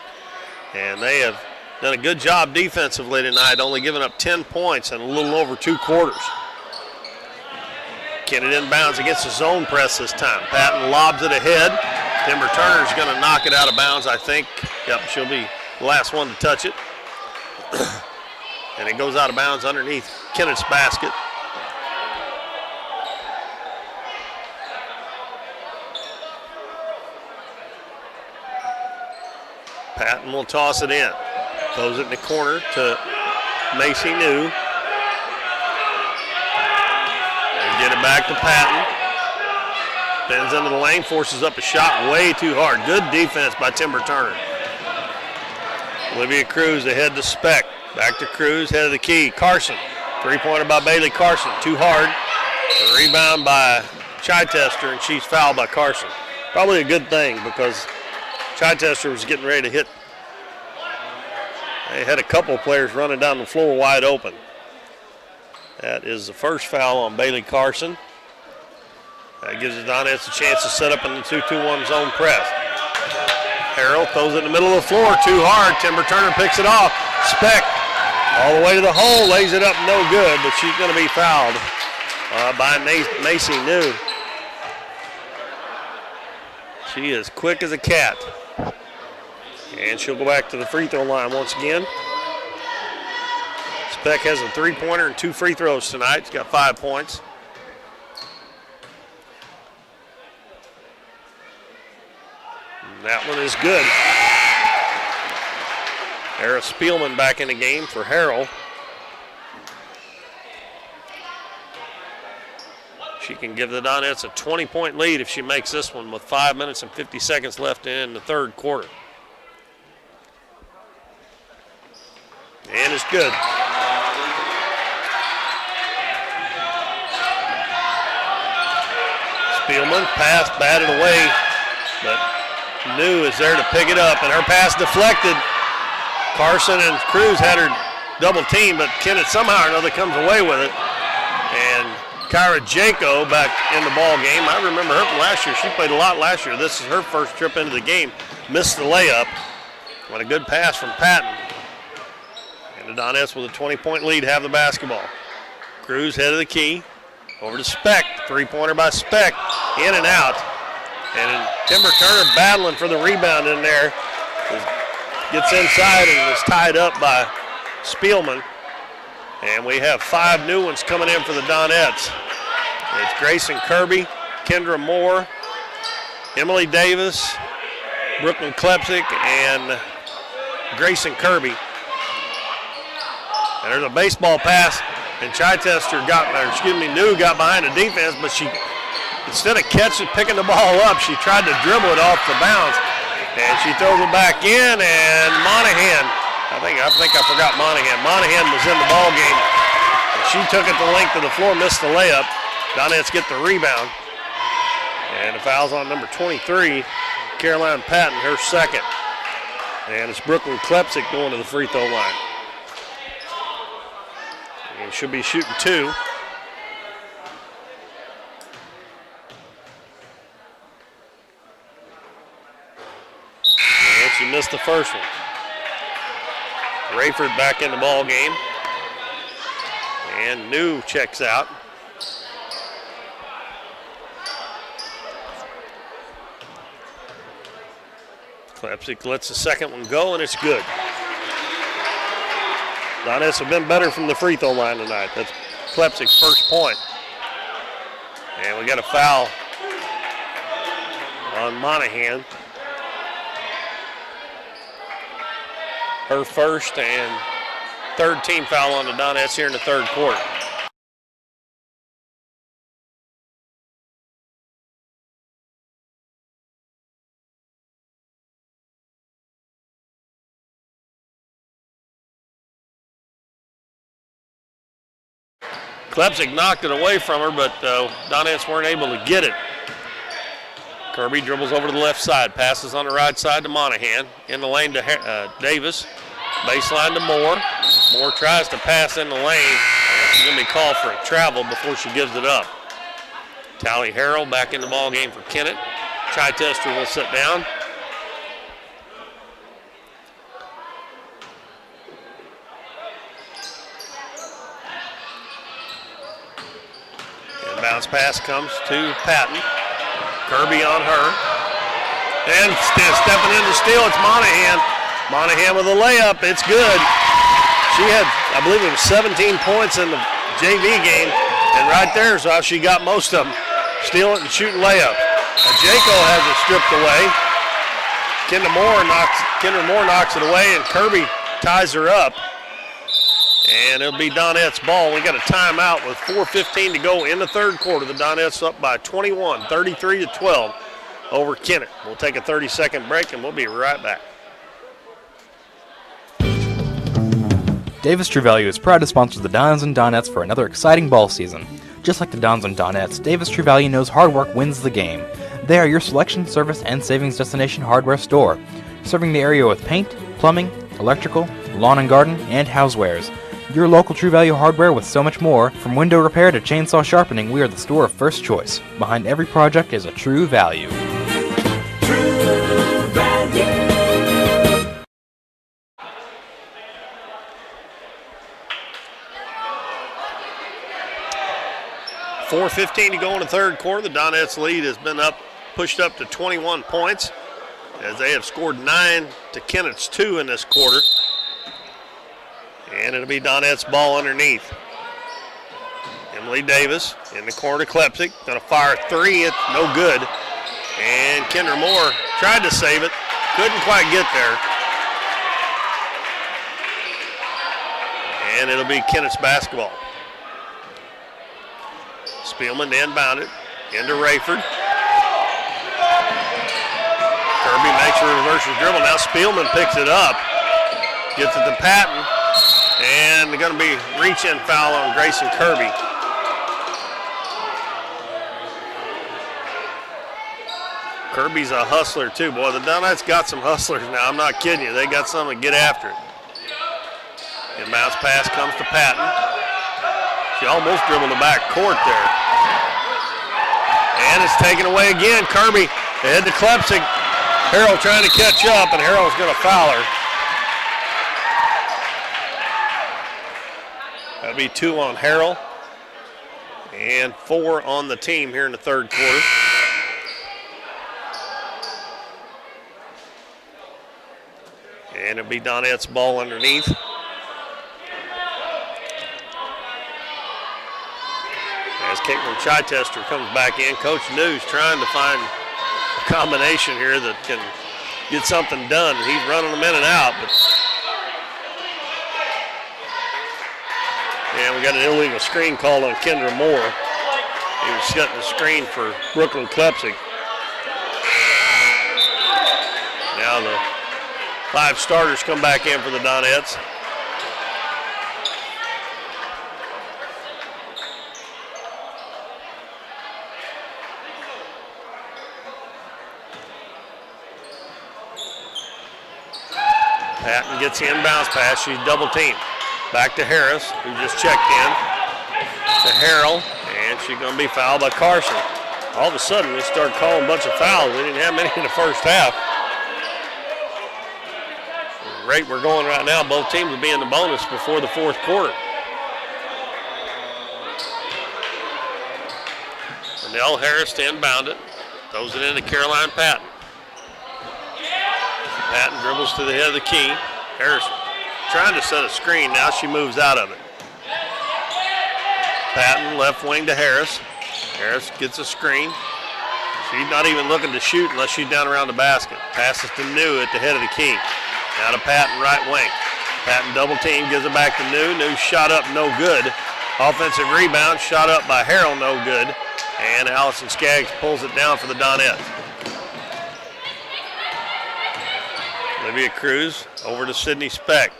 S2: And they have done a good job defensively tonight, only giving up 10 points in a little over 2 quarters. Kennett inbounds against the zone press this time. Patton lobs it ahead. Timber Turner's going to knock it out of bounds, I think. Yep, she'll be the last one to touch it. And it goes out of bounds underneath Kennett's basket. Patton will toss it in. Throws it in the corner to Macy New. And get it back to Patton. Bends into the lane, forces up a shot way too hard. Good defense by Timber Turner. Olivia Cruz ahead to Speck. Back to Cruz, head of the key. Carson. Three-pointer by Bailey Carson. Too hard. A rebound by Chichester, and she's fouled by Carson. Probably a good thing because Chichester was getting ready to hit. They had a couple of players running down the floor wide open. That is the first foul on Bailey Carson. That gives the Donettes a chance to set up in the 2-2-1 zone press. Harrell throws it in the middle of the floor, too hard. Timber Turner picks it off. Speck all the way to the hole, lays it up, no good, but she's going to be fouled by Macy New. She is quick as a cat. And she'll go back to the free throw line once again. Speck has a three-pointer and 2 free throws tonight. She's got 5 points. And that one is good. Era Spielman back in the game for Harrell. She can give the Donettes a 20-point lead if she makes this one with 5 minutes and 50 seconds left in the third quarter. And it's good. Spielman, pass batted away, but New is there to pick it up, and her pass deflected. Carson and Cruz had her double team, but Kennett somehow or another comes away with it. And Kyra Jaco back in the ball game. I remember her from last year. She played a lot last year. This is her first trip into the game. Missed the layup. What a good pass from Patton. And the Donettes with a 20-point lead have the basketball. Cruz head of the key. Over to Speck. Three-pointer by Speck. In and out. And Timber Turner battling for the rebound in there. Gets inside and is tied up by Spielman. And we have 5 new ones coming in for the Donettes. It's Grayson Kirby, Kendra Moore, Emily Davis, Brooklyn Klepsick, and Grayson Kirby. And there's a baseball pass, and New got behind the defense, but she, instead of picking the ball up, she tried to dribble it off the bounce. And she throws it back in, and Monahan, I think I forgot Monahan. Monahan was in the ball game. And she took it the length of the floor, missed the layup. Donettes get the rebound. And the foul's on number 23, Caroline Patton, her second. And it's Brooklyn Klepsick going to the free throw line. And she'll be shooting 2. And she missed the first one. Rayford back in the ball game. And New checks out. Klepsick lets the second one go, and it's good. Donettes have been better from the free throw line tonight. That's Klepsick's first point. And we got a foul on Monahan. Her first and third team foul on the Donettes here in the third quarter. Klepsick knocked it away from her, but Donettes weren't able to get it. Kirby dribbles over to the left side, passes on the right side to Monahan. In the lane to Davis. Baseline to Moore. Moore tries to pass in the lane. She's going to be called for a travel before she gives it up. Tally Harrell back in the ball game for Kennett. Chichester will sit down. And bounce pass comes to Patton. Kirby on her. And stepping in to steal, it's Monahan. Monahan with a layup. It's good. She had, I believe it was 17 points in the JV game. And right there is how she got most of them. Stealing and shooting layups. Jaco has it stripped away. Kendra Moore knocks it away, and Kirby ties her up. And it'll be Donettes' ball. We got a timeout with 4:15 to go in the third quarter. The Donettes up by 21, 33-12 over Kennett. We'll take a 30-second break, and we'll be right back.
S3: Davis True Value is proud to sponsor the Dons and Donettes for another exciting ball season. Just like the Dons and Donettes, Davis True Value knows hard work wins the game. They are your selection, service, and savings destination hardware store, serving the area with paint, plumbing, electrical, lawn and garden, and housewares. Your local True Value hardware with so much more. From window repair to chainsaw sharpening, we are the store of first choice. Behind every project is a True Value.
S11: True Value.
S2: 4:15 to go in the third quarter. The Donettes lead has been pushed up to 21 points as they have scored 9 to Kennett's 2 in this quarter. And it'll be Donettes' ball underneath. Emily Davis in the corner to Klepsick. Going to fire a 3. It's no good. And Kendra Moore tried to save it. Couldn't quite get there. And it'll be Kennett's basketball. Spielman inbound it into Rayford. Kirby makes a reverse dribble. Now Spielman picks it up. Gets it to Patton. And they're going to be reach-in foul on Grayson Kirby. Kirby's a hustler too. Boy, the Donettes got some hustlers now. I'm not kidding you. They got some to get after it. Inbounds pass comes to Patton. She almost dribbled the back court there. And it's taken away again. Kirby ahead to Klepsik. Harrell trying to catch up, and Harrell's going to foul her. That'll be 2 on Harrell and 4 on the team here in the third quarter. And it'll be Donette's ball underneath. As Caitlin Chichester comes back in, Coach News trying to find a combination here that can get something done. He's running them in and out, but yeah, we got an illegal screen called on Kendra Moore. He was setting the screen for Brooklyn Klepsik. Now the 5 starters come back in for the Donettes. Patton gets the inbounds pass. She's double teamed. Back to Harris, who just checked in. To Harrell, and she's going to be fouled by Carson. All of a sudden, we start calling a bunch of fouls. We didn't have many in the first half. The rate we're going right now, both teams will be in the bonus before the fourth quarter. Nell Harris to inbound it. Throws it into Caroline Patton. Patton dribbles to the head of the key. Harris trying to set a screen. Now she moves out of it. Patton left wing to Harris. Harris gets a screen. She's not even looking to shoot unless she's down around the basket. Passes to New at the head of the key. Now to Patton, right wing. Patton double team, gives it back to New. New shot up, no good. Offensive rebound, shot up by Harrell, no good. And Allison Skaggs pulls it down for the Donettes. Olivia Cruz over to Sydney Speck.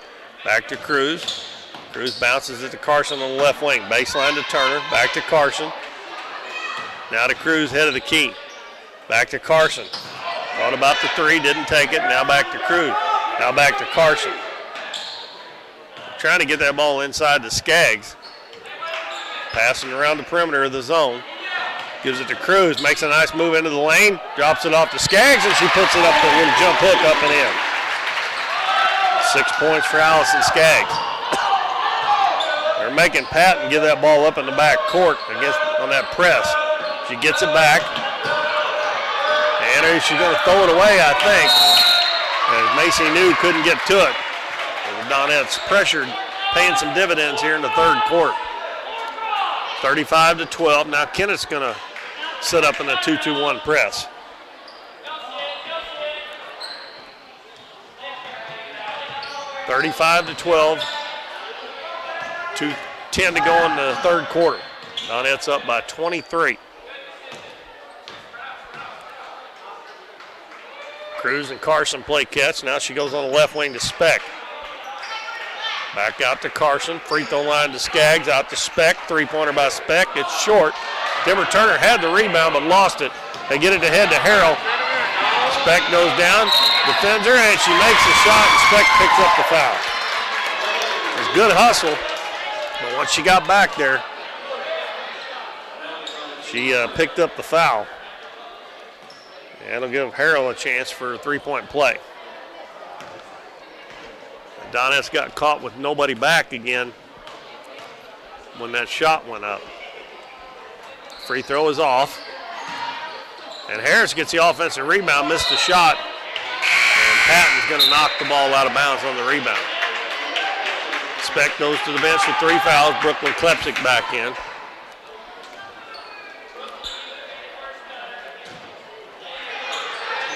S2: Back to Cruz. Cruz bounces it to Carson on the left wing. Baseline to Turner. Back to Carson. Now to Cruz, head of the key. Back to Carson. Thought about the 3, didn't take it. Now back to Cruz. Now back to Carson. Trying to get that ball inside to Skaggs. Passing around the perimeter of the zone. Gives it to Cruz. Makes a nice move into the lane. Drops it off to Skaggs, and she puts it up the little jump hook up and in. 6 points for Allison Skaggs. They're making Patton give that ball up in the back court on that press. She gets it back. And she's going to throw it away, I think. As Macy New couldn't get to it. And the Donettes pressured, paying some dividends here in the third quarter. 35-12. Now Kennett's going to set up in a 2-2-1 press. $35-12. 2:10 to go in the third quarter. Donettes up by 23. Cruz and Carson play catch. Now she goes on the left wing to Speck. Back out to Carson. Free throw line to Skaggs. Out to Speck. Three-pointer by Speck. It's short. Timber Turner had the rebound but lost it. They get it ahead to Harrell. Speck goes down, defends her, and she makes the shot, and Speck picks up the foul. It was good hustle, but once she got back there, she picked up the foul. And it'll give Harrell a chance for a three-point play. Donettes got caught with nobody back again when that shot went up. Free throw is off. And Harris gets the offensive rebound, missed the shot. And Patton's going to knock the ball out of bounds on the rebound. Speck goes to the bench with 3 fouls. Brooklyn Klepsik back in.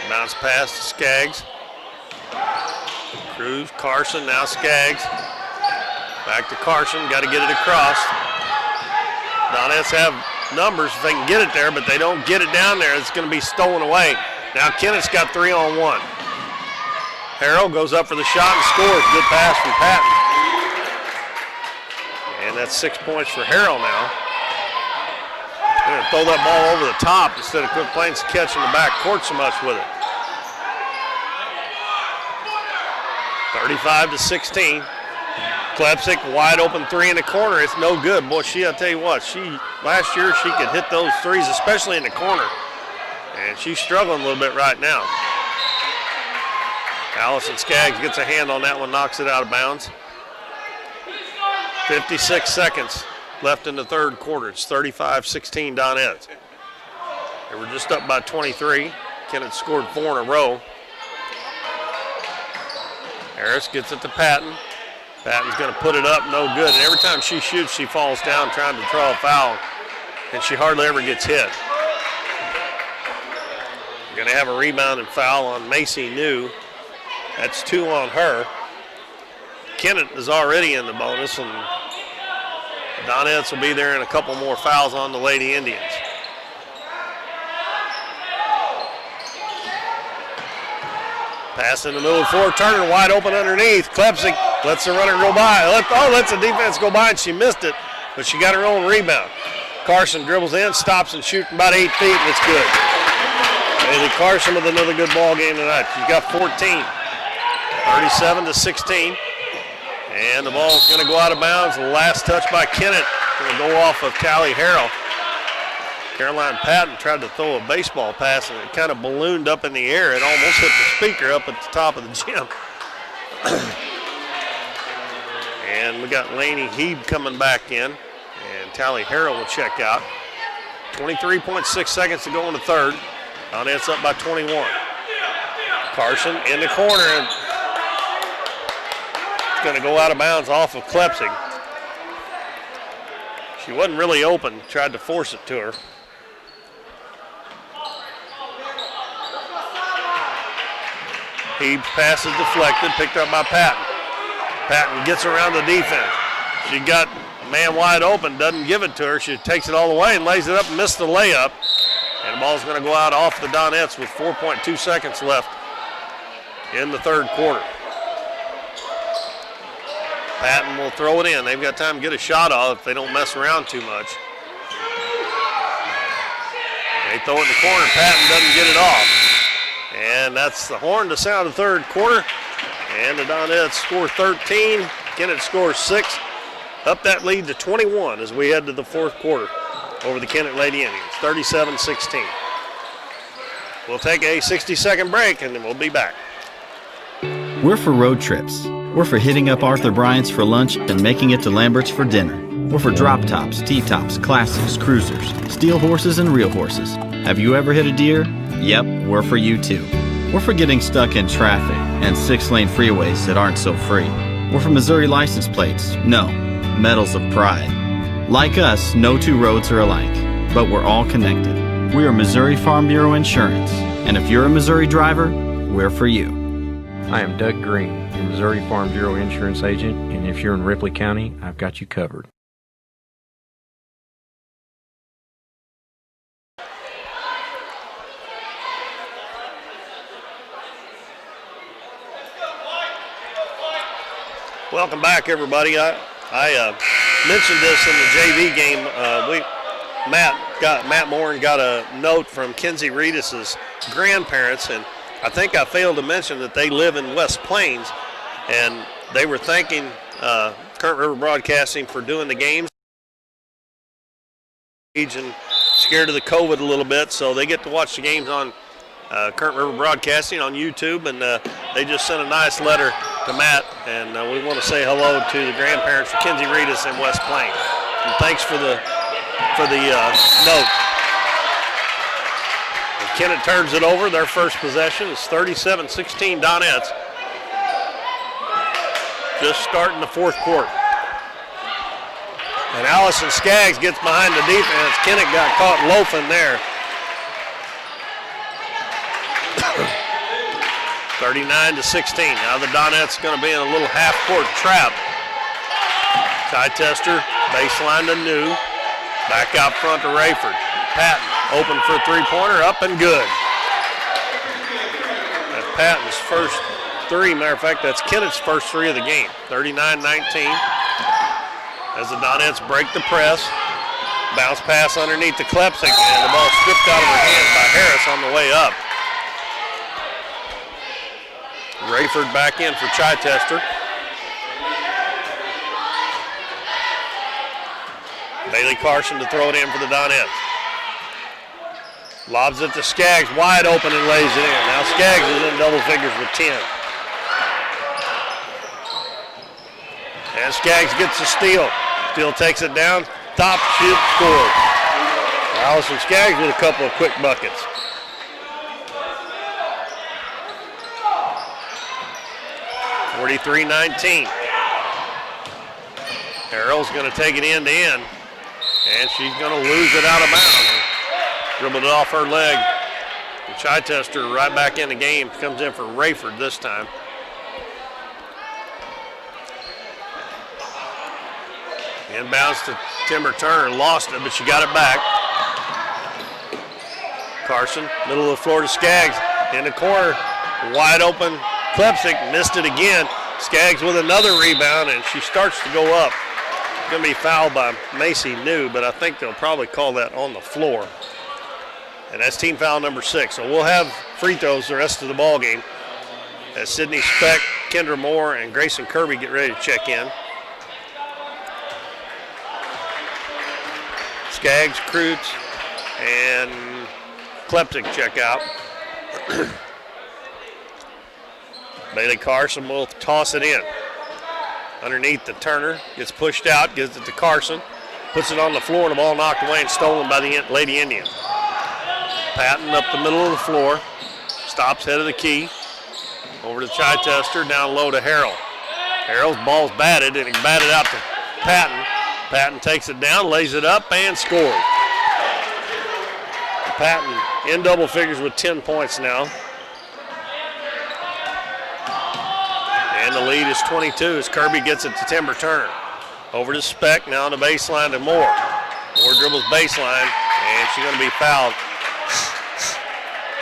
S2: Bounce pass to Skaggs. Cruz, Carson, now Skaggs. Back to Carson, got to get it across. Donettes have numbers if they can get it there, but they don't get it down there. It's going to be stolen away. Now Kennett's got 3-on-1. Harrell goes up for the shot and scores. Good pass from Patton. And that's 6 points for Harrell now. They're going to throw that ball over the top instead of playing some catch in the back court so much with it. 35-16. Klepsik, wide open three in the corner. It's no good. Boy, I'll tell you what, last year she could hit those threes, especially in the corner. And she's struggling a little bit right now. Allison Skaggs gets a hand on that one, knocks it out of bounds. 56 seconds left in the third quarter. It's 35-16 Donettes. They were just up by 23. Kennett scored 4 in a row. Harris gets it to Patton. Patton's going to put it up, no good. And every time she shoots, she falls down trying to draw a foul, and she hardly ever gets hit. We're going to have a rebound and foul on Macy New. That's 2 on her. Kennett is already in the bonus, and Donettes will be there in a couple more fouls on the Lady Indians. Pass in the middle of the floor, Turner wide open underneath. Klepsik lets the runner go by. Lets the defense go by, and she missed it, but she got her own rebound. Carson dribbles in, stops and shoots about 8 feet, and it's good. Haley Carson with another good ball game tonight. She's got 14, 37-16. And the ball's going to go out of bounds. The last touch by Kennett going to go off of Callie Harrell. Caroline Patton tried to throw a baseball pass, and it kind of ballooned up in the air. It almost hit the speaker up at the top of the gym. And we got Laney Heeb coming back in, and Callie Harrell will check out. 23.6 seconds to go in the third. Donettes up by 21. Carson in the corner, and it's going to go out of bounds off of Klepsik. She wasn't really open, tried to force it to her. Heeb's pass is deflected, picked up by Patton. Patton gets around the defense. She got a man wide open, doesn't give it to her. She takes it all the way and lays it up and missed the layup. And the ball's going to go out off the Donettes with 4.2 seconds left in the third quarter. Patton will throw it in. They've got time to get a shot off if they don't mess around too much. They throw it in the corner. Patton doesn't get it off. And that's the horn to sound the third quarter. And the Donettes score 13. Kennett scores 6. Up that lead to 21 as we head to the fourth quarter over the Kennett Lady Indians, 37-16. We'll take a 60-second break, and then we'll be back.
S4: We're for road trips. We're for hitting up Arthur Bryant's for lunch and making it to Lambert's for dinner. We're for drop tops, T-tops, classics, cruisers, steel horses, and real horses. Have you ever hit a deer? Yep, we're for you too. We're for getting stuck in traffic and 6-lane freeways that aren't so free. We're for Missouri license plates. No, medals of pride. Like us, no two roads are alike, but we're all connected. We are Missouri Farm Bureau Insurance, and if you're a Missouri driver, we're for you.
S5: I am Doug Green, your Missouri Farm Bureau Insurance Agent, and if you're in Ripley County, I've got you covered.
S2: Welcome back, everybody. I mentioned this in the JV game. Matt Morin got a note from Kenzie Reedus' grandparents, and I think I failed to mention that they live in West Plains, and they were thanking Current River Broadcasting for doing the games. And scared of the COVID a little bit, so they get to watch the games on Current River Broadcasting on YouTube, and they just sent a nice letter to Matt, and we want to say hello to the grandparents for Kenzie Reedus in West Plains. And thanks for the note. And Kennett turns it over. Their first possession is 37-16 Donettes. Just starting the fourth quarter. And Allison Skaggs gets behind the defense. Kennett got caught loafing there. 39-16. Now the Donettes going to be in a little half-court trap. Ty Tester, baseline to New. Back out front to Rayford. Patton, open for a three-pointer, up and good. That's Patton's first three. Matter of fact, that's Kennett's first three of the game. 39-19. as the Donettes break the press. Bounce pass underneath the Klepsik, and the ball stripped out of her hands by Harris on the way up. Rayford back in for Chichester. Bailey Carson to throw it in for the Donettes. Lobs it to Skaggs, wide open and lays it in. Now Skaggs is in double figures with 10. And Skaggs gets the steal. Steele takes it down, top, shoot, score. Allison Skaggs with a couple of quick buckets. (43-19). Harrell's going to take it end to end, and she's going to lose it out of bounds. Dribbled it off her leg. And Chichester right back in the game. Comes in for Rayford this time. Inbounds to Timber Turner. Lost it, but she got it back. Carson, middle of the floor to Skaggs. In the corner, wide open. Klepsik missed it again. Skaggs with another rebound, and she starts to go up. Going to be fouled by Macy New, but I think they'll probably call that on the floor. And that's team foul number 6. So we'll have free throws the rest of the ball game as Sydney Speck, Kendra Moore, and Grayson Kirby get ready to check in. Skaggs, Kreutz, and Klepsik check out. Bailey Carson will toss it in. Underneath the Turner, gets pushed out, gives it to Carson, puts it on the floor, and the ball knocked away and stolen by the Lady Indians. Patton up the middle of the floor, stops head of the key, over to Chichester, down low to Harrell. Harrell's ball's batted, and he batted out to Patton. Patton takes it down, lays it up, and scores. Patton in double figures with 10 points now. And the lead is 22 as Kirby gets it to Timber Turner. Over to Speck, now on the baseline to Moore. Moore dribbles baseline, and she's going to be fouled.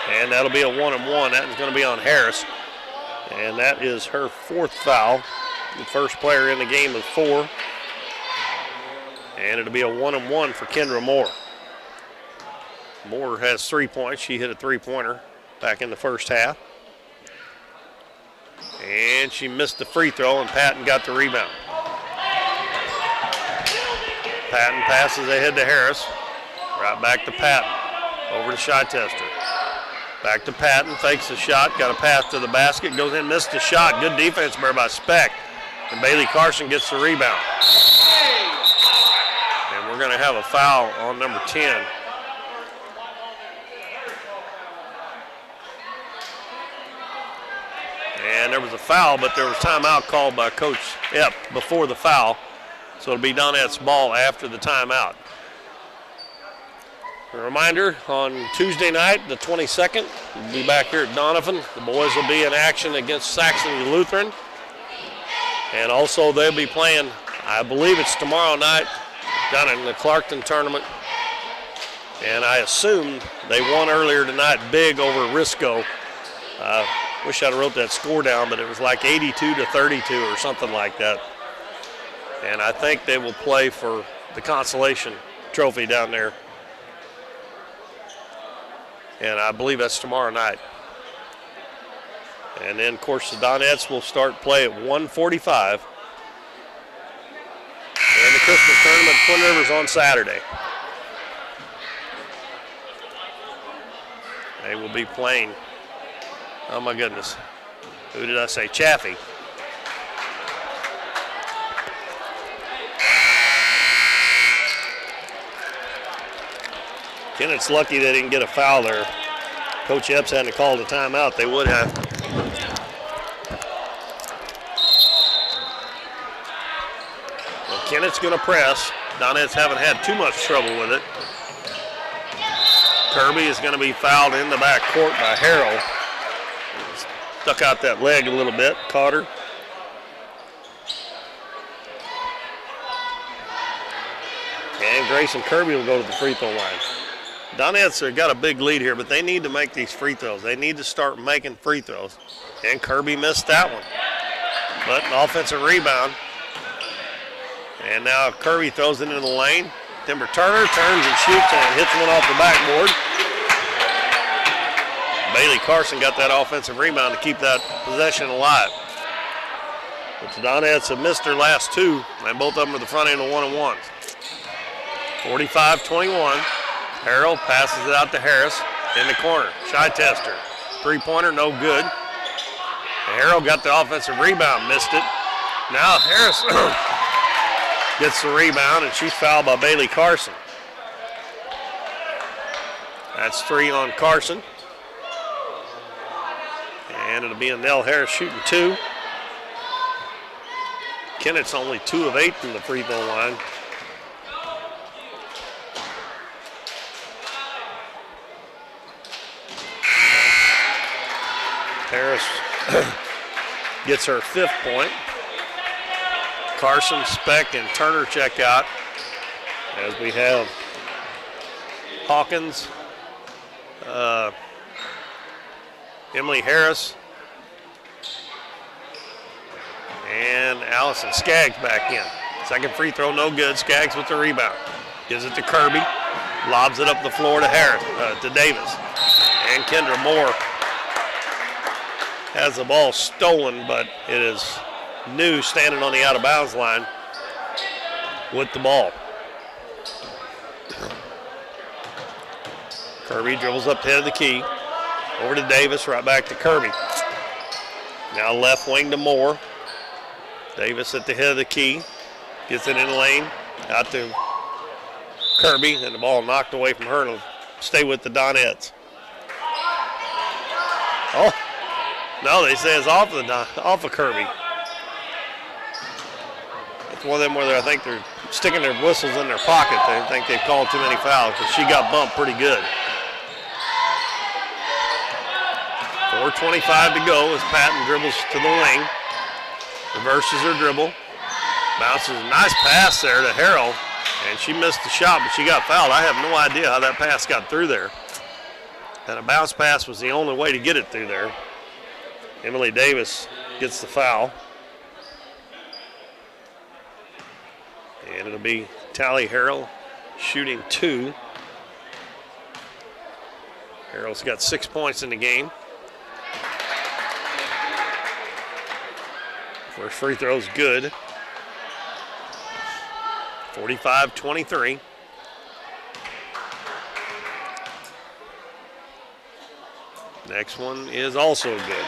S2: And that'll be a 1-and-1. That is going to be on Harris. And that is her 4th foul. The first player in the game with 4. And it'll be a 1-and-1 for Kendra Moore. Moore has 3 points. She hit a 3-pointer back in the first half. And she missed the free throw, and Patton got the rebound. Patton passes ahead to Harris. Right back to Patton. Over to Chichester. Back to Patton, fakes the shot, got a pass to the basket, goes in, missed the shot. Good defense by Speck. And Bailey Carson gets the rebound. And we're going to have a foul on number 10. And there was a foul, but there was timeout called by Coach Epp before the foul. So it'll be Donettes' ball after the timeout. A reminder, on Tuesday night, the 22nd, we'll be back here at Doniphan. The boys will be in action against Saxony Lutheran. And also they'll be playing, I believe it's tomorrow night, down in the Clarkton tournament. And I assume they won earlier tonight big over Risco. Wish I'd wrote that score down, but it was like 82-32 or something like that. And I think they will play for the consolation trophy down there. And I believe that's tomorrow night. And then, of course, the Donettes will start play at 1:45. And the Christmas tournament, Twin Rivers, on Saturday. They will be playing, oh my goodness, who did I say? Chaffee. Kennett's lucky they didn't get a foul there. Coach Epps hadn't called a timeout. They would have. Well, Kennett's going to press. Donettes haven't had too much trouble with it. Kirby is going to be fouled in the back court by Harrell. Stuck out that leg a little bit, caught her. And Grayson Kirby will go to the free throw line. Donettes have got a big lead here, but they need to make these free throws. They need to start making free throws. And Kirby missed that one. But an offensive rebound. And now Kirby throws it into the lane. Timber Turner turns and shoots and hits one off the backboard. Bailey Carson got that offensive rebound to keep that possession alive. But the Donettes have missed their last two, and both of them are the front end of 1-on-1s. 45-21. Harrell passes it out to Harris in the corner. Shy tester. Three-pointer, no good. And Harrell got the offensive rebound, missed it. Now Harris gets the rebound, and she's fouled by Bailey Carson. That's 3 on Carson. And it'll be a Nell Harris shooting 2. Kennett's only 2 of 8 from the free throw line. Harris gets her 5th point. Carson, Speck, and Turner check out as we have Hawkins, Emily Harris, and Allison Skaggs back in. Second free throw, no good. Skaggs with the rebound. Gives it to Kirby. Lobs it up the floor to Harris, to Davis. And Kendra Moore has the ball stolen, but it is New standing on the out of bounds line with the ball. Kirby dribbles up to head of the key. Over to Davis, right back to Kirby. Now left wing to Moore. Davis at the head of the key. Gets it in the lane. Out to Kirby, and the ball knocked away from her to stay with the Donettes. Oh, no, they say it's off of Kirby. It's one of them where I think they're sticking their whistles in their pocket. They think they've called too many fouls, but she got bumped pretty good. 4:25 to go as Patton dribbles to the wing. Reverses her dribble. Bounces a nice pass there to Harrell, and she missed the shot, but she got fouled. I have no idea how that pass got through there. And a bounce pass was the only way to get it through there. Emily Davis gets the foul. And it'll be Tally Harrell shooting 2. Harrell's got 6 points in the game. First free throw's good. 45-23. Next one is also good.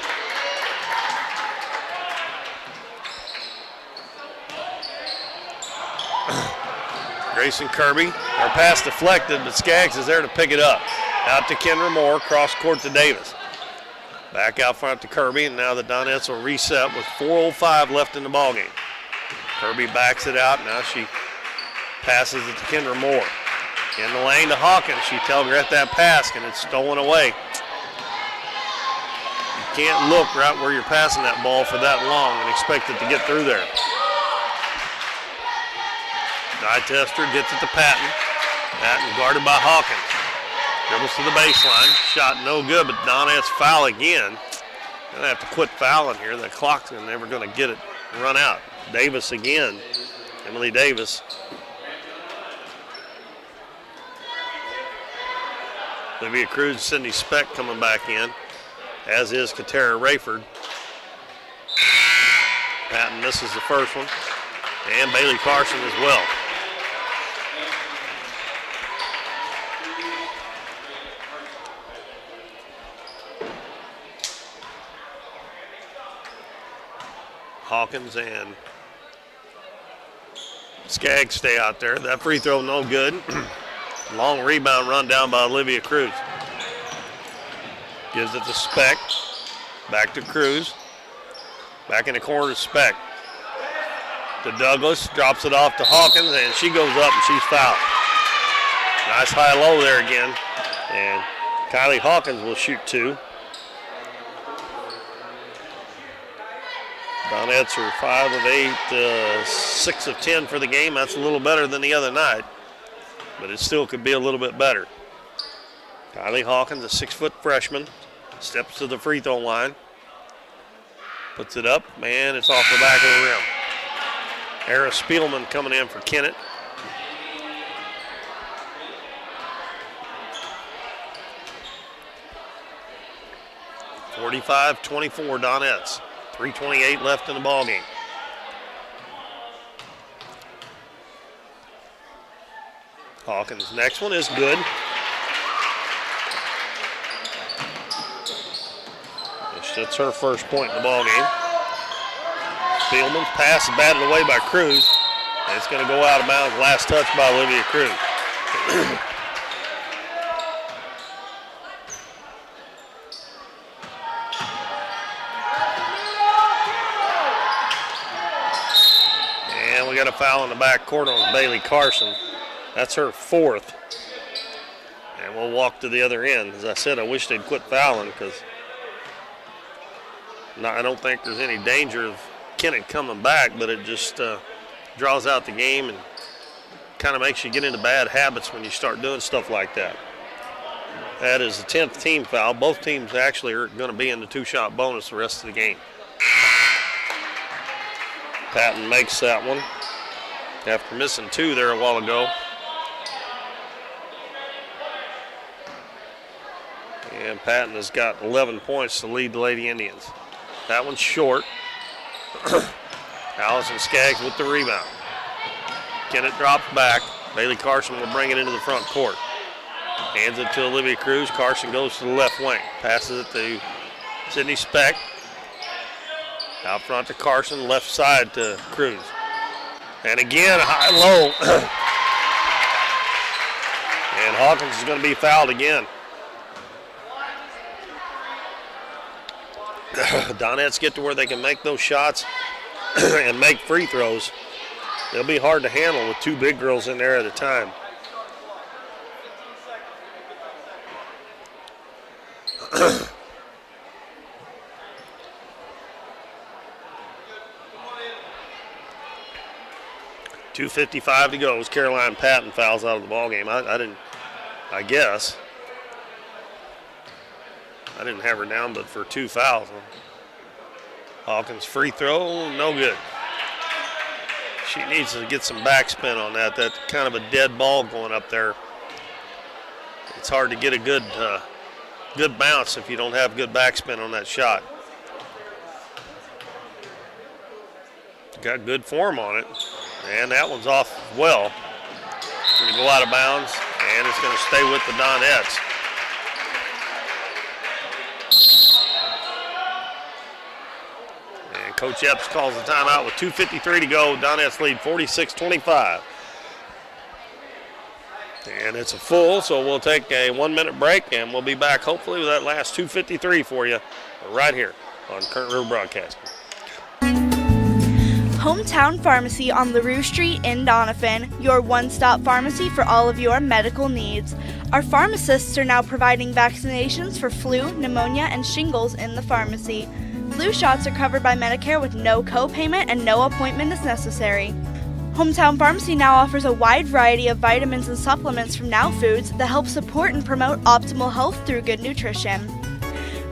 S2: Grayson Kirby, her pass deflected, but Skaggs is there to pick it up. Out to Kendra Moore, cross court to Davis. Back out front to Kirby, and now the Donettes will reset with 4:05 left in the ballgame. Kirby backs it out. Now she passes it to Kendra Moore. In the lane to Hawkins. She telegraphed that pass, and it's stolen away. You can't look right where you're passing that ball for that long and expect it to get through there. Die Tester gets it to Patton. Patton guarded by Hawkins. Dribbles to the baseline. Shot no good, but Donettes foul again. Gonna have to quit fouling here. The clock's never gonna get it run out. Davis again. Emily Davis. Olivia Cruz and Cindy Speck coming back in, as is Katara Rayford. Patton misses the first one. And Bailey Carson as well. Hawkins and Skaggs stay out there. That free throw no good. Long rebound run down by Olivia Cruz. Gives it to Speck. Back to Cruz. Back in the corner to Speck. To Douglas. Drops it off to Hawkins, and she goes up and she's fouled. Nice high-low there again. And Kylie Hawkins will shoot 2. Donettes are 5 of 8, 6 of 10 for the game. That's a little better than the other night, but it still could be a little bit better. Kylie Hawkins, a 6-foot freshman, steps to the free throw line, puts it up, and it's off the back of the rim. Era Spielman coming in for Kennett. (45-24) Donettes. 3:28 left in the ball game. Hawkins' next one is good. That's her first point in the ball game. Spielman's pass is batted away by Cruz. And it's going to go out of bounds. Last touch by Olivia Cruz. And we got a foul in the back court on Bailey Carson. That's her fourth. And we'll walk to the other end. As I said, I wish they'd quit fouling because I don't think there's any danger of Kennett coming back, but it just draws out the game and kind of makes you get into bad habits when you start doing stuff like that. That is the 10th team foul. Both teams actually are going to be in the two-shot bonus the rest of the game. Patton makes that one after missing two there a while ago. And Patton has got 11 points to lead the Lady Indians. That one's short. Allison Skaggs with the rebound. Kennett drops back. Bailey Carson will bring it into the front court. Hands it to Olivia Cruz. Carson goes to the left wing. Passes it to Sydney Speck. Out front to Carson. Left side to Cruz. And again, high-low. And Hawkins is going to be fouled again. Donettes get to where they can make those shots and make free throws. They'll be hard to handle with two big girls in there at a time. .255 to go as Caroline Patton fouls out of the ball game. I guess. I didn't have her down but for 2 fouls. Hawkins free throw, no good. She needs to get some backspin on that. That's kind of a dead ball going up there. It's hard to get a good bounce if you don't have good backspin on that shot. Got good form on it. And that one's off well. It's going to go out of bounds, and it's going to stay with the Donettes. And Coach Epps calls the timeout with 2:53 to go. Donettes lead 46-25. And it's a full, so we'll take a 1-minute break, and we'll be back hopefully with that last 2:53 for you right here on Current River Broadcasting.
S8: Hometown Pharmacy on LaRue Street in Doniphan, your one-stop pharmacy for all of your medical needs. Our pharmacists are now providing vaccinations for flu, pneumonia, and shingles in the pharmacy. Flu shots are covered by Medicare with no co-payment and no appointment is necessary. Hometown Pharmacy now offers a wide variety of vitamins and supplements from Now Foods that help support and promote optimal health through good nutrition.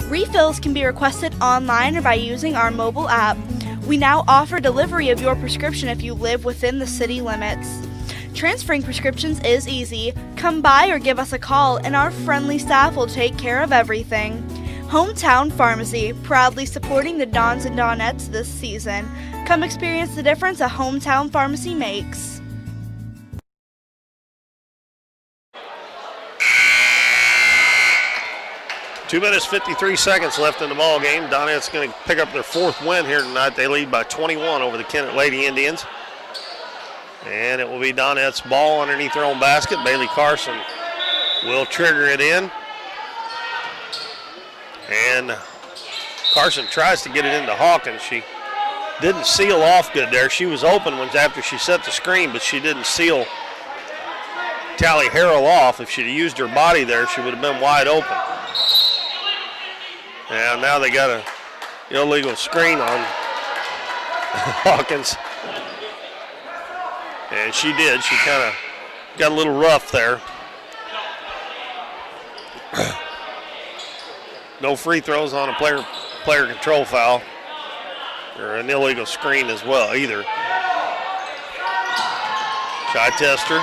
S8: Refills can be requested online or by using our mobile app. We now offer delivery of your prescription if you live within the city limits. Transferring prescriptions is easy. Come by or give us a call and our friendly staff will take care of everything. Hometown Pharmacy, proudly supporting the Dons and Donettes this season. Come experience the difference a Hometown Pharmacy makes.
S2: Two minutes, 53 seconds left in the ball game. Donettes going to pick up their fourth win here tonight. They lead by 21 over the Kennett Lady Indians. And it will be Donettes' ball underneath their own basket. Bailey Carson will trigger it in. And Carson tries to get it into Hawkins. She didn't seal off good there. She was open after she set the screen, but she didn't seal Tally Harrell off. If she'd used her body there, she would have been wide open. And now they got an illegal screen on Hawkins. And she did. She kind of got a little rough there. No free throws on a player control foul. Or an illegal screen as well either. Chichester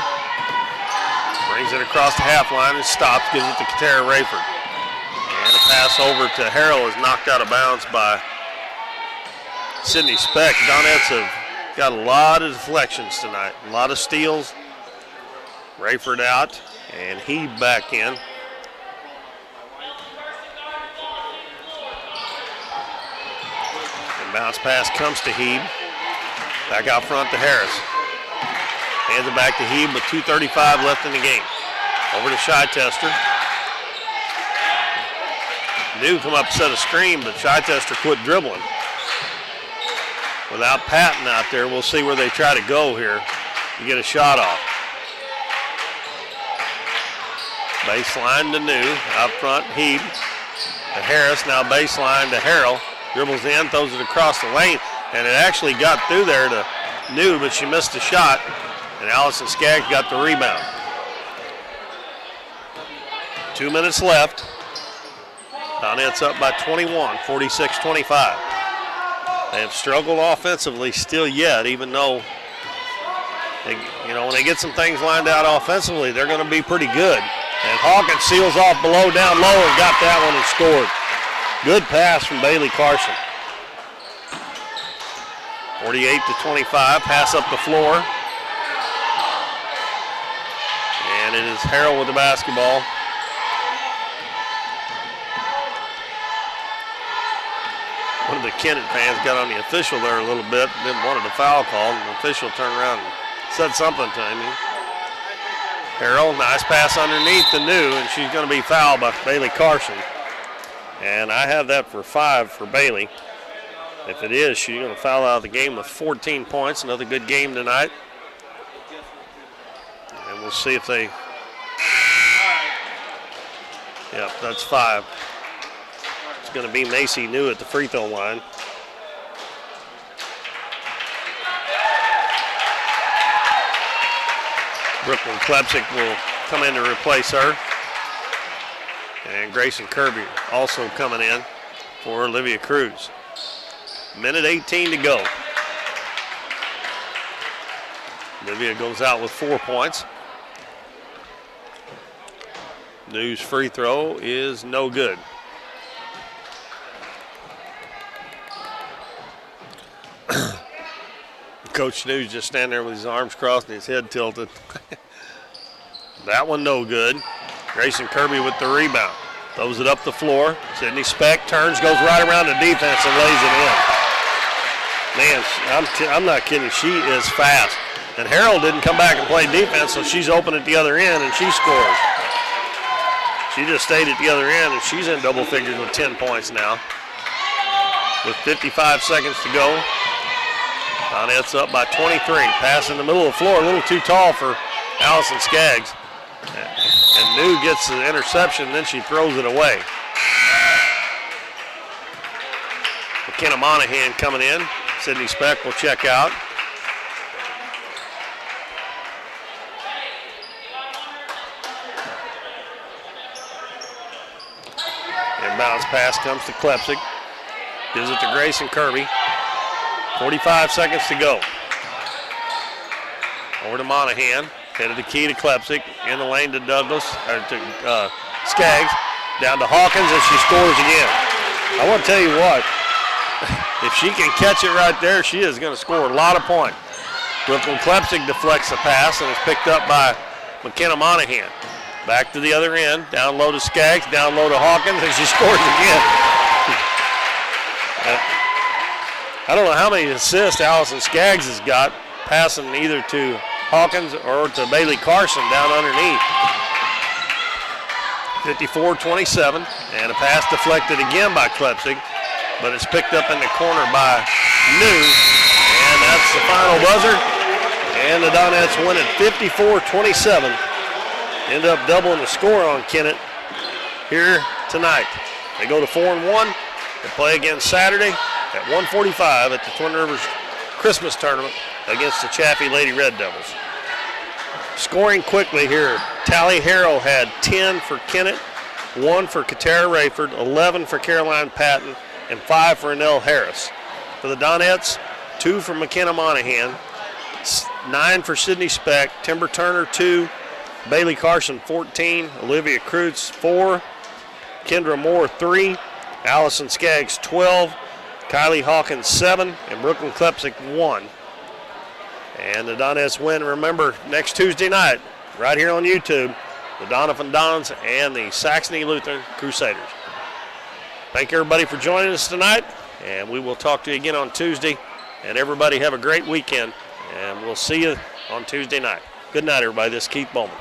S2: brings it across the half line and stops, gives it to Katara Rayford. And a pass over to Harrell is knocked out of bounds by Sydney Speck. Donettes have got a lot of deflections tonight, a lot of steals. Rayford out, and he back in. And bounce pass comes to Heeb. Back out front to Harris. Hands it back to Heeb with 2:35 left in the game. Over to Chichester. New come up, set a screen, but Chichester quit dribbling. Without Patton out there, we'll see where they try to go here to get a shot off. Baseline to New, out front, Heeb to Harris, now baseline to Harrell. Dribbles in, throws it across the lane, and it actually got through there to New, but she missed a shot, and Allison Skaggs got the rebound. 2 minutes left. Donettes up by 21, 46-25. They have struggled offensively still yet, even though when they get some things lined out offensively, they're going to be pretty good. And Hawkins seals off below, down low, and got that one and scored. Good pass from Bailey Carson. 48-25, pass up the floor. And it is Harrell with the basketball. One of the Kennett fans got on the official there a little bit, wanted a foul call, and the official turned around and said something to him. Harrell, nice pass underneath the New, and she's going to be fouled by Bailey Carson. And I have that for 5 for Bailey. If it is, she's going to foul out of the game with 14 points. Another good game tonight. And we'll see if they... Yep, that's 5. It's going to be Macy New at the free throw line. Brooklyn Klepsik will come in to replace her. And Grayson Kirby also coming in for Olivia Cruz. Minute 18 to go. Olivia goes out with 4 points. New's free throw is no good. Coach New's just standing there with his arms crossed and his head tilted. That one no good. Grayson Kirby with the rebound. Throws it up the floor. Sydney Speck turns, goes right around the defense and lays it in. Man, I'm not kidding. She is fast. And Harrell didn't come back and play defense, so she's open at the other end and she scores. She just stayed at the other end and she's in double figures with 10 points now. With 55 seconds to go. Donettes up by 23. Pass in the middle of the floor, a little too tall for Allison Skaggs. And New gets the interception, then she throws it away. McKenna Monahan coming in. Sydney Speck will check out. Inbounds pass comes to Klepsik. Gives it to Grayson Kirby. 45 seconds to go. Over to Monahan. Headed the key to Klepsik. In the lane to Douglas, or to Skaggs. Down to Hawkins, and she scores again. I want to tell you what, if she can catch it right there, she is going to score a lot of points. Brooklyn Klepsik deflects the pass and is picked up by McKenna Monahan. Back to the other end. Down low to Skaggs. Down low to Hawkins, and she scores again. I don't know how many assists Allison Skaggs has got, passing either to Hawkins or to Bailey Carson down underneath. 54-27, and a pass deflected again by Klepsik, but it's picked up in the corner by New, and that's the final buzzer. And the Donettes win it 54-27. End up doubling the score on Kennett here tonight. They go to 4-1. They play again Saturday at 1:45 at the Twin Rivers Christmas Tournament against the Chaffee Lady Red Devils. Scoring quickly here, Tally Harrell had 10 for Kennett, 1 for Katara Rayford, 11 for Caroline Patton, and 5 for Annelle Harris. For the Donettes, 2 for McKenna Monahan, 9 for Sydney Speck, Timber Turner 2, Bailey Carson 14, Olivia Kreutz 4, Kendra Moore 3, Allison Skaggs 12, Kylie Hawkins 7, and Brooklyn Klepsik 1. And the Donettes win, remember, next Tuesday night, right here on YouTube, the Doniphan Dons and the Saxony Lutheran Crusaders. Thank everybody for joining us tonight, and we will talk to you again on Tuesday. And everybody have a great weekend, and we'll see you on Tuesday night. Good night, everybody. This is Keith Bowman.